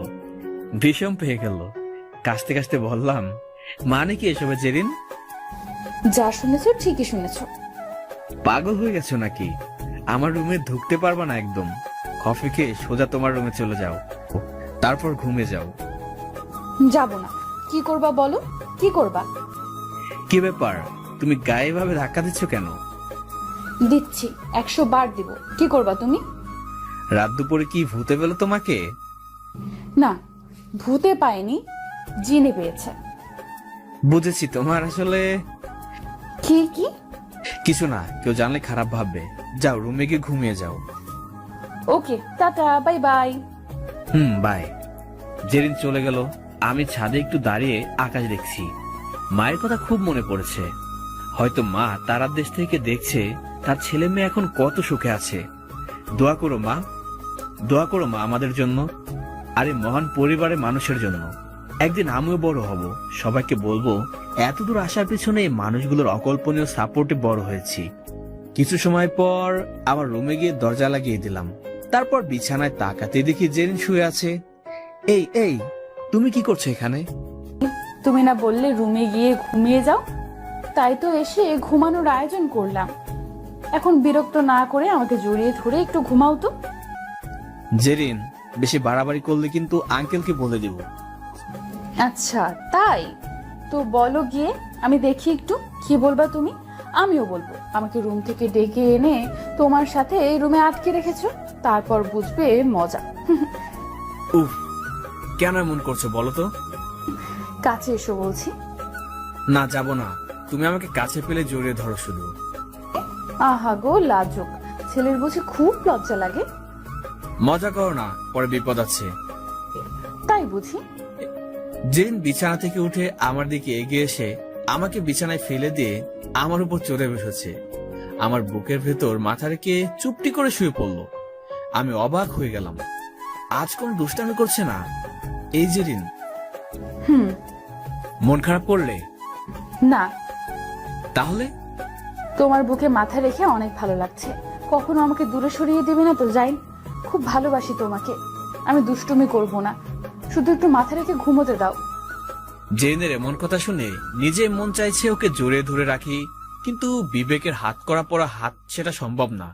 ভীষণ পেয়ে গেল। কাশতে কাশতে বললাম, মানে কি এসবে জেরিন? যা শুনেছো ঠিকই শুনেছো। পাগল হয়ে গেছো নাকি? আমার রুমে ঢুকতে পারবা না একদম। কফি খেয়ে সোজা তোমার রুমে চলে যাও, তারপর ঘুমে যাও। যাবো না। কি করবা বলো, কি করবা? কি ব্যাপার, তুমি গায়ে ভাবে ধাক্কা দিচ্ছ কেন? দিচ্ছি, 100 বার দিব। কি করবা তুমি? রাত দুপুরে কি ভূতে পেলো তোমাকে? না, ভূতে পায়নি, জিনে পেয়েছে। বুঝেছি, তোমার আসলে কি কি? কিছু না, কেউ জানলে খারাপ ভাববে। যাও রুমে গিয়ে ঘুমিয়ে যাও। Okay, tata, bye bye. Bye. Jerin চলে গেল। আমি ছাদে একটু দাঁড়িয়ে আকাশ দেখছি। মায়ের কথা খুব মনে পড়েছে। হয়তো মা তারার দেশ থেকে দেখছে তার ছেলে মেয়ে এখন কত সুখে আছে। দোয়া করো মা, দোয়া করো মা আমাদের জন্য, আর এই মহান পরিবারের মানুষের জন্য। একদিন আমিও বড় হব, সবাইকে বলবো এতদূর আসার পিছনে এই মানুষগুলোর অকল্পনীয় সাপোর্টে বড় হয়েছি। কিছু সময় পর আমার রুমে গিয়ে দরজা লাগিয়ে দিলাম। তারপর বিছানায় তাকাতে দেখি জেরিন শুয়ে আছে। এই এই, তুমি কি করছো এখানে? তুমি না বললে রুমে গিয়ে ঘুমিয়ে যাও, তাই তো এসে ঘুমানোর আয়োজন করলাম। এখন বিরক্ত না করে আমাকে জড়িয়ে ধরে একটু ঘুমাও তো। জেরিন, বেশি বাড়াবাড়ি করলে কিন্তু আঙ্কেলকে বলে দেব। আচ্ছা তাই তো, বলো গিয়ে, আমি দেখি একটু কি বলবা তুমি। আমিও বলবো। আমাকে রুম থেকে ডেকে এনে তোমার সাথে এই রুমে আটকে রেখেছো, তারপর বুঝবে মজা। উফ, কেন এমন করছো বলো তো? কাছে এসো বলছি। না, যাব না। তুমি আমাকে কাছে পেলে জড়িয়ে ধরো শুধু। আহা গো লাজুক, ছেলের বুঝি খুব লজ্জা লাগে। মজা করো না, পরে বিপদ আছে। তাই বুঝি? জেরিন বিছানা থেকে উঠে আমার দিকে এগিয়ে এসে আমাকে বিছানায় ফেলে দিয়ে আমার উপর চড়ে বসেছে। আমার বুকের ভেতর মাথা রেখে চুপটি করে শুয়ে পড়লো। আমি অবাক হয়ে গেলাম। আজ কোন দুষ্টামি করছে না এই জেরিন। মন খারাপ করলে? না। তাহলে? তোমার বুকে মাথা রেখে অনেক ভালো লাগছে। কখনো আমাকে দূরে সরিয়ে দেবে না তো জাইন? খুব ভালোবাসি তোমাকে, আমি দুষ্টুমি করব না, শুধু একটু মাথা রেখে ঘুমোতে দাও। জেরিনের এমন কথা শুনে নিজে মন চাইছে ওকে জড়িয়ে ধরে রাখি, কিন্তু বিবেকের হাত করা পড়া হাত সেটা সম্ভব না।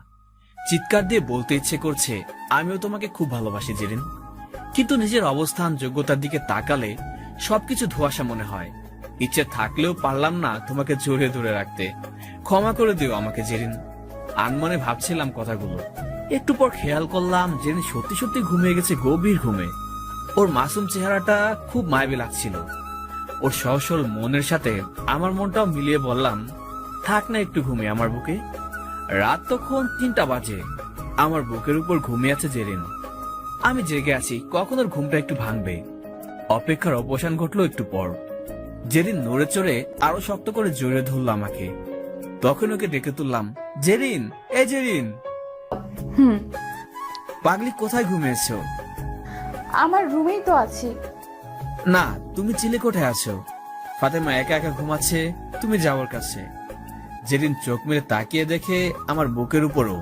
চিৎকার দিয়ে বলতে ইচ্ছে করছে, আমিও তোমাকে খুব ভালোবাসি জেরিন, কিন্তু নিজের অবস্থান যোগ্যতার দিকে তাকালে সবকিছু ধোঁয়াশা মনে হয়। ইচ্ছে থাকলেও পারলাম না তোমাকে জড়িয়ে ধরে রাখতে। ক্ষমা করে দিও আমাকে জেরিন। আনমনে ভাবছিলাম কথাগুলো, একটু পর খেয়াল করলাম জেরিন সত্যি সত্যি ঘুমিয়ে গেছে গভীর ঘুমে। ওর মাসুম চেহারাটা খুব মায়াবী লাগছিল। ওর সহসল মনের সাথে আমার মনটাও মিলিয়ে বললাম, থাক না একটু ঘুমিয়ে আমার বুকে। রাত তখন 3টা বাজে। আমার বুকের উপর ঘুমিয়ে আছে জেরিন। আমি জেগে আছি, কখন ওর ঘুমটা একটু ভাঙবে। অপেক্ষার অবসান ঘটলো একটু পর। জেরিন নড়ে চড়ে আরো শক্ত করে জড়িয়ে ধরল আমাকে। তখন ওকে ডেকে তুললাম, জেরিন, এই জেরিন। পাগলি, কোথায় ঘুমিয়েছো? আমার রুমেই তো আছি। না, তুমি চিলে কোঠায় আছো। ফাতেমা একা একা ঘুমাচ্ছে, তুমি যাওয়ার কাছে। জেরিন চোখ মেলে তাকিয়ে দেখে আমার বুকের উপরও।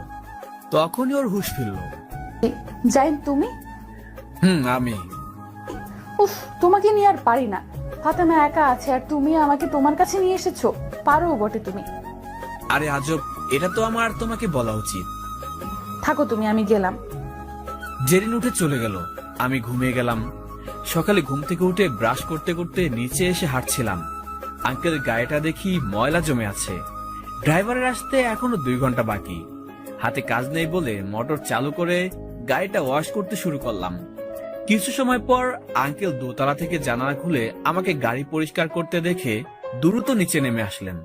তখনই ওর হুঁশ ফিরল। জাইন তুমি? আমি। উফ, তোমাকে নিয়ে আর পারি না। ফাতেমা একা আছে আর তুমি আমাকে তোমার কাছে নিয়ে এসেছো, পারো বটে তুমি। আরে আজব, এটা তো আমার তোমাকে বলা উচিত। থাকো তুমি, আমি গেলাম। জেরিন উঠে চলে গেল, আমি ঘুমিয়ে গেলাম। সকালে ঘুম থেকে উঠে ব্রাশ করতে করতে নিচে এসে হাঁটছিলাম। আঙ্কেলের গায়েটা দেখি ময়লা জমে আছে। ড্রাইভারের আসতে এখনো 2 ঘন্টা বাকি। হাতে কাজ নেই বলে মোটর চালু করে গাড়িটা ওয়াশ করতে শুরু করলাম। কিছু সময় পর আঙ্কেল দোতলা থেকে জানালা খুলে আমাকে গাড়ি পরিষ্কার করতে দেখে দ্রুত নিচে নেমে আসলেন।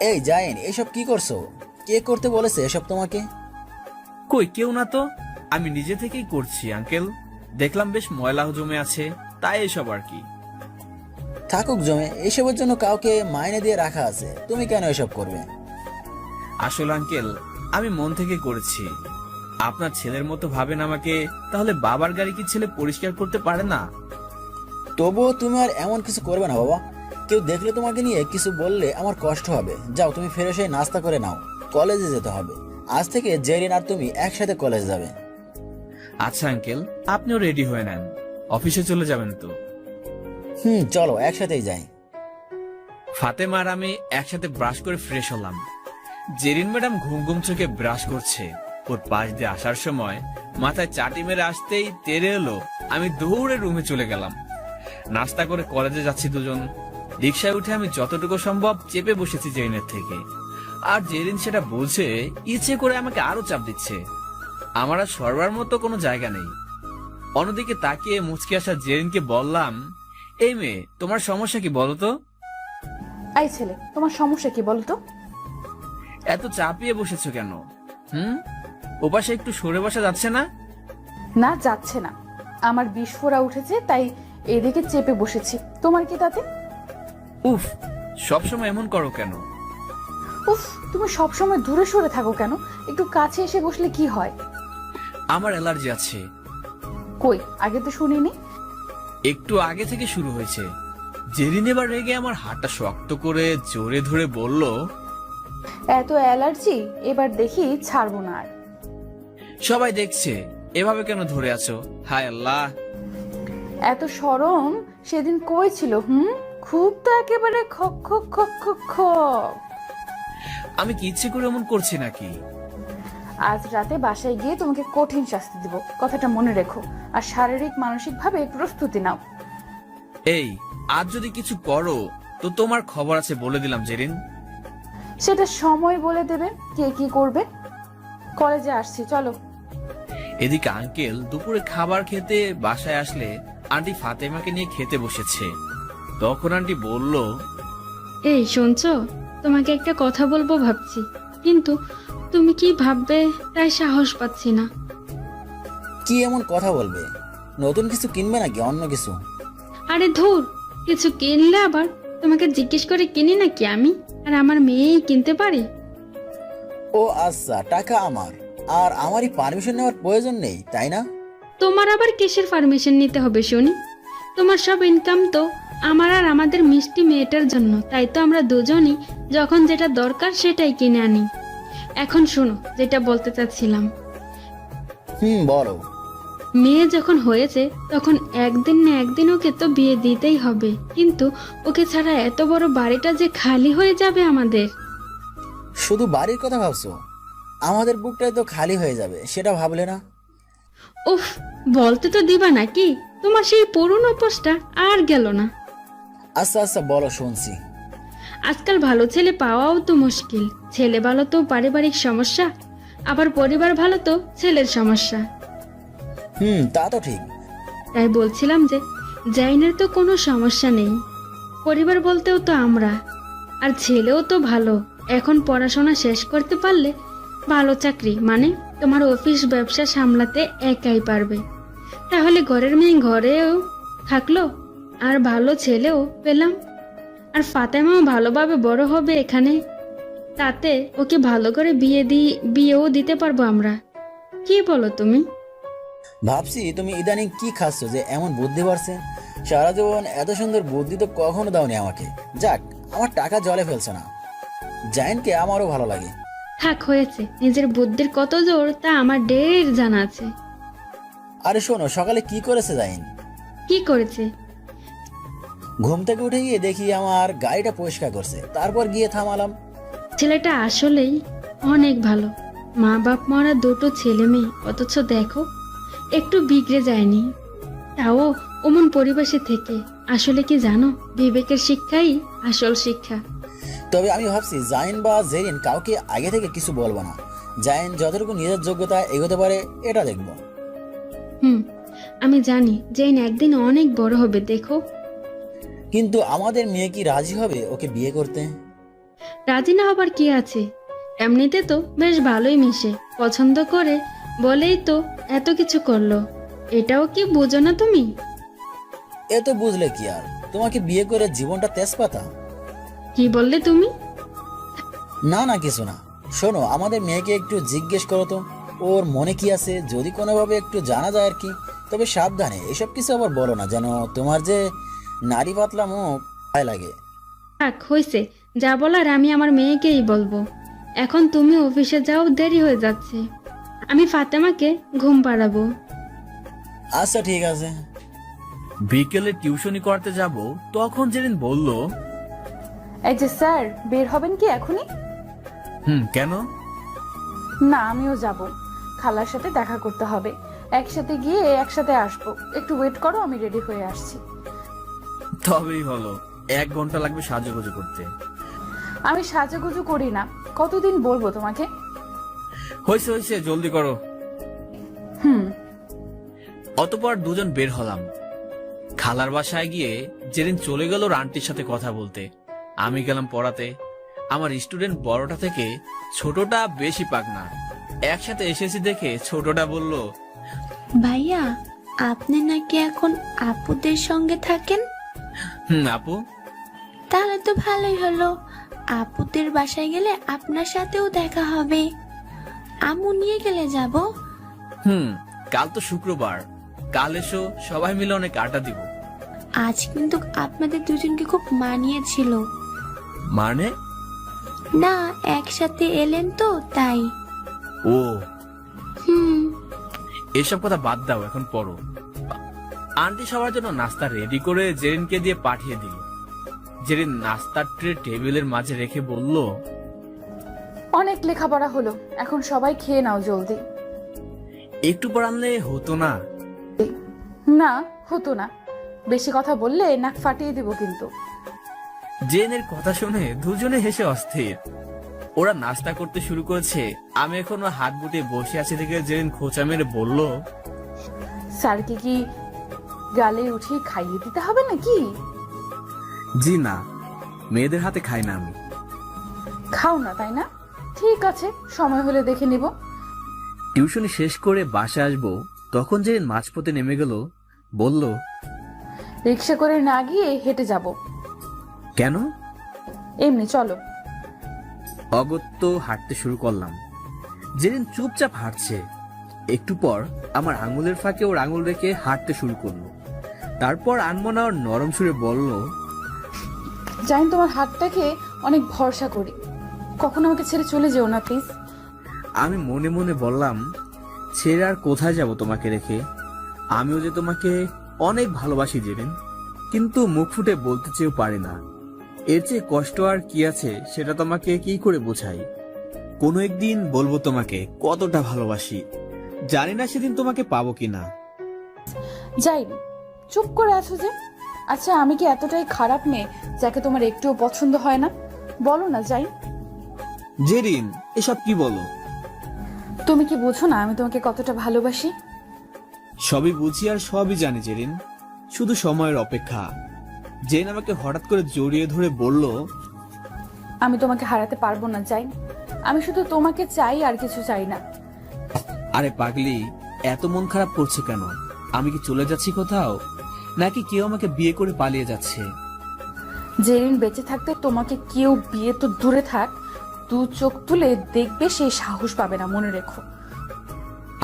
এই জাইন, এসব কি করছো? কে করতে বলেছে এসব তোমাকে? কই, কেউ না তো, আমি নিজে থেকেই করছি আঙ্কেল। দেখলাম বেশ ময়লা জমে আছে, তাই এসব আর কি। থাকুক জমে, এসবের জন্য কাউকে মাইনে দিয়ে রাখা আছে, তুমি কেন এসব করবে? আসলে আঙ্কেল, আমি মন থেকে করেছি। আপনার ছেলের মতো ভাবেন আমাকে, তাহলে বাবার গাড়ি কি ছেলে পরিষ্কার করতে পারে না? তবুও তুমি আর এমন কিছু করবে না বাবা। কেউ দেখলে তোমাকে নিয়ে কিছু বললে আমার কষ্ট হবে। যাও, তুমি ফ্রেশ হয়ে নাস্তা করে নাও, কলেজে যেতে হবে। আজ থেকে জেরিন আর তুমি একসাথে কলেজ যাবে। আচ্ছা আঙ্কেল, আপনিও রেডি হয়ে নেন, অফিসে চলে যাবেন তো? চলো একসাথেই যাই। ফাতেমা আর আমি একসাথে ব্রাশ করে ফ্রেশ হলাম। জেরিন ম্যাডাম ঘুম ঘুম চোখে ব্রাশ করছে। ওর পাশ দিয়ে আসার সময় মাথায় চাটি মেরে আসতেই তেরে এলো। আমি দৌড়ে রুমে চলে গেলাম। নাস্তা করে কলেজে যাচ্ছি দুজন। রিক্সায় উঠে আমি যতটুকু সম্ভব চেপে বসেছি জেরিনের থেকে। আর জেরিন সেটা বলছে, ইচ্ছে করে আমাকে আরো চাপ দিচ্ছে। আমার আর সরবার মতো কোনো জায়গা নেই। অন্যদিকে তাকিয়ে মুচকি আসা জেরিনকে বললাম, এই মেয়ে, তোমার সমস্যা কি বলো তো? এই ছেলে, তোমার সমস্যা কি বলো তো? এত চাপিয়ে বসেছো কেন? ওপাশে একটু সরে বসা যাচ্ছে না? না, যাচ্ছে না। আমার বিস্ফোরা উঠেছে, তাই এদিকে চেপে বসেছি। তোমার কি তাতে? উফ, সবসময় এমন করো কেন? উফ, তুমি সবসময় দূরে সরে থাকো কেন? একটু কাছে এসে বসলে কি হয়? আমার অ্যালার্জি আছে। কই, আগে তো শুনিনি। একটু আগে থেকে শুরু হয়েছে। জেরিন এবার রেগে আমার হাতটা শক্ত করে জোরে ধরে বলল, এত অ্যালার্জি, এবার দেখি ছাড়বো না আর। সবাই দেখছে, এভাবে কেন ধরে আছো? হায় আল্লাহ! এত সরম সেদিন কই ছিল? খুব তো একেবারে খক খক খক খক খক। আমি কি ইচ্ছে করে এমন করছি নাকি? আজ রাতে বাসায় গিয়ে তোমাকে কঠিন শাস্তি দিব, কথাটা মনে রেখো। আর শারীরিক মানসিক ভাবে প্রস্তুতি নাও। এই, আজ যদি কিছু করো তো তোমার খবর আছে বলে দিলাম জেরিন। সেটা সময় বলে দেবে কে কি করবে। কলেজে আসছি, চলো। এদিকে আঙ্কেল দুপুরে খাবার খেতে বাসায় আসলে আন্টি ফাতেমাকে নিয়ে খেতে বসেছে। তখন আন্টি বলল, এই শুনছো, তোমাকে একটা কথা বলবো ভাবছি, কিন্তু তুমি কি ভাববে তাই সাহস পাচ্ছি না। কি এমন কথা বলবে? নতুন কিছু কিনবে নাকি অন্য কিছু? আরে ধুর, কিছু কিনলে আবার তোমাকে জিজ্ঞেস করে কিনি নাকি আমি? আর আমার মেয়েই কিনতে পারে? ও আচ্ছা, টাকা আমার, আর আমারই পারমিশন নেওয়ার প্রয়োজন নেই, তাই না? তোমার আবার কিসের পারমিশন নিতে হবে শুনি? তোমার সব ইনকাম তো আমার আর আমাদের মিষ্টি মেয়েটার জন্য, তাই তো আমরা দুজনই যখন যেটা দরকার সেটাই কিনে আনি। এখন শোনো, যেটা বলতে চাচ্ছিলাম, বলো। মেয়ে যখন হয়েছে তখন একদিন না একদিন ওকে তো বিয়ে দিতেই হবে, কিন্তু ওকে ছাড়া এত বড় বাড়িটা যে খালি হয়ে যাবে আমাদের। শুধু বাড়ির কথা ভাবছো? আমাদের বুকটাই তো খালি হয়ে যাবে, সেটা ভাবলে না? উফ, বলতে তো দিবা নাকি? তোমার সেই পুরনো পোস্টটা আর গেল না। আচ্ছা আচ্ছা, বলো, শুনছি। আজকাল ভালো ছেলে পাওয়াও তো মুশকিল। ছেলে ভালো তো পারিবারিক সমস্যা, আবার পরিবার ভালো তো ছেলের সমস্যা। তা তো ঠিক। তাই বলছিলাম যে জাইনের তো কোনো সমস্যা নেই, পরিবার বলতেও তো আমরা, আর ছেলেও তো ভালো। এখন পড়াশোনা শেষ করতে পারলে ভালো চাকরি, মানে তোমার অফিস ব্যবসা সামলাতে একাই পারবে। তাহলে ঘরের মেয়ে ঘরেও থাকলো, আর ভালো ছেলেও পেলাম, আর ফাতেমাও ভালোভাবে বড় হবে এখানে। তাতে ওকে ভালো করে বিয়েও দিতে পারবো আমরা। কি বলো তুমি? ভাবছি তুমি ইদানিং কি খাচ্ছ যে এমন বুদ্ধি বাড়ছে। সারা জীবন এত সুন্দর বুদ্ধি তো কখনো দাওনি আমাকে। যাক, আমার টাকা জলে ফেলছে না। জায়েনকে আমারও ভালো লাগে। থাক, হয়েছে। নিজের বুদ্ধির কত জোর তা আমার ঢের জানা আছে। আরে শোনো, সকালে কি করেছে জায়েন? কি করেছে? ঘুম থেকে উঠে গিয়ে দেখি আমার গাড়িটা পরিষ্কার করছে, তারপর গিয়ে থামালাম। ছেলেটা আসলেই অনেক ভালো। মা বাপ মরা দুটো ছেলে মেয়ে, অথচ দেখো একটু বিগড়ে যায়নি, তাও অমন পরিবেশে থেকে। আসলে কি জানো, বিবেকের শিক্ষাই আসল শিক্ষা। তবে আমি ভাবছি জায়েন বা জেরিন কাউকে আগে থেকে কিছু বলবো না। জায়েন যতটুকু নিজের যোগ্যতা এগোতে পারে এটা দেখবো। আমি জানি জেন একদিন অনেক বড় হবে, দেখো। কিন্তু আমাদের মেয়ে কি রাজি হবে ওকে বিয়ে করতে? রাজি না হবার কি আছে? এমনিতে তো বেশ ভালোই মিশে, পছন্দ করে বলেই তো এত কিছু করলো। এটাও কি বোঝো না তুমি? এ তো বুঝলে কি আর, তোমাকে বিয়ে করে জীবনটা তেজপাতা। কি বললে তুমি? না না, কিছু না। শোনো, আমাদের মেয়েকে একটু জিজ্ঞেস করো তো ওর মনে কি আছে, যদি কোনোভাবে একটু জানা যায় আর কি। তবে সাবধানে, এসব কিছু আবার বলো না, যেন তোমার যে নারী পাতলা মুখ ভয় লাগে। থাক, হয়েছে। যা বলার আমি আমার মেয়েকেই বলবো। এখন তুমি অফিসে যাও, দেরি হয়ে যাচ্ছে। আমি ফাতেমাকে ঘুম পাড়াবো। আচ্ছা ঠিক আছে। বিকেলে টিউশনি করতে যাব, তখন জেরিন বলল, এই যে স্যার, বের হবেন কি এখনই? কেন? না, আমিও যাব। খালার সাথে দেখা করতে হবে, একসাথে গিয়ে একসাথে আসবো। একটু ওয়েট করো, আমি রেডি হয়ে আসছি। তবেই হলো। 1 ঘন্টা লাগবে সাজুগুজু করতে। আমি সাজুগুজু করি না, কতদিন বলবো তোমাকে? হয়েছে, জলদি করো। অতঃপর দুজন বের হলাম। খালার বাসায় গিয়ে জেরিন চলে গেল ওর আন্টির সাথে কথা বলতে। আমি গেলাম পড়াতে। আমার স্টুডেন্ট বড়টা থেকে ছোটটা বেশি পাকনা। একসাথে এসেছি দেখে ছোটটা বলল, ভাইয়া, আপনি নাকি এখন আপুদের সঙ্গে থাকেন? আপু। তাহলে তো ভালোই হলো, আপুদের বাসায় গেলে আপনার সাথেও দেখা হবে। আম্মু নিয়ে গেলে যাব। কাল তো শুক্রবার, কাল এসো, সবাই মিলে অনেক আড্ডা দিব। আজ কিন্তু আপনাদের দুজনকে খুব মানিয়েছিল। মানে? না, একসাথে এলেন তো তাই। ও, হুম। এসব কথা বাদ দাও, এখন পড়ো। আন্টি সবার জন্য নাস্তা রেডি করে জেরিনকে দিয়ে পাঠিয়ে দিল। জেরিন নাস্তার ট্রে টেবিলের মাঝে রেখে বলল, অনেক লেখাপড়া হলো, এখন সবাই খেয়ে নাও জলদি। একটু পর আনলে হতো না? না, হতো না। বেশি কথা বললে নাক ফাটিয়ে দিব কিন্তু। জেনের কথা শুনে দুজনে হেসে অস্থির। ওরা নাস্তা করতে শুরু করেছে। আমি এখনো হাত গুটিয়ে বসে আছি দেখে জেরিন খোঁচা মেরে বলল, স্যারকে কি গালে উঠিয়ে খাইয়ে দিতে হবে নাকি? জি না, মেয়েদের হাতে খাই না আমি। খাও না তাই না? ঠিক আছে, সময় হলে দেখে নিব। টিউশনি শেষ করে বাসা আসবো তখন জেরিন মাঝপথে নেমে গেল। বলল, রিক্সা করে না গিয়ে হেঁটে যাব। কেন? এমনি, চলো। অগত্য হাঁটতে শুরু করলাম। জেরিন চুপচাপ হাঁটছে। একটু পর আমার আঙুলের ফাঁকে ওর আঙুল রেখে হাঁটতে শুরু করলো। তারপর আনমনা ওর নরম সুরে বলল, জানি তোমার হাতটাকে অনেক ভরসা করি, কখনো আমাকে ছেড়ে চলে যেও না প্লিজ। আমি মনে মনে বললাম, ছেড়ে আর কোথায় যাব তোমাকে রেখে? আমিও যে তোমাকে অনেক ভালোবাসি জেরিন, কিন্তু মুখ ফুটে বলতে চেয়েও পারি না। এর চেয়ে কষ্ট আর কি আছে সেটা তোমাকে কি করে বোঝাই? কোনো একদিন বলবো তোমাকে কতটা ভালোবাসি। জানি না সেদিন তোমাকে পাবো কিনা। যাই, চুপ করে আছো যে। আচ্ছা, আমি কি এতটাই খারাপ মেয়ে যাকে তোমার একটুও পছন্দ হয় না? বলো না যাই। জেরিন, এসব কি বলো? তুমি কি বুঝো না আমি তোমাকে কতটা ভালোবাসি? সবই বুঝি আর সবই জানি জেরিন, শুধু সময়ের অপেক্ষা। জেন আমাকে হঠাৎ করে জড়িয়ে ধরে বলল, আমি তোমাকে হারাতে পারবো না যাই। আমি শুধু তোমাকে চাই, আর কিছু চাই না। আরে পাগলি, এত মন খারাপ করছে কেন? আমি কি চলে যাচ্ছি কোথাও, নাকি কেউ আমাকে বিয়ে করে পালিয়ে যাচ্ছে? জেরিন বেঁচে থাকতে তোমাকে কেউ বিয়ে তো দূরে থাক, দু চোখ তুলে দেখবে সেই সাহস পাবে না, মনে রেখো।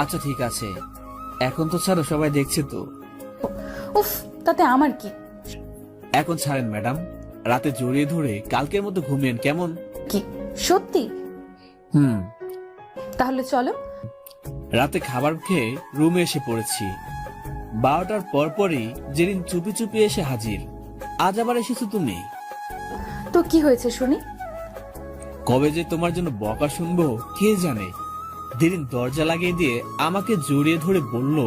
আচ্ছা ঠিক আছে, এখন তো ছাড়ো, সবাই দেখছে তো। উফ, তাতে আমার কি? এখন ছাড়েন ম্যাডাম, রাতে জড়িয়ে ধরে কালকের মতো ঘুমিয়েন কেমন? কি সত্যি? তাহলে চলো। রাতে খাবার খেয়ে রুমে এসে পড়েছি। 12টার পরপরই জেরিন চুপি চুপি এসে হাজির। আজ আবার এসেছো তুমি? তো কি হয়েছে শুনি? কবে যে তোমার জন্য বকা শুনবো কে জানে। জেরিন দরজা লাগিয়ে দিয়ে আমাকে জড়িয়ে ধরে বলল,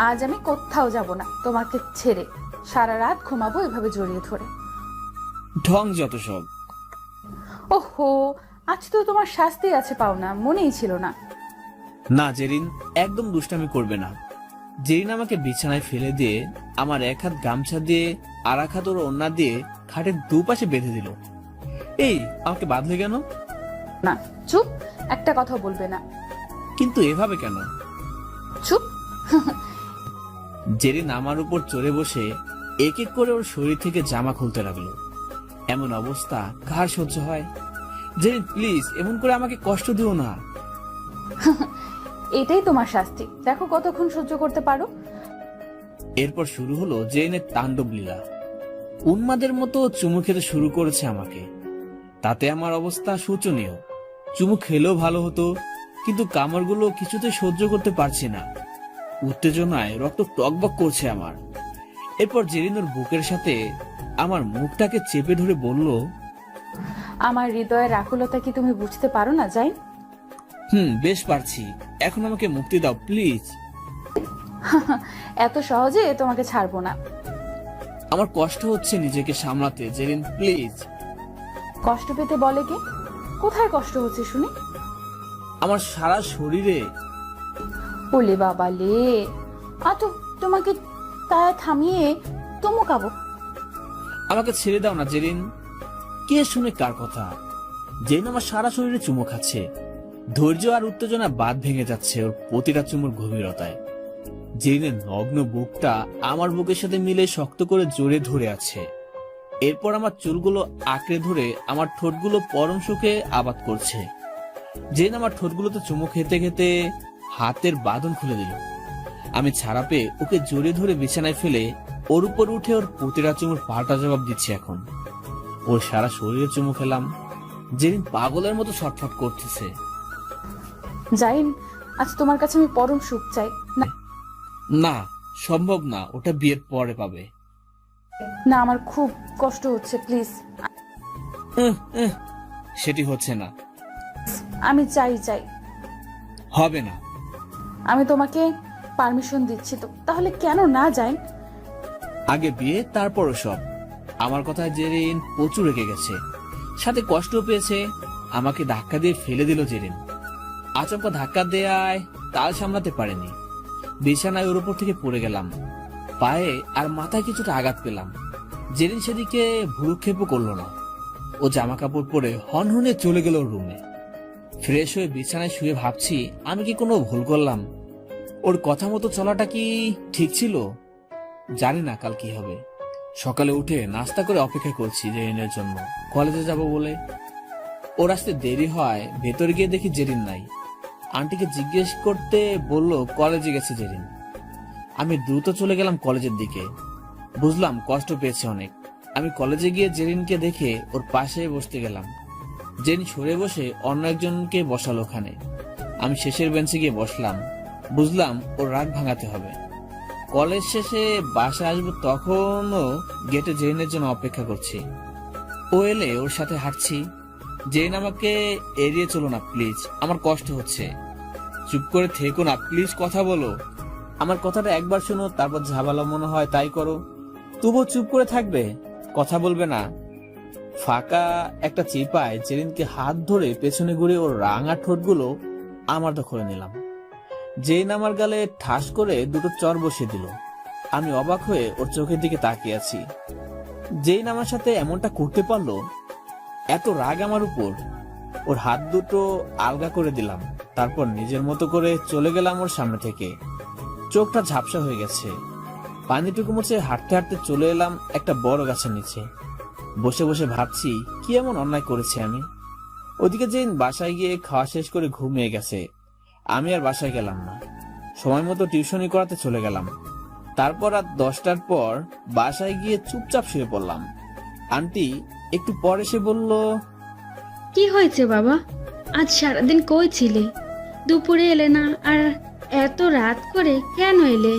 আজ আমি কোথাও যাব না তোমাকে ছেড়ে। সারা রাত ঘুমাবো এভাবে জড়িয়ে ধরে। ঢং যত সব। ওহো, আজ তো তোমার শাস্তি আছে, পাও না, মনেই ছিল না। না জেরিন, একদম দুষ্টামি করবে না। জেরিন আমাকে বিছানায় ফেলে দিয়ে আমার এক হাত গামছা দিয়ে আর এক হাত ওর ওড়না দিয়ে খাটের দুপাশে বেঁধে দিল। এই, আমাকে বাঁধলে কেন? না, চুপ, একটা কথা বলবে না। কিন্তু এভাবে কেন? চুপ। জেরিন আমার উপর চড়ে বসে এক এক করে ওর শরীর থেকে জামা খুলতে লাগলো। এমন অবস্থা কার সহ্য হয়? জেরিন প্লিজ, এমন করে আমাকে কষ্ট দিও না। এটাই তোমার শাস্তি, দেখো কতক্ষণ সহ্য করতে পারো। এরপর শুরু হলো জেরিনের তাণ্ডব লীলা। উন্মাদের মতো চুমু খেতে শুরু করেছে আমাকে। তাতে আমার অবস্থা শোচনীয়। চুমু খেলেও ভালো হতো, কিন্তু কামড়গুলো কিছুতে সহ্য করতে পারছি না। উত্তেজনায় রক্ত টকবক করছে আমার। এরপর জেরিন ওর বুকের সাথে আমার মুখটাকে চেপে ধরে বলল, আমার হৃদয়ের আকুলতা কি তুমি বুঝতে পারো না যাই? বেশ পারছি। এখন আমাকে মুক্তি দাও প্লিজ। এত সহজে তোমাকে ছাড়বো না। আমার কষ্ট হচ্ছে নিজেকে সামলাতে জেরিন প্লিজ। কষ্ট পেতে বলে কে? কোথায় কষ্ট হচ্ছে শুনি? আমার সারা শরীরে। ওলে বাবা লে, আতো তোমাকে তা থামিয়ে চুমুকাবো। আমাকে ছেড়ে দাও না জেরিন। কে শুনে কার কথা? জেরিন আমার সারা শরীরে চুমু খাচ্ছে। ধৈর্য আর উত্তেজনা বাদ ভেঙে যাচ্ছে ওর প্রতিটা চুমুর গভীরতায়। জেরিনের নগ্ন বুকটা আমার বুকের সাথে মিলে শক্ত করে জোরে ধরে আছে। এরপর আমার চুলগুলো আঁকড়ে ধরে আমার ঠোঁটগুলো পরম সুখে আবাদ করছে। জেরিন আমার ঠোঁটগুলোতে চুমু খেতে খেতে হাতের বাঁধন খুলে দিল। আমি ছাড়া পেয়ে ওকে জোরে ধরে বিছানায় ফেলে ওর উপর উঠে ওর প্রতিটা চুমুর পাল্টা জবাব দিচ্ছি। এখন ওর সারা শরীরে চুমু খেলাম। জেরিন পাগলের মতো ছটফট করতেছে। জাইন, আজ তোমার কাছে আমি পরম সুখ চাই। না না, সম্ভব না, ওটা বিয়ের পরে পাবে। না, আমার খুব কষ্ট হচ্ছে, প্লিজ। সেটি হচ্ছে না। আমি চাই। হবে না। আমি তোমাকে পারমিশন দিচ্ছি, তো তাহলে কেন না যাই? আগে বিয়ে তারপর সব। আমার কথায় জেরিন প্রচুর রেগে গেছে, সাথে কষ্ট পেয়েছে। আমাকে ধাক্কা দিয়ে ফেলে দিল জেরিন। আচমকা ধাক্কা দেয়ায় তাল সামলাতে পারেনি। বিছানায় ওর উপর থেকে পড়ে গেলাম। পায়ে আর মাথায় কিছুটা আঘাত পেলাম। জেরিন সেদিকে ভুরুক্ষেপও করলো না। ও জামা কাপড় পরে হনহনে চলে গেল রুমে। ফ্রেশ হয়ে বিছানায় শুয়ে ভাবছি, আমি কি কোনো ভুল করলাম? ওর কথা মতো চলাটা কি ঠিক ছিল? জানি না কাল কি হবে। সকালে উঠে নাস্তা করে অপেক্ষা করছি জেরিনের জন্য, কলেজে যাব বলে। ওর আসতে দেরি হয়। ভেতরে গিয়ে দেখি জেরিন নাই। আন্টিকে জিজ্ঞেস করতে বলল কলেজে গেছে জেরিন। আমি দ্রুত চলে গেলাম কলেজের দিকে। বুঝলাম কষ্ট পেয়েছে অনেক। আমি কলেজে গিয়ে জেরিনকে দেখে ওর পাশে বসতে গেলাম। জেরিন সরে বসে অন্য একজনকে বসালো ওখানে। আমি শেষের বেঞ্চে গিয়ে বসলাম। বুঝলাম ওর রাগ ভাঙাতে হবে। কলেজ শেষে বাসায় আসবো, তখনও গেটে জেরিনের জন্য অপেক্ষা করছি। ও এলে ওর সাথে হাঁটছি। জেরিন, আমাকে এড়িয়ে চলো না প্লিজ, আমার কষ্ট হচ্ছে। চুপ করে থেকো না প্লিজ, কথা বলো। আমার কথাটা একবার শোনো, তারপর ঝামেলা মনে হয় তাই করো। তবুও চুপ করে থাকবে, কথা বলবে না। ফাঁকা একটা চিপায় জেরিনকে হাত ধরে পেছনে ঘুরে ওর রাঙা ঠোঁটগুলো আমার দখলে নিলাম। জেরিন আমার গালে ঠাস করে দুটো চর বসিয়ে দিল। আমি অবাক হয়ে ওর চোখের দিকে তাকিয়ে আছি। জেরিন আমার সাথে এমনটা করতে পারলো? এত রাগ আমার উপর। ওর হাত দুটো আলগা করে দিলাম। তারপর নিজের মতো করে চলে গেলাম ওর সামনে থেকে। চোখটা ঝাপসা হয়ে গেছে। পানিটুকু মুছে হাঁটতে হাঁটতে চলে এলাম একটা বড় গাছের নিচে। বসে বসে ভাবছি কি এমন অন্যায় করেছি আমি। ওদিকে জেরিন বাসায় গিয়ে খাওয়া শেষ করে ঘুমিয়ে গেছে। আমি আর বাসায় গেলাম না। সময় মতো টিউশনি করাতে চলে গেলাম। তারপর রাত 10টার পর বাসায় গিয়ে চুপচাপ শুয়ে পড়লাম। আন্টি একটু পর এসে বলল, কি হয়েছে বাবা? আজ সারাদিন কই ছিলে? দুপুরে এলে না, আর এত রাত করে কেন এলে?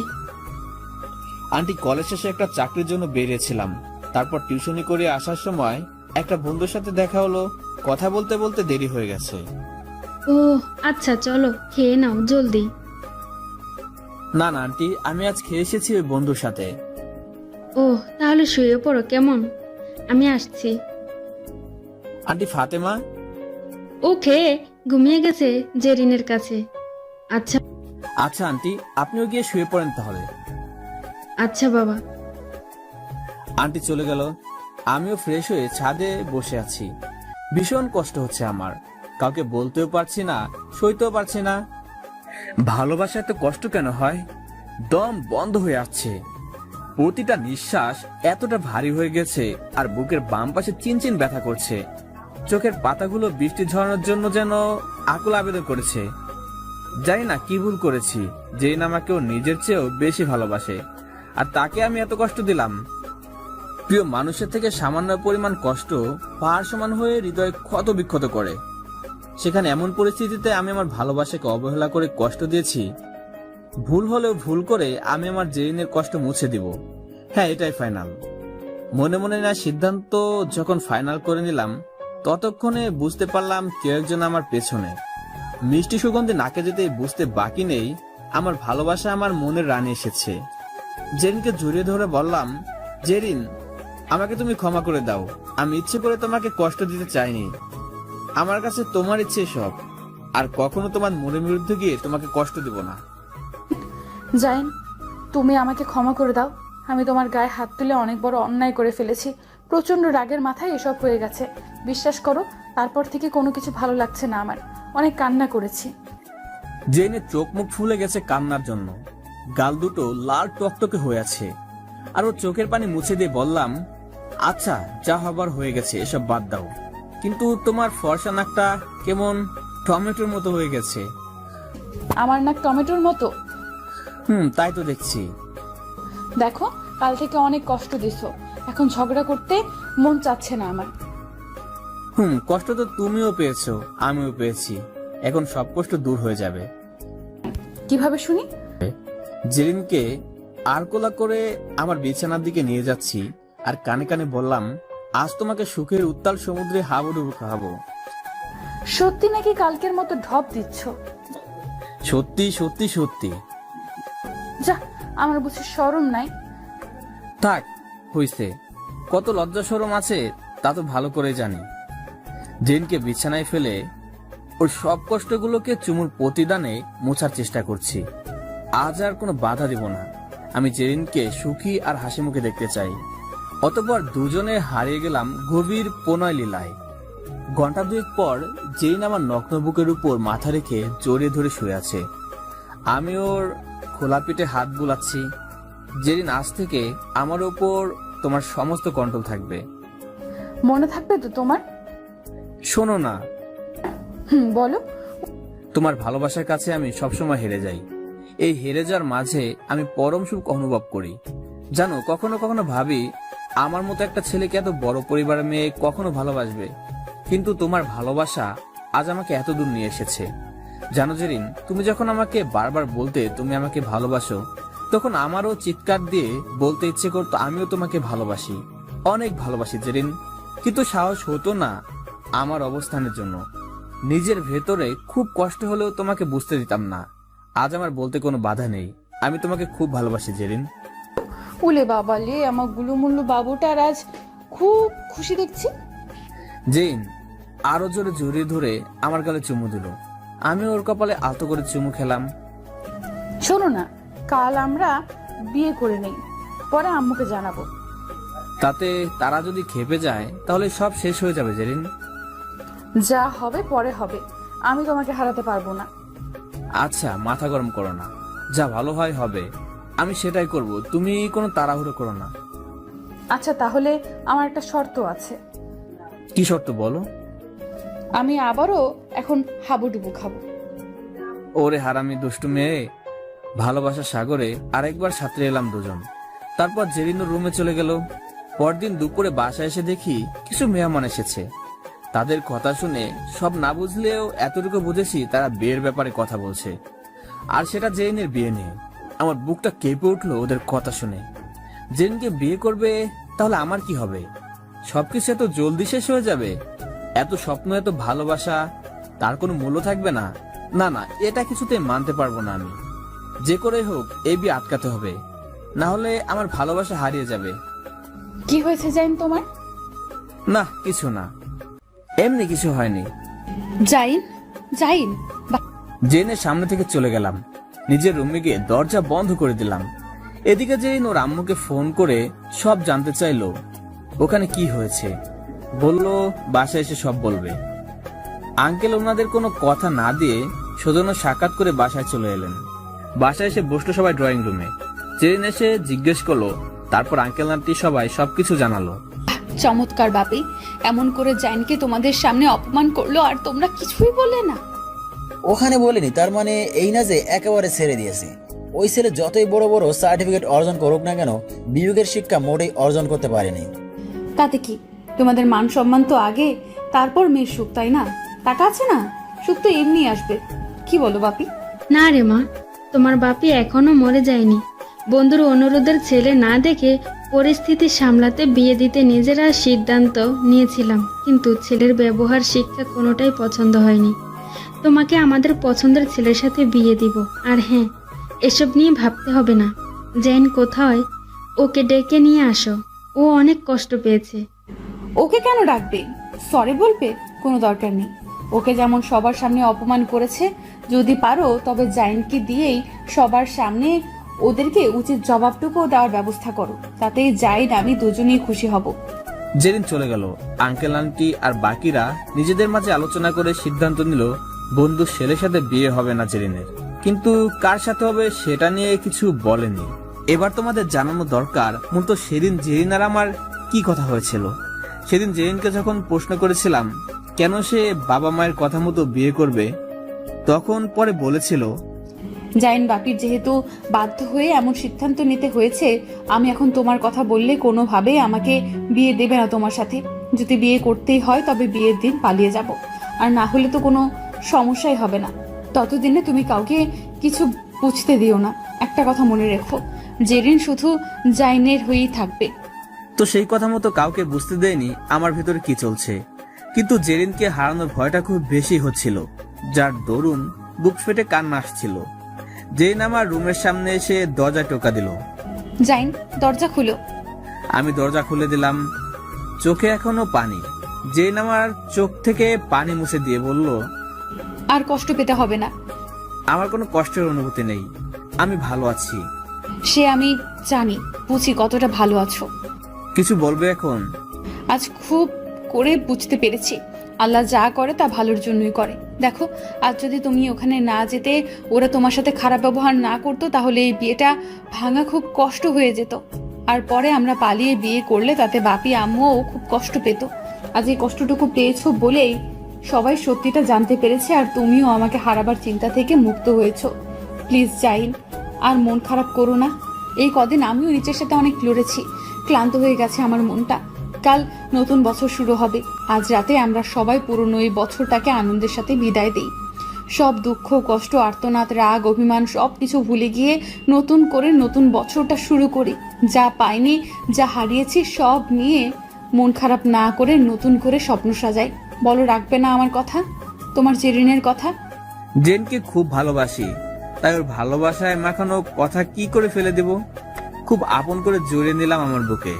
আন্টি, কলেজ শেষে একটা চাকরির জন্য বেরিয়েছিলাম। তারপর টিউশনি করে আসার সময় একটা বন্ধুর সাথে দেখা হলো। কথা বলতে বলতে দেরি হয়ে গেছে। ও আচ্ছা, চলো খেয়ে নাও জলদি। না না আন্টি, আমি আজ খেয়ে এসেছি ওই বন্ধুর সাথে। ও তাহলে শুয়ে পড়ো কেমন, আমি আসছি। আন্টি ফাতেমা? ও খেয়ে ঘুমিয়ে গেছে জেরিনের কাছে। আচ্ছা আচ্ছা আন্টি, আপনিও গিয়ে শুয়ে পড়েন তাহলে। আচ্ছা বাবা। আন্টি চলে গেল। আমিও ফ্রেশ হয়ে ছাদে বসে আছি। ভীষণ কষ্ট হচ্ছে আমার। কাউকে বলতেও পারছি না, সইতেও পারছি না। ভালোবাসা এত কষ্ট কেন হয়? দম বন্ধ হয়ে আসছে। প্রতিটা নিঃশ্বাস এতটা ভারী হয়ে গেছে, আর বুকের বাম পাশে চিনচিন ব্যথা করছে। চোখের পাতাগুলো বৃষ্টি ঝরানোর জন্য যেন আকুল আবেদন করেছে। জানি না কি ভুল করেছি, জেরিন আমাকে ওর নিজের চেয়েও বেশি ভালোবাসে, আর তাকে আমি এত কষ্ট দিলাম। প্রিয় মানুষের থেকে সামান্য পরিমাণ কষ্ট পাহাড় সমান হয়ে হৃদয় ক্ষত বিক্ষত করে। সেখানে এমন পরিস্থিতিতে আমি আমার ভালোবাসাকে অবহেলা করে কষ্ট দিয়েছি। ভুল হলেও ভুল করে আমি আমার জেরিনের কষ্ট মুছে দিব। হ্যাঁ, এটাই ফাইনাল। মনে মনে না সিদ্ধান্ত যখন ফাইনাল করে নিলাম, ততক্ষণে বুঝতে পারলাম কেউ একজন আমার পেছনে। মিষ্টি সুগন্ধে নাকে যেতেই বুঝতে বাকি নেই আমার ভালোবাসা আমার মনের রানী এসেছে। জেরিনকে জড়িয়ে ধরে বললাম, জেরিন, আমাকে তুমি ক্ষমা করে দাও। আমি ইচ্ছে করে তোমাকে কষ্ট দিতে চাইনি। আমার কাছে তোমার ইচ্ছে সব, আর কখনো তোমার মনের বিরুদ্ধে গিয়ে তোমাকে কষ্ট দেব না। জাইন, তুমি আমাকে ক্ষমা করে দাও। আমি তোমার গায়ে হাত তুলে অনেক বড় অন্যায় করে ফেলেছি। প্রচণ্ড রাগের মাথায় এসব হয়ে গেছে। বিশ্বাস করো, তারপর থেকে কোনো কিছু ভালো লাগছে না আমার। অনেক কান্না করেছি। জেনের চোখ মুখ ফুলে গেছে কান্নার জন্য, গাল দুটো লাল টকটকে হয়ে আছে। আর ওর চোখের পানি মুছে দিয়ে বললাম, আচ্ছা যা হবার হয়ে গেছে, এসব বাদ দাও। কিন্তু তোমার ফর্সা নাকটা কেমন টমেটোর মতো হয়ে গেছে। আমার নাক টমেটোর মতো? তাই তো দেখছি। দেখো, কাল থেকে অনেক কষ্ট দিছো, এখন ঝগড়া করতে মন চাচ্ছে না আমার। কষ্ট তো তুমিও পেয়েছো, আমিও পেয়েছি। এখন সব কষ্ট দূর হয়ে যাবে। কিভাবে শুনি? জেরিনকে আরকোলা করে আমার বিছানার দিকে নিয়ে যাচ্ছি, আর কানে কানে বললাম, আজ তোমাকে সুখের উত্তাল সমুদ্রে হাবুডুবু খাবো। সত্যি নাকি কালকের মতো ঢপ দিচ্ছ? সত্যি সত্যি সত্যি। যা, আমার বুঝি শরম নাই? থাক, হইছে। কত লজ্জা শরম আছে তা তো ভালো করে জানি। জেনকে বিছানায় ফেলে ওর সব কষ্টগুলোকে চুমুর প্রতিদানে মোছার চেষ্টা করছি। আজ আর কোনো বাধা দিব না। আমি জেরিনকে সুখী আর হাসি মুখে দেখতে চাই। অতঃপর দুজনে হারিয়ে গেলাম গভীর প্রণয় লীলায়। ঘন্টা দুয়েক পর জেরিন আমার নগ্ন বুকের উপর মাথা রেখে জড়িয়ে ধরে শুয়ে আছে। আমি ওর খোলা পিঠে হাত বুলাচ্ছি। জেরিন, আজ থেকে আমার উপর তোমার সমস্ত কন্ট্রোল থাকবে। মনে থাকবে তো তোমার? শোনো না, বলো। তোমার ভালোবাসার কাছে আমি সবসময় হেরে যাই। এই হেরে যাওয়ার মাঝে আমি পরম সুখ অনুভব করি। জানো, কখনো কখনো ভাবি, আমার মতো একটা ছেলেকে এত বড় পরিবারের মেয়ে কখনো ভালোবাসবে। কিন্তু তোমার ভালোবাসা আজ আমাকে এত দূর নিয়ে এসেছে। জানো জেরিন, তুমি যখন আমাকে বারবার বলতে তুমি আমাকে ভালোবাসো, তখন আমারও চিৎকার দিয়ে বলতে ইচ্ছে করতো আমিও তোমাকে ভালোবাসি, অনেক ভালোবাসি জেরিন। কিন্তু সাহস হতো না আমার অবস্থানের জন্য। নিজের ভেতরে খুব কষ্ট হলেও তোমাকে বুঝতে দিতাম না। আজ আমার বলতে কোনো বাধা নেই, আমি তোমাকে খুব ভালোবাসি জেরিন। উলে বাবা লে, আমার গুলুমুল্লু বাবুটার আজ খুব খুশি দেখছি। জেন আরো জোরে জড়িয়ে ধরে আমার গালে চুমু দিল। আমি ওর কপালে আলতো করে চুমু খেলাম। শোনো না, কাল আমরা বিয়ে করে নেই, পরে আম্মুকে জানাবো। তাতে তারা যদি খেপে যায় তাহলে সব শেষ হয়ে যাবে জেরিন। যা হবে পরে হবে, আমি তোমাকে হারাতে পারবো না। আচ্ছা, মাথা গরম করো না, যা ভালো হয় হবে, আমি সেটাই করব। তুমি কোনো তাড়াহুড়ো করো না। আচ্ছা, তাহলে আমার একটা শর্ত আছে। কি শর্ত বলো? আমি আবারও এখন হাবুডুবু খাবো। ওরে হারামি দুষ্টু মেয়ে, ভালোবাসার সাগরে আরেকবার সাঁতরে এলাম দুজন। তারপর জেরিনোর রুমে চলে গেল। পরদিন দুপুরে বাসায় এসে দেখি কিছু মেহমান এসেছে। তাদের কথা শুনে সব না বুঝলেও এতটুকু বুঝেছি তারা বিয়ের ব্যাপারে কথা বলছে, আর সেটা জেরিনের বিয়ে নিয়ে। আমার বুকটা কেঁপে উঠলো ওদের কথা শুনে। জেরিনকে বিয়ে করবে, তাহলে আমার কি হবে? সবকিছু এত জলদি শেষ হয়ে যাবে? এত স্বপ্ন, এত ভালোবাসা, তার কোনো মূল্য থাকবে না? না না, এটা কিছুতেই মানতে পারবো না আমি। যে করে হোক এই বিয়ে আটকাতে হবে, না হলে আমার ভালোবাসা হারিয়ে যাবে। কি হয়েছে জাইন তোমার? না, কিছু না, এমনি কিছু হয়নি। জাইন, জাইন। জেনের সামনে থেকে চলে গেলাম। নিজের রুমে গিয়ে দরজা বন্ধ করে দিলাম। এদিকে জেন ওর আম্মুকে ফোন করে সব জানতে চাইলো ওখানে কি হয়েছে। বলল বাসায় এসে সব বলবে। আঙ্কেল ওনাদের কোনো কথা না দিয়ে সৌজন্য সাক্ষাৎ করে বাসায় চলে এলেন। বাসায় এসে বসলো সবাই ড্রয়িং রুমে। জেরিন এসে জিজ্ঞেস করলো, তারপর আঙ্কেল আন্টি সবাই সবকিছু জানালো। চমৎকার বাপি, এমন করে জাইনকে তোমাদের সামনে অপমান করলো আর তোমরা কিছুই বললে না? ওখানে বলিনি, তার মানে এই না যে একেবারে ছেড়ে দিয়েছে। ওই ছেলে যতই বড় বড় সার্টিফিকেট অর্জন করুক না কেন, বিবেকের শিক্ষা মোটেই অর্জন করতে পারেনি। তাতে কি, তোমাদের মান সম্মান তো আগে, তারপর মেয়ের সুখ, তাই না? টাকা আছে না, সুখ তো এমনি আসবে। কি বলো বাপি? না রে মা, তোমার বাপি এখনো মরে যায়নি। বন্ধুর অনুরোধের ছেলে না দেখে পরিস্থিতি সামলাতে বিয়ে দিতে নিজেরা সিদ্ধান্ত নিয়েছিলাম, কিন্তু ছেলের ব্যবহার শিক্ষা কোনোটাই পছন্দ হয়নি। তোমাকে আমাদের পছন্দের ছেলের সাথে বিয়ে দিব। আর হ্যাঁ, এসব নিয়ে ভাবতে হবে না। জেন কোথায়, ওকে ডেকে নিয়ে আসো, ও অনেক কষ্ট পেয়েছে। ওকে কেন ডাকবে? সরি বলবে? কোনো দরকার নেই। ওকে যেমন সবার সামনে অপমান করেছে, যদি পারো তবে জাইনকে দিয়েই সবার সামনে ওদেরকে উচিত জবাবটুকু দেওয়ার ব্যবস্থা করো, তাতে জাইন আমি দুজনেই খুশি হব। জেরিন চলে গেল। আঙ্কেল আন্টি আর বাকিরা নিজেদের মাঝে আলোচনা করে সিদ্ধান্ত নিল বন্ধু ছেলের সাথে বিয়ে হবে না জেরিনের, কিন্তু কার সাথে হবে সেটা নিয়ে কিছু বলেনি। এবার তোমাদের জানানো দরকার মূলত সেদিন জেরিন আর আমার কি কথা হয়েছিল। সেদিন জেরিনকে যখন প্রশ্ন করেছিলাম কেন সে বাবা মায়ের কথা মতো বিয়ে করবে, তখন পরে বলেছিল, জাইন বাপির যেহেতু বাধ্য হয়ে এমন সিদ্ধান্ত নিতে হয়েছে, আমি এখন তোমার কথা বললে কোনোভাবেই আমাকে বিয়ে দেবে না তোমার সাথে। যদি বিয়ে করতেই হয় তবে বিয়ের দিন পালিয়ে যাব, আর না হলে তো কোনো সমস্যাই হবে না। ততদিনে তুমি কাউকে কিছু বুঝতে দিও না। একটা কথা মনে রেখো, জেরিন শুধু জাইনের হয়েই থাকবে। তো সেই কথা মতো কাউকে বুঝতে দেয়নি আমার ভিতরে কি চলছে, কিন্তু জেরিনকে হারানোর ভয়টা খুব বেশি হচ্ছিল, যার দরুন বুক ফেটে কান্না আসছিল। জেরিন আমার রুমের সামনে এসে দরজা টোকা দিল। জাইন, দরজা খুলো। আমি দরজা খুলে দিলাম, চোখে এখনো পানি। জেরিন আমার চোখ থেকে পানি মুছে দিয়ে বলল, আর কষ্ট পেতে হবে না। আমার কোনো কষ্টের অনুভূতি নেই, আমি ভালো আছি। সে আমি জানি, বুঝি কতটা ভালো আছো। কিছু বলবে এখন? আজ খুব করে বুঝতে পেরেছি, আল্লাহ যা করে তা ভালোর জন্যই করে। দেখো, আজ যদি তুমি ওখানে না যেতে, ওরা তোমার সাথে খারাপ ব্যবহার না করতো, তাহলে এই বিয়েটা ভাঙা খুব কষ্ট হয়ে যেত। আর পরে আমরা পালিয়ে বিয়ে করলে তাতে বাপি আম্মুও খুব কষ্ট পেত। আজ এই কষ্টটুকু পেয়েছো বলেই সবাই সত্যিটা জানতে পেরেছে, আর তুমিও আমাকে হারাবার চিন্তা থেকে মুক্ত হয়েছো। প্লিজ জাইন, আর মন খারাপ করো না। এই কদিন আমিও নিচের সাথে অনেক লড়েছি, ক্লান্ত হয়ে গেছে আমার মনটা। কাল নতুন বছর শুরু হবে, আজ রাতে আমরা সবাই পুরনো এই বছরটাকে আনন্দের সাথে বিদায় দিই। সব দুঃখ, কষ্ট, আর্তনাদ, রাগ, অভিমান সব কিছু ভুলে গিয়ে নতুন করে নতুন বছরটা শুরু করি। যা পাইনি, যা হারিয়েছি সব নিয়ে মন খারাপ না করে নতুন করে স্বপ্ন সাজাই। বলো, রাখবে না আমার কথা, তোমার জেরিনের কথা? জেনকে খুব ভালোবাসি, তাই ওর ভালোবাসায় মাখানো কথা কি করে ফেলে দেব। খুব আপন করে জড়িয়ে নিলাম আমার বুকে।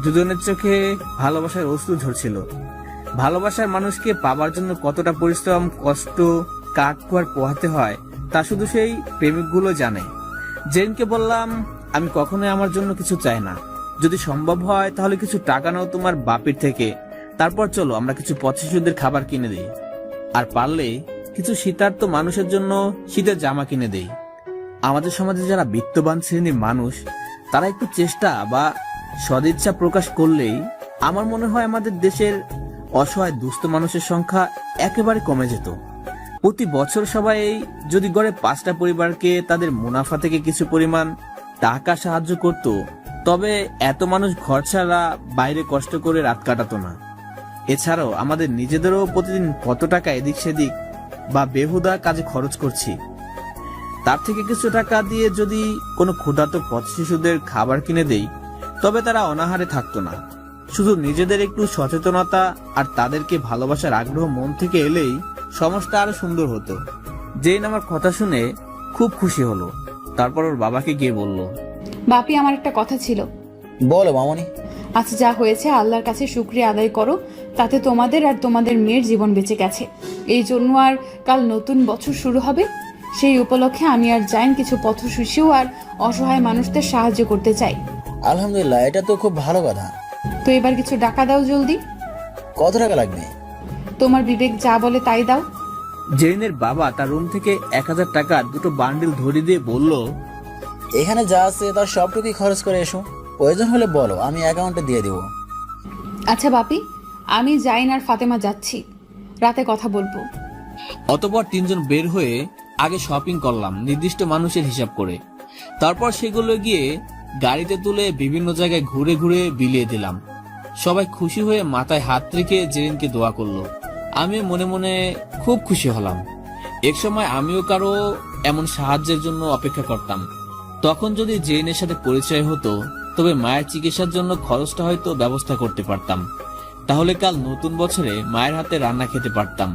দুজনের চোখে ভালোবাসার অশ্রু ঝরছিল। ভালোবাসার মানুষকে পাবার জন্য কতটা পরিশ্রম, কষ্ট, কাঠখড় পোহাতে হয় তা শুধু সেই প্রেমিকগুলো জানে। জেনকে বললাম, আমি কখনোই আমার জন্য কিছু চাই না। যদি সম্ভব হয় তাহলে কিছু টাকা নাও তোমার বাপের থেকে, তারপর চলো আমরা কিছু পথ শিশুদের খাবার কিনে দিই, আর পারলে কিছু শীতার্ত মানুষের জন্য শীতের জামা কিনে দেই। আমাদের সমাজে যারা বিত্তবান শ্রেণীর মানুষ, তারা একটু চেষ্টা বা সদিচ্ছা প্রকাশ করলেই আমার মনে হয় আমাদের দেশের অসহায় দুস্থ মানুষের সংখ্যা একেবারে কমে যেত। প্রতি বছর সবাই যদি গড়ে 5টা পরিবারকে তাদের মুনাফা থেকে কিছু পরিমাণ টাকা সাহায্য করত, তবে এত মানুষ ঘর ছাড়া বাইরে কষ্ট করে রাত কাটাতো না। এছাড়াও আমাদের নিজেদেরও প্রতিদিন কত টাকা এদিক সেদিক বা বেহুদা কাজে খরচ করছি। তার থেকে কিছু টাকা দিয়ে যদি কোনো ক্ষুধার্ত পথ শিশুদের খাবার কিনে দেই, তবে তারা অনাহারে থাকতো না। শুধু নিজেদের একটু সচেতনতা আর তাদেরকে ভালোবাসার আগ্রহ মন থেকে এলেই সমাজটা আরো সুন্দর হতো। জেন আমার কথা শুনে খুব খুশি হলো। তারপর ওর বাবাকে গিয়ে বলল, বাপি, আমার একটা কথা ছিল। বলো মামনি। আচ্ছা, যা হয়েছে আল্লাহর কাছে শুকরিয়া আদায় করো, তাতে তোমাদের আর তোমাদের মেয়ের জীবন বেঁচে গেছে। এই জন্য আর কাল নতুন বছর শুরু হবে, সেই উপলক্ষে আমি আর জাইন কিছু পথ শিশু আর অসহায় মানুষদের সাহায্য করতে চাই। আলহামদুলিল্লাহ, এটা তো খুব ভালো কথা। তো এবার কিছু টাকা দাও জলদি। কত টাকা লাগবে? তোমার বিবেক যা বলে তাই দাও। জেরিনের বাবা তার রুম থেকে 1000 টাকা দুটো বান্ডিল ধরিয়ে দিয়ে বলল, এখানে যা আছে তার সবটুকুই খরচ করে এসো, প্রয়োজন হলে বলো, আমি অ্যাকাউন্টে দিয়ে দেবো। আচ্ছা বাপি, আমি জাইন আর ফাতেমা যাচ্ছি, রাতে কথা বলবো। অতঃপর 3 জন বের হয়ে আগে শপিং করলাম নির্দিষ্ট মানুষের হিসাব করে। তারপর সেগুলো গিয়ে গাড়িতে তুলে বিভিন্ন জায়গায় ঘুরে ঘুরে বিলিয়ে দিলাম। সবাই খুশি হয়ে মাথায় হাত রেখে জেরিনকে দোয়া করলো। আমি মনে মনে খুব খুশি হলাম। এক সময় আমিও কারো এমন সাহায্যের জন্য অপেক্ষা করতাম। তখন যদি জেরিনের সাথে পরিচয় হতো, তবে মায়ের চিকিৎসার জন্য খরচটা হয়তো ব্যবস্থা করতে পারতাম। তাহলে কাল নতুন বছরে মায়ের হাতে রান্না খেতে পারতাম।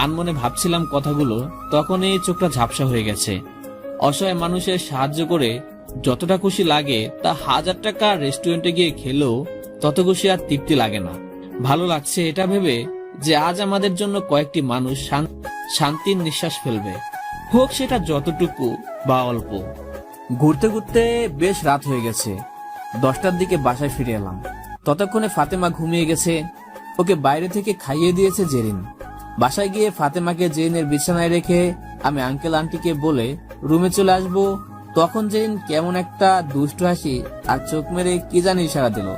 আনমনে ভাবছিলাম কথাগুলো, তখনই চোখটা ঝাপসা হয়ে গেছে। অসহায় মানুষের সাহায্য করে যতটা খুশি লাগে তা 1000 টাকা রেস্টুরেন্টে গিয়ে খেলেও তত খুশি আর তৃপ্তি লাগে না। ভালো লাগছে এটা ভেবে যে আজ আমাদের জন্য কয়েকটি মানুষ শান্তির নিঃশ্বাস ফেলবে, হোক সেটা যতটুকু বা অল্প। ঘুরতে ঘুরতে বেশ রাত হয়ে গেছে। 10টার দিকে বাসায় ফিরে এলাম। ততক্ষণে ফাতেমা ঘুমিয়ে গেছে। ওকে বাইরে থেকে খাইয়ে দিয়েছে জেরিন। বাসায় গিয়ে ফাতেমাকে জেরিনের বিছানায় রেখে আমি আঙ্কেল আন্টিকে বলে রুমে চলে আসব। তখন জেরিন কেমন একটা দুষ্ট হাসি আর চোখ মেরে কি জানি ইশারা দিল।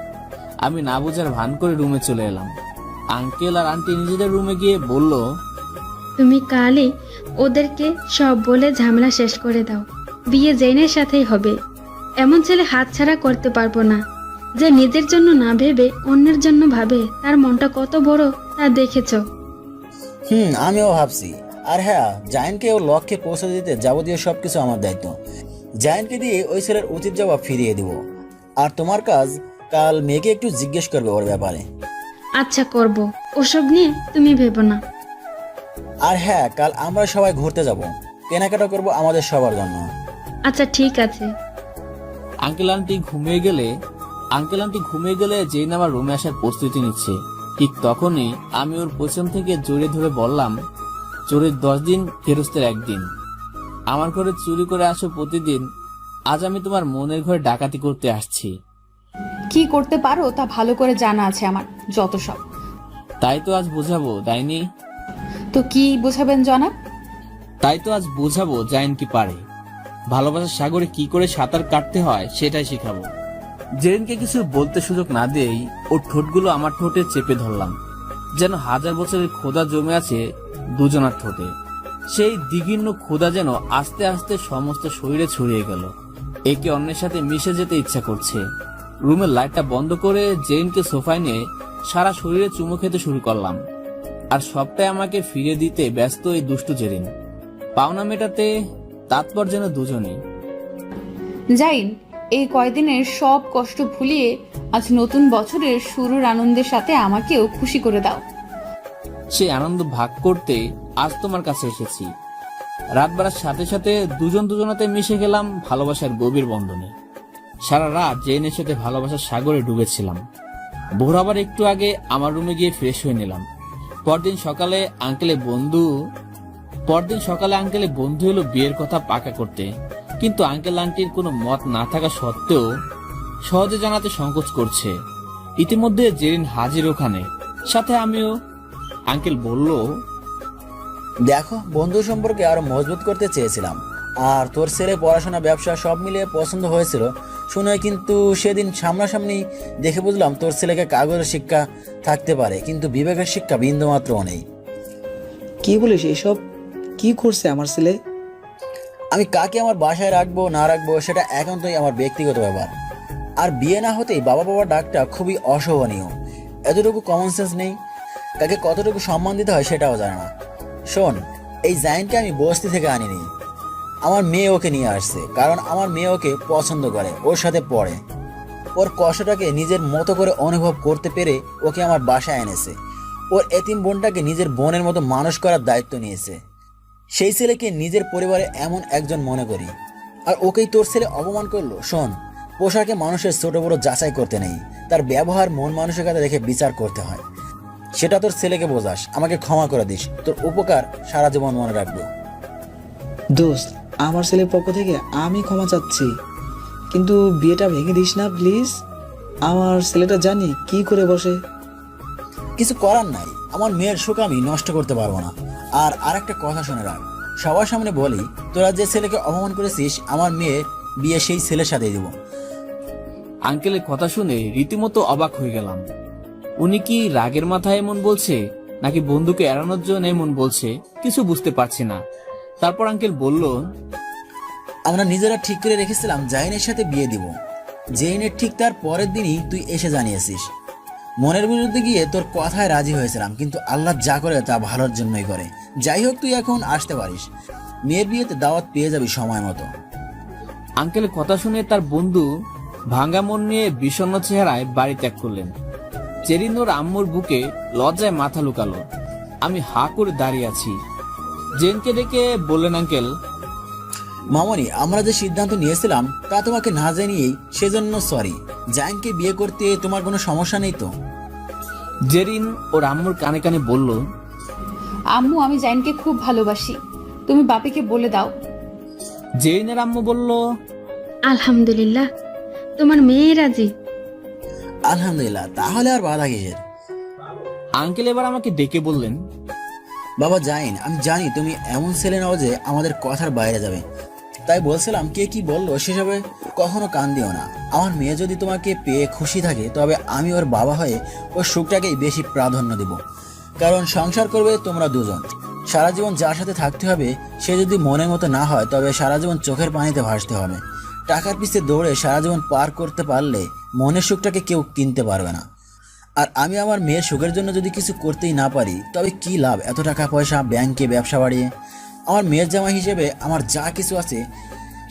আমি না বোঝার ভান করে রুমে চলে এলাম। আঙ্কেল আর আন্টি নিজেদের রুমে গিয়ে বলল, তুমি কালই ওদেরকে সব বলে ঝামেলা শেষ করে দাও। বিয়ে জেনের সাথেই হবে। এমন ছেলে হাতছাড়া করতে পারবো না, যে নিজের জন্য না ভেবে অন্যের জন্য ভাবে। তার মনটা কত বড় তা দেখেছো। আমিও ভাবছি। আর হ্যাঁ, জায়ানকে ওর লক্ষ্যে পৌঁছে দিতে যাবতীয় সবকিছু আমার দায়িত্ব। জায়ানকে দিয়ে ওই ছেলের উচিত জবাব ফিরিয়ে দিব। আর তোমার কাজ, কাল মেয়েকে একটু জিজ্ঞেস করবে ওর ব্যাপারে। আচ্ছা, করব। ওসব নিয়ে তুমি ভেবো না। আর হ্যাঁ, কাল আমরা সবাই ঘুরতে যাব, কেনাকাটা করব আমাদের সবার জন্য। আচ্ছা, ঠিক আছে। আঙ্কেল আন্টি ঘুমিয়ে গেলে জেন আমার রুমে আসার প্রস্তুতি নিচ্ছে। ঠিক তখনই আমি ওর পেছন থেকে জড়িয়ে ধরে বললাম, চোরের 10 দিন, ফেরস্তের 1 দিন। আমার ঘরে চুরি করে আসো প্রতিদিন, আজ আমি তোমার মনের ঘরে ডাকাতি করতে আসছি। কি করতে পারো তা ভালো করে জানা আছে আমার, যত সব। তাই তো আজ বোঝাবো, তাইনি? তো কি বোঝাবেন জনাব? তাই তো আজ বোঝাবো জাইন কি পারে। ভালোবাসার সাগরে কি করে সাঁতার কাটতে হয় সেটাই শেখাবো। জেরিনকে কিছু বলতে সুযোগ না দিয়েই ওর ঠোঁটগুলো আমার ঠোঁটে চেপে ধরলাম, যেন 1000 বছরের ক্ষুধা জমে আছে দুজনার ঠোঁটে। সেই দ্বিগিন্ন ক্ষুধা যেন আস্তে আস্তে সমস্ত শরীরে ছড়িয়ে গেল। একে অন্যের সাথে মিশে যেতে ইচ্ছা করছে। রুমের লাইটটা বন্ধ করে জেরিনকে সোফায় নিয়ে সারা শরীরে চুমু খেতে শুরু করলাম। আর সবটাই আমাকে ফিরে দিতে ব্যস্ত এই দুষ্টু জেরিন। পাওনা মেটাতে তাৎপর যেন দুজনেই। জাইন, এই কয়দিনের সব কষ্ট ভুলিয়ে আজ নতুন বছরের শুরুর আনন্দের সাথে আমাকেও খুশি করে দাও। সেই আনন্দ ভাগ করতে আজ তোমার কাছে এসেছি। রাত বাড়ার সাথে সাথে দুজনাতে মিশে গেলাম ভালোবাসার গভীর বন্ধনে। সারা রাত জেনের সাথে ভালোবাসার সাগরে ডুবেছিলাম। ভোর আবার একটু আগে আমার রুমে গিয়ে ফ্রেশ হয়ে নিলাম। পরদিন সকালে আঙ্কেলে বন্ধু এলো বিয়ের কথা পাকা করতে। কিন্তু আঙ্কেল আন্টির কোনো মত না থাকা সত্ত্বেও সহজে জানাতে সংকোচ করছে। ইতিমধ্যে জেরিন হাজির ওখানে, সাথে আমিও। আঙ্কেল বলল, দেখো, বন্ধু সম্পর্কে আরো মজবুত করতে চেয়েছিলাম। আর তোর ছেলে পড়াশোনা, ব্যবসা সব মিলিয়ে পছন্দ হয়েছিল শুনে, কিন্তু সেদিন সামনাসামনি দেখে বুঝলাম তোর ছেলেকে কাগজের শিক্ষা থাকতে পারে, কিন্তু বিবেকের শিক্ষা বিন্দুমাত্রও নেই। কি বলিস এসব? কি করছে আমার ছেলে? আমি কাকে আমার বাসায় রাখবো না রাখবো সেটা একান্তই আমার ব্যক্তিগত ব্যাপার। আর বিয়ে না হতেই বাবা ডাকটা খুবই অশোভনীয়। এতটুকু কমন সেন্স নেই। কাকে কতটুকু সম্মান দিতে হয় সেটাও জানে না। শোন, এই জাইনকে আমি বস্তি থেকে আনিনি। আমার মেয়ে ওকে নিয়ে আসছে, কারণ আমার মেয়ে ওকে পছন্দ করে, ওর সাথে পড়ে। ওর কষ্টটাকে নিজের মতো করে অনুভব করতে পেরে ওকে আমার বাসায় এনেছে। ওর এতিম বোনটাকে নিজের বোনের মতো মানুষ করার দায়িত্ব নিয়েছে। সেই ছেলেকে নিজের পরিবারে এমন একজন মনে করি, আর ওকেই তোর ছেলে অপমান করলো। শোন, পোশাকে মানুষের ছোট বড় যাচাই করতে নেই, তার ব্যবহার মন মানসিকতা দেখে বিচার করতে হয়। সেটা তোর ছেলেকে বোঝাস। আমাকে ক্ষমা করে দিস, তোর উপকার সারা জীবন মনে রাখবো। দোস্ত, আমার ছেলের পক্ষ থেকে আমি ক্ষমা চাচ্ছি, কিন্তু বিয়েটা ভেঙে দিস না প্লিজ। আমার ছেলেটা জানি কি করে বসে। কিছু করার নাই, আমার মেয়ের সুখ আমি নষ্ট করতে পারবো না। আর আরেকটা কথা শুনে রাখ, সবার সামনে বলি, তোরা যে ছেলেকে অপমান করেছিস, আমার মেয়ে বিয়ে সেই ছেলের সাথে দিব। আঙ্কেলের কথা শুনে রীতিমতো অবাক হয়ে গেলাম। উনি কি রাগের মাথায় এমন বলছে, নাকি বন্ধুকে এড়ানোর জন্য এমন বলছে, কিছু বুঝতে পারছি না। তারপর আঙ্কেল বলল, আমরা নিজেরা ঠিক করে রেখেছিলাম জাইনের সাথে বিয়ে দিব। জেইনের ঠিক তার পরের দিনই তুই এসে জানিয়েছিস। মনের বিরুদ্ধে গিয়ে তোর কথায় রাজি হয়েছিলাম, কিন্তু আল্লাহ যা করে তা ভালোর জন্যই করে। যাই হোক, তুই এখন আসতে পারিস। মেয়ের বিয়েতে দাওয়াত পেয়ে যাবি সময় মতো। আঙ্কেলের কথা শুনে তার বন্ধু ভাঙ্গা মন নিয়ে বিষণ্ণ চেহারায় বাড়ি ত্যাগ করলেন। জেরিন ওর আম্মুর বুকে লজ্জায় মাথা লুকালো। আমি হা করে দাঁড়িয়ে আছি। জেনকে ডেকে বললেন, আঙ্কেল, মামনি, আমরা যে সিদ্ধান্ত নিয়েছিলাম তা তোমাকে না জানিয়েই, সেজন্য সরি। জাইনকে বিয়ে করতে তোমার কোনো সমস্যা নেই তো? জেরিন ওর আম্মুর কানে কানে বলল, আম্মু, আমি জাইনকে খুব ভালোবাসি, তুমি বাপিকে বলে দাও। জেরিনের আম্মু বলল, আলহামদুলিল্লাহ, তোমার মেয়ে রাজি। আলহামদুলিল্লাহ, তাহলে আর বাধা কিসের? আঙ্কেল এবার আমাকে ডেকে বললেন, বাবা জাইন, আমি জানি তুমি এমন ছেলে নাও যে আমাদের কথার বাইরে যাবে, তাই বলছিলাম কে কি বললো সেসবে কখনো কান দিও না। আমার মেয়ে যদি তোমাকে পেয়ে খুশি থাকে তবে আমি ওর বাবা হয়ে ওর সুখটাকেই বেশি প্রাধান্য দেব, কারণ সংসার করবে তোমরা দুজন। সারা জীবন যার সাথে থাকতে হবে সে যদি মনের মতো না হয় তবে সারা জীবন চোখের পানিতে ভাসতে হবে। টাকার পিছে দৌড়ে সারা জীবন পার করতে পারলে মনের সুখটাকে কেউ কিনতে পারবে না। আর আমি আমার মেয়ের সুখের জন্য যদি কিছু করতেই না পারি তবে কি লাভ এত টাকা পয়সা ব্যাংকে ব্যবসা বাড়িয়ে? আমার মেয়ের জামাই হিসেবে আমার যা কিছু আছে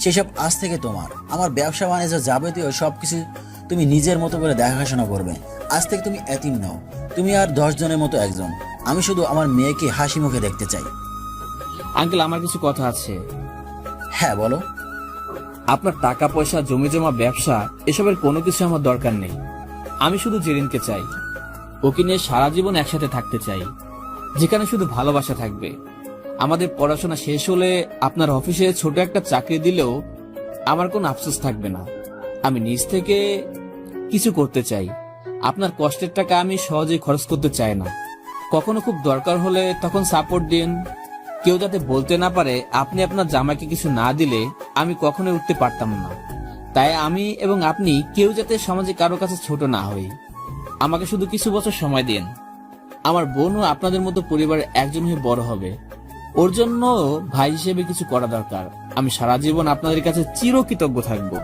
সেসব আজ থেকে তোমার। আমার ব্যবসা বাণিজ্য যাবতীয় সব কিছু তুমি নিজের মতো করে দেখাশোনা করবে। আজ থেকে তুমি এতিম নও, তুমি আর 10 জনের মতো একজন। আমি শুধু আমার মেয়েকে হাসি মুখে দেখতে চাই। আঙ্কেল আমার কিছু কথা আছে। হ্যাঁ বলো। আপনার টাকা পয়সা জমি জমা ব্যবসা এসবের কোনো কিছু আমার দরকার নেই। আমি শুধু জেরিনকে চাই, ওকে নিয়ে সারা জীবন একসাথে থাকতে চাই, যেখানে শুধু ভালোবাসা থাকবে। আমাদের পড়াশোনা শেষ হলে আপনার অফিসে ছোট একটা চাকরি দিলেও আমার কোনো আফসোস থাকবে না। আমি নিজ থেকে কিছু করতে চাই। আপনার কষ্টের টাকা আমি সহজেই খরচ করতে চাই না। কখনো খুব দরকার হলে তখন সাপোর্ট দিন। কেউ যাতে বলতে না পারে আপনি আপনার জামাইকে কিছু না দিলে আমি কখনোই উঠতে পারতাম না। তাই আমি এবং আপনি কেউ যাতে সমাজে কারো কাছে ছোট না হই। আমাকে শুধু কিছু বছর সময় দিন। আমার বোনও আপনাদের মতো পরিবারের একজন হয়ে বড় হবে। ওর জন্য ভাই হিসেবে কিছু করা দরকার। আমি সারা জীবন আপনাদের কাছে চিরকৃতজ্ঞ থাকবো।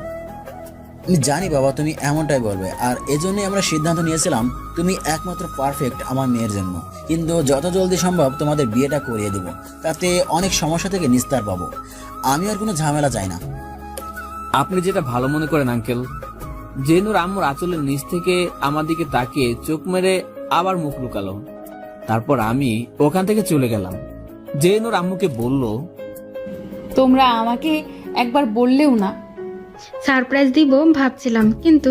আমি জানি বাবা তুমি এমনটাই বলবে, আর এজন্যই আমরা সিদ্ধান্ত নিয়েছিলাম তুমি একমাত্র পারফেক্ট আমার মেয়ের জন্য। কিন্তু যত জলদি সম্ভব তোমাদের বিয়েটা করিয়ে দেব, তাতে অনেক সমস্যা থেকে নিস্তার পাবো। আমি আর কোনো ঝামেলা চাই না। আপনি যেটা ভালো মনে করেন আঙ্কেল। জেনুর আম্মুর আঁচলের নিচ থেকে আমার দিকে তাকিয়ে চোখ মেরে আবার মুখ লুকালো। তারপর আমি ওখান থেকে চলে গেলাম। জেনুর আম্মুকে বলল, তোমরা আমাকে একবার বললেও না। সারপ্রাইজ দিব ভাবছিলাম, কিন্তু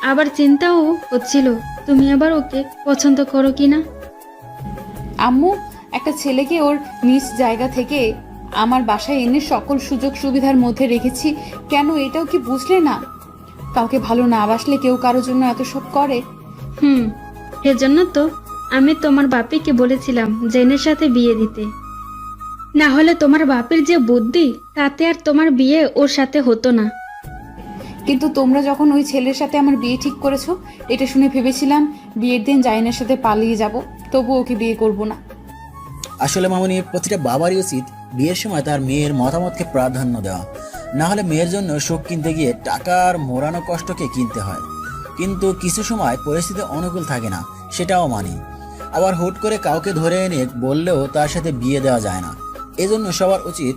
আবার চিন্তাও হচ্ছিল তুমি আবার ওকে পছন্দ করো কিনা। আম্মু একটা ছেলেকে ওর নিজ জায়গা থেকে আমার বাসায় এনে সকল সুযোগ সুবিধার মধ্যে রেখেছি, কেন এটাও কি বুঝলে না? কাউকে ভালো না বাসলে কেউ কারোর জন্য এত সব করে। এজন্য তো আমি তোমার বাপিকে বলেছিলাম জেনের সাথে বিয়ে দিতে। না হলে তোমার বাপের যে বুদ্ধি, তাতে আর তোমার বিয়ে ওর সাথে হতো না। কিন্তু তোমরা যখন ওই ছেলের সাথে আমার বিয়ে ঠিক করেছো, এটা শুনে ভেবেছিলাম বিয়ের দিন জাইনের সাথে পালিয়ে যাব, তবু ওকে বিয়ে করব না। আসলে মামনি, প্রতিটা বাবারই উচিত বিয়ের সময় তার মেয়ের মতামতকে প্রাধান্য দেওয়া। না হলে মেয়ের জন্য সুখ কিনতে গিয়ে টাকার মোড়ানো কষ্টকে কিনতে হয়। কিন্তু কিছু সময় পরিস্থিতি অনুকূল থাকে না, সেটাও মানি। আবার হুট করে কাউকে ধরে এনে বললেও তার সাথে বিয়ে দেওয়া যায় না। এজন্য সবার উচিত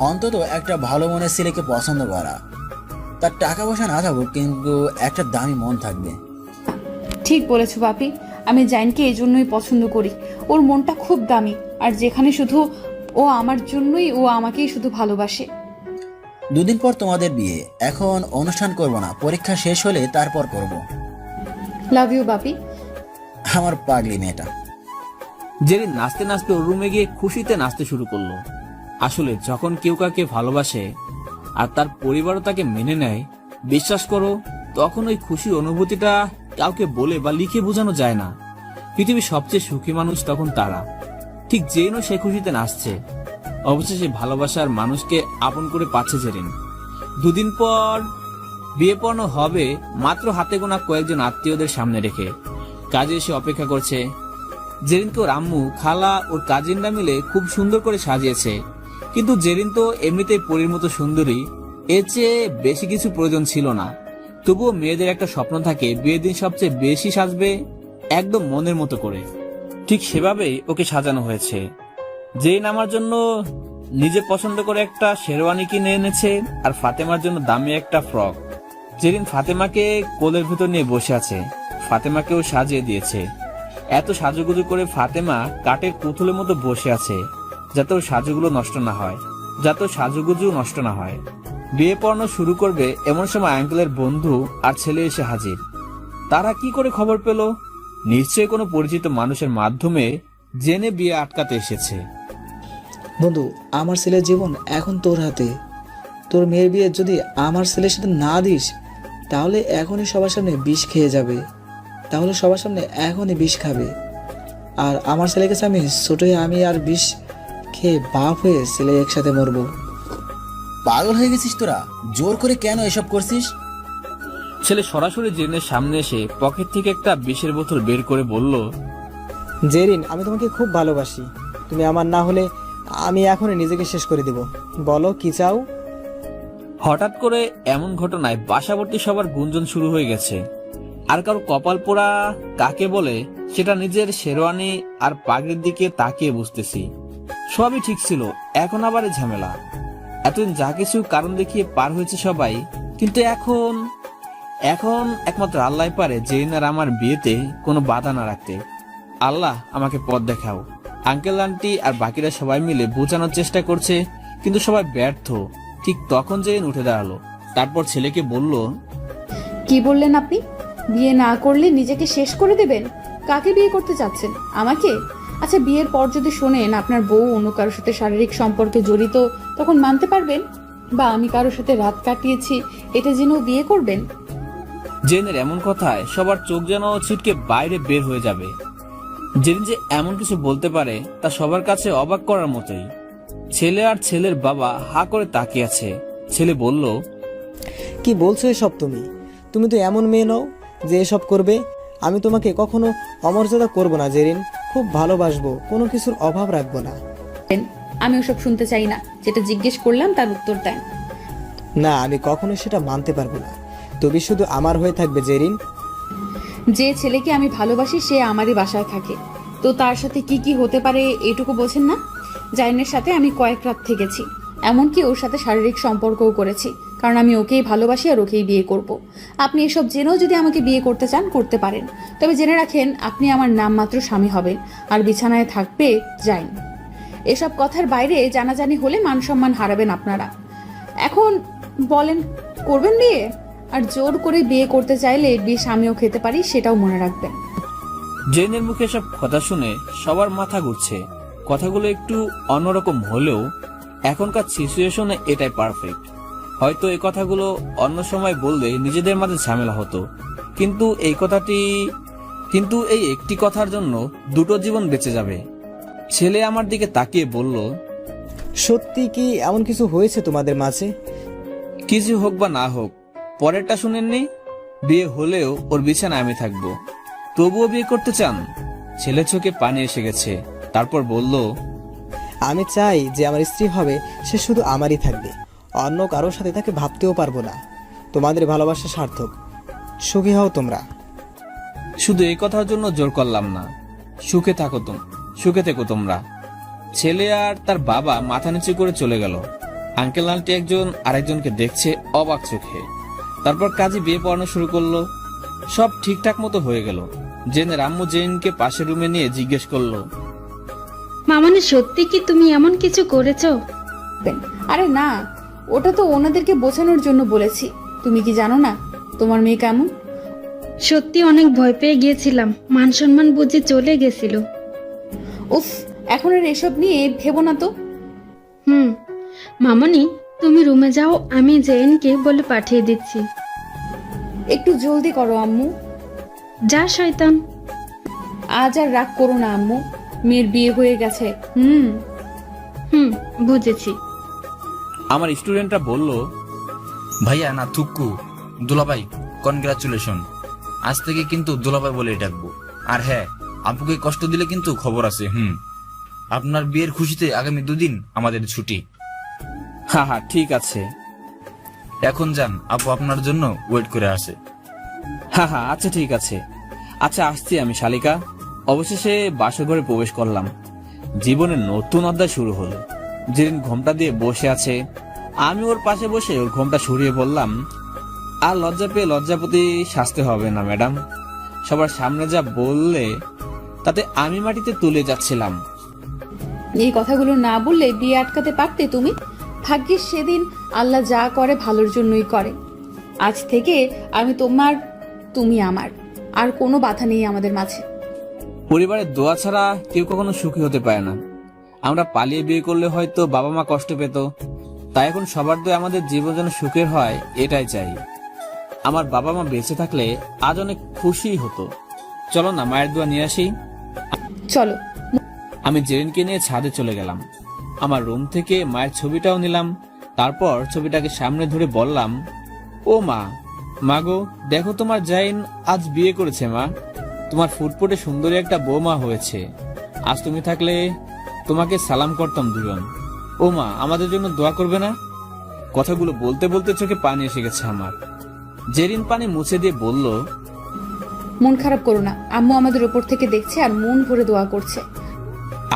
অন্তত একটা ভালো মনের ছেলেকে পছন্দ করা। তার টাকা পয়সা না থাকুক, কিন্তু একটা দামি মন থাকবে। ঠিক বলেছো বাপি, আমি জাইনকে এই জন্যই পছন্দ করি। ওর মনটা খুব দামি, আর যেখানে শুধু ও আমার জন্যই, ও আমাকেই শুধু ভালোবাসে। 2 দিন পর তোমাদের বিয়ে। এখন অনুষ্ঠান করব না, পরীক্ষা শেষ হলে তারপর করব। লাভ ইউ বাপি। আমার পাগলি মেয়েটা। জেরিন নাচতে নাচতে ওর রুমে গিয়ে খুশিতে নাচতে শুরু করলো। আসলে যখন কেউ কাউকে ভালোবাসে আর তার পরিবারও তাকে মেনে নেয়, বিশ্বাস করো তখন ওই খুশির অনুভূতিটা কাউকে বলে বা লিখে বোঝানো যায় না। পৃথিবীর সবচেয়ে সুখী মানুষ তখন তারা। ঠিক জেনও সে খুশিতে নাচছে। অবশেষে ভালোবাসার মানুষকে আপন করে পাচ্ছে জেরিন। 2 দিন পর বিয়ে পড়ানো হবে, মাত্র হাতে গোনা কয়েকজন আত্মীয়দের সামনে রেখে। কাজে এসে অপেক্ষা করছে। জেরিনকে ওর আম্মু, খালা, ওর কাজিনরা মিলে খুব সুন্দর করে সাজিয়েছে। কিন্তু জেরিন তো এমনিতেই পরীর মতো সুন্দরী, এর চেয়ে বেশি কিছু প্রয়োজন ছিল না। তবুও মেয়েদের একটা স্বপ্ন থাকে বিয়ের দিন সবচেয়ে বেশি সাজবে, একদম মনের মতো করে। ঠিক সেভাবেই ওকে সাজানো হয়েছে। জেরিন আমার জন্য নিজে পছন্দ করে একটা শেরওয়ানি কিনে এনেছে, আর ফাতেমার জন্য দামি একটা ফ্রক। জেরিন ফাতেমাকে কোলের ভিতর নিয়ে বসে আছে। ফাতেমাকেও সাজিয়ে দিয়েছে। এত সাজুগুজু করে ফাতেমা কাঠের পুতুলের মতো বসে আছে, যাতে ওর সাজুগুলো নষ্ট না হয়, যাতে সাজুগুজু নষ্ট না হয়। বিয়ে পড়ানো শুরু করবে এমন সময় আঙ্কেলের বন্ধু আর ছেলে এসে হাজির। তারা কি করে খবর পেল? নিশ্চয়ই কোনো পরিচিত মানুষের মাধ্যমে জেনে বিয়ে আটকাতে এসেছে। বন্ধু, আমার ছেলের জীবন এখন তোর হাতে। তোর মেয়ের বিয়ে যদি আমার ছেলের সাথে না দিস তাহলে এখনই সবার সামনে বিষ খেয়ে যাবে, তাহলে সবার সামনে এখনই বিষ খাবে। আর আমার ছেলেকে আমি ছোটই আমি আর বিষ খেয়ে বাপ হয়ে ছেলে একসাথে মরবো। পাগল হয়ে গেছিস তোরা? জোর করে কেন এসব করছিস? ছেলে সরাসরি জেরিনের সামনে এসে পকেট থেকে একটা বিষের বোতল বের করে বলল, জেরিন, আমি তোমাকে খুব ভালোবাসি। তুমি আমার না হলে আমি এখনই নিজেকে শেষ করে দেব। বলো কি চাও? হঠাৎ করে এমন ঘটনায় বাসাবর্তী সবার গুঞ্জন শুরু হয়ে গেছে। আর কারো কপাল পোড়া কাকে বলে সেটা নিজের শেরওয়ানি আর পাগড়ির দিকে তাকিয়ে বুঝতেছি। সবই ঠিক ছিল, এখন আবার এই ঝামেলা। এতদিন যা কিছু কারণ দেখিয়ে পার হয়েছে সবাই, কিন্তু এখন একমাত্র আল্লাহ পারে জেরিন আর আমার বিয়েতে কোনো বাধা না রাখতে। আল্লাহ আমাকে পথ দেখাও। আঙ্কেল আন্টি আর বাকিরা সবাই মিলে বোঝানোর চেষ্টা করছে, কিন্তু সবাই ব্যর্থ। ঠিক তখন জেরিন উঠে দাঁড়ালো, তারপর ছেলেকে বলল, কি বললেন আপনি? বিয়ে না করলে নিজেকে শেষ করে দেবেন? কাকে বিয়ে করতে চাচ্ছেন? আমাকে? আচ্ছা, বিয়ের পর যদি শোনেন আপনার বউ অন্য কারোর সাথে শারীরিক সম্পর্কে জড়িত, তখন মানতে পারবেন? বা আমি কারোর সাথে রাত কাটিয়েছি এটা জেনেও বিয়ে করবেন? জেরিনের এমন কথায় সবার চোখ যেন ছিটকে বাইরে বের হয়ে যাবে। জেরিন যে এমন কিছু বলতে পারে তা সবার কাছে অবাক করার মতোই। ছেলে আর ছেলের বাবা হা করে তাকিয়ে আছে। ছেলে বলল, কি বলছো এসব? তুমি তো এমন মেয়ে নও যে এসব করবে। আমি তোমাকে কখনো অমর্যাদা করব না জেরিন। খুব ভালোবাসবো, কোনো কিছুর অভাব রাখবো না। আমি ওসব শুনতে চাই না। যেটা জিজ্ঞেস করলাম তার উত্তর দেন। না, আমি কখনো সেটা মানতে পারবো না। তুমি শুধু আমার হয়ে থাকবে জেরিন। যে ছেলেকে আমি ভালোবাসি সে আমারই বাসায় থাকে, তো তার সাথে কি কি হতে পারে এটুকু বোঝেন না? জাইনের সাথে আমি কয়েক রাত থেকেছি, এমনকি ওর সাথে শারীরিক সম্পর্কও করেছি, কারণ আমি ওকেই ভালোবাসি আর ওকেই বিয়ে করব। আপনি এসব জেনেও যদি আমাকে বিয়ে করতে চান করতে পারেন, তবে জেনে রাখেন আপনি আমার নামমাত্র স্বামী হবেন আর বিছানায় থাকবে জাইন। এসব কথার বাইরে জানাজানি হলে মান সম্মান হারাবেন আপনারা। এখন বলেন, করবেন বিয়ে? আর জোর করে বিয়ে করতে চাইলে বিষ আমিও খেতে পারি, সেটাও মনে রাখবেন। জেরিনের মুখে সব কথা শুনে সবার মাথা ঘুরছে। কথাগুলো একটু অন্যরকম হলেও এখনকার সিচুয়েশনে এটাই পারফেক্ট। হয়তো এই কথাগুলো অন্য সময় বললে নিজেদের মাঝে ঝামেলা হতো, কিন্তু এই একটি কথার জন্য দুটো জীবন বেঁচে যাবে। ছেলে আমার দিকে তাকিয়ে বলল, সত্যি কি এমন কিছু হয়েছে তোমাদের মাঝে? কিছু হোক বা না হোক, পরেরটা শুনেননি? বিয়ে হলেও ওর বিছানায় আমি থাকবো। তবুও বিয়ে করতে চান? ছেলে চোখে পানি এসে গেছে। তারপর বলল, আমি চাই যে আমার স্ত্রী হবে সে শুধু আমারই থাকবে, অন্য কারোর সাথে তাকে ভাবতেও পারবো না। তোমাদের ভালোবাসা সার্থক, সুখী হও তোমরা। শুধু এই কথার জন্য জোর করলাম না। সুখে থেকো তোমরা। ছেলে আর তার বাবা মাথা নিচু করে চলে গেল। আঙ্কেল আন্টি একজন আরেকজনকে দেখছে অবাক চোখে। তারপর কাজী বিয়ে পড়ানো শুরু করলো। সব ঠিকঠাক মতো হয়ে গেল। জেনের আম্মু জেনকে পাশের রুমে নিয়ে জিজ্ঞেস করলো, মামনি, সত্যি কি তুমি এমন কিছু করেছো? আরে না, ওটা তো ওনাদেরকে বোঝানোর জন্য বলেছি। তুমি কি জানো না তোমার মেয়ে কেমন? সত্যি অনেক ভয় পেয়ে গিয়েছিলাম, মান সম্মান বুঝে চলে গেছিল। উফ, এখন আর এসব নিয়ে ভেবো না তো। মামনি, তুমি রুমে যাও, আমি জেনকে বলে পাঠিয়ে দিচ্ছি। একটু জলদি করো আম্মু। যা শয়তান। আজ আর রাগ করো না আম্মু, মেয়ের বিয়ে হয়ে গেছে। বুঝেছি। আমার স্টুডেন্টরা বলল, ভাইয়া না থুক্কু, দুলাভাই কনগ্রাচুলেশন। আজ থেকে কিন্তু দুলাভাই বলে ডাকবো। আর হ্যাঁ, আপুকে কষ্ট দিলে কিন্তু খবর আছে। আপনার বিয়ের খুশিতে আগামী 2 দিন আমাদের ছুটি। হ্যাঁ ঠিক আছে। এখন যান, আপু আপনার জন্য ওয়েট করে আছে। হ্যাঁ আচ্ছা ঠিক আছে। আচ্ছা আসছি আমি শালিকা। অবশেষে বাসর ঘরে প্রবেশ করলাম। জীবনের নতুন অধ্যায় শুরু হলো। জেরিন ঘোমটা দিয়ে বসে আছে, আমি ওর পাশে বসে ওর ঘোমটা সরিয়ে বললাম, আর লজ্জা পেয়ে লজ্জাপতি সাজতে হবে না ম্যাডাম। সবার সামনে যা বললে তাতে আমি মাটিতে তুলে যাচ্ছিলাম। এই কথাগুলো না বললে বিয়ে আটকাতে পারতে তুমি। ভাগ্যিস সেদিন আল্লাহ যা করে ভালোর জন্যই করে। আজ থেকে আমি তোমার, তুমি আমার, আর কোনো বাধা নেই আমাদের মাঝে। পরিবারের দোয়া ছাড়া কেউ কখনো সুখী হতে পারে না। আমরা পালিয়ে বিয়ে করলে হয়তো বাবা মা কষ্ট পেত, তাই এখন সবার দোয়া আমাদের জীবন যেন সুখের হয়, এটাই চাই। আমার বাবা মা বেঁচে থাকলে আজ অনেক খুশি হতো। চলো না মায়ের দোয়া নিয়ে আসি। চলো। আমি জেরিনকে নিয়ে ছাদে চলে গেলাম। আমার রুম থেকে মায়ের ছবিটাও নিলাম। তারপর ছবিটাকে সামনে ধরে বললাম, ও মা, মাগো দেখো তোমার জাইন আজ বিয়ে করেছে মা। তোমার ফুটফুটে সুন্দরী একটা বৌমা হয়েছে। আজ তুমি থাকলে তোমাকে সালাম করতাম দুজন। ও মা, আমাদের জন্য দোয়া করবে না? কথাগুলো বলতে বলতে চোখে পানি এসে গেছে আমার। জেরিন পানি মুছে দিয়ে বলল, মন খারাপ করো না, আম্মু আমাদের উপর থেকে দেখছে আর মন ভরে দোয়া করছে।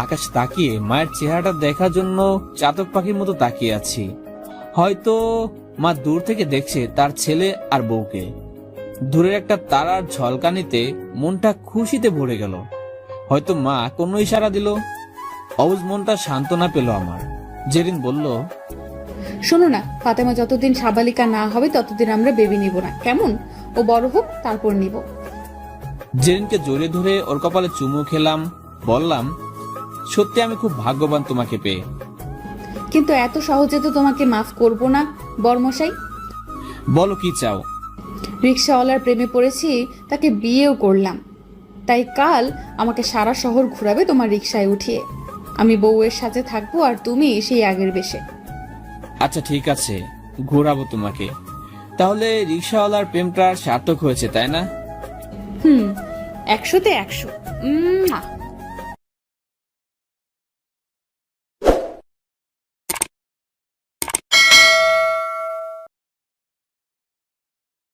আকাশ তাকিয়ে মায়ের চেহারাটা দেখার জন্য চাতক পাখির মতো তাকিয়ে আছি। হয়তো মা দূর থেকে দেখছে তার ছেলে আর বউকে। দূরের একটা তারার ঝলকানিতে মনটা খুশিতে ভরে গেল। হয়তো মা কোনো ইশারা দিল। অবুজ মনটা সান্ত্বনা পেল আমার। জেরিন বলল, শোনো না, ফাতেমা যতদিন সাবালিকা না হবে ততদিন আমরা বেবি নিব না, কেমন? ও বড় হোক তারপর নিব। জেরিনকে জড়িয়ে ধরে ওর কপালে চুমু খেলাম। বললাম, সত্যি আমি খুব ভাগ্যবান তোমাকে পেয়ে। কিন্তু এত সহজে তো তোমাকে মাফ করব না বরমশাই। বলো কি চাও? রিক্সাওয়ালার প্রেমে পড়েছি, তাকে বিয়েও করলাম। তাই কাল আমাকে সারা শহর ঘুরাবে তোমার রিক্সায় উঠিয়ে। আমি বউয়ের সাথে থাকবো আর তুমি সেই আগের বেশে। আচ্ছা ঠিক আছে, ঘোরাবো তোমাকে। তাহলে রিক্সাওয়ালার প্রেমটা সার্থক হয়েছে, তাই না? 100-তে 100।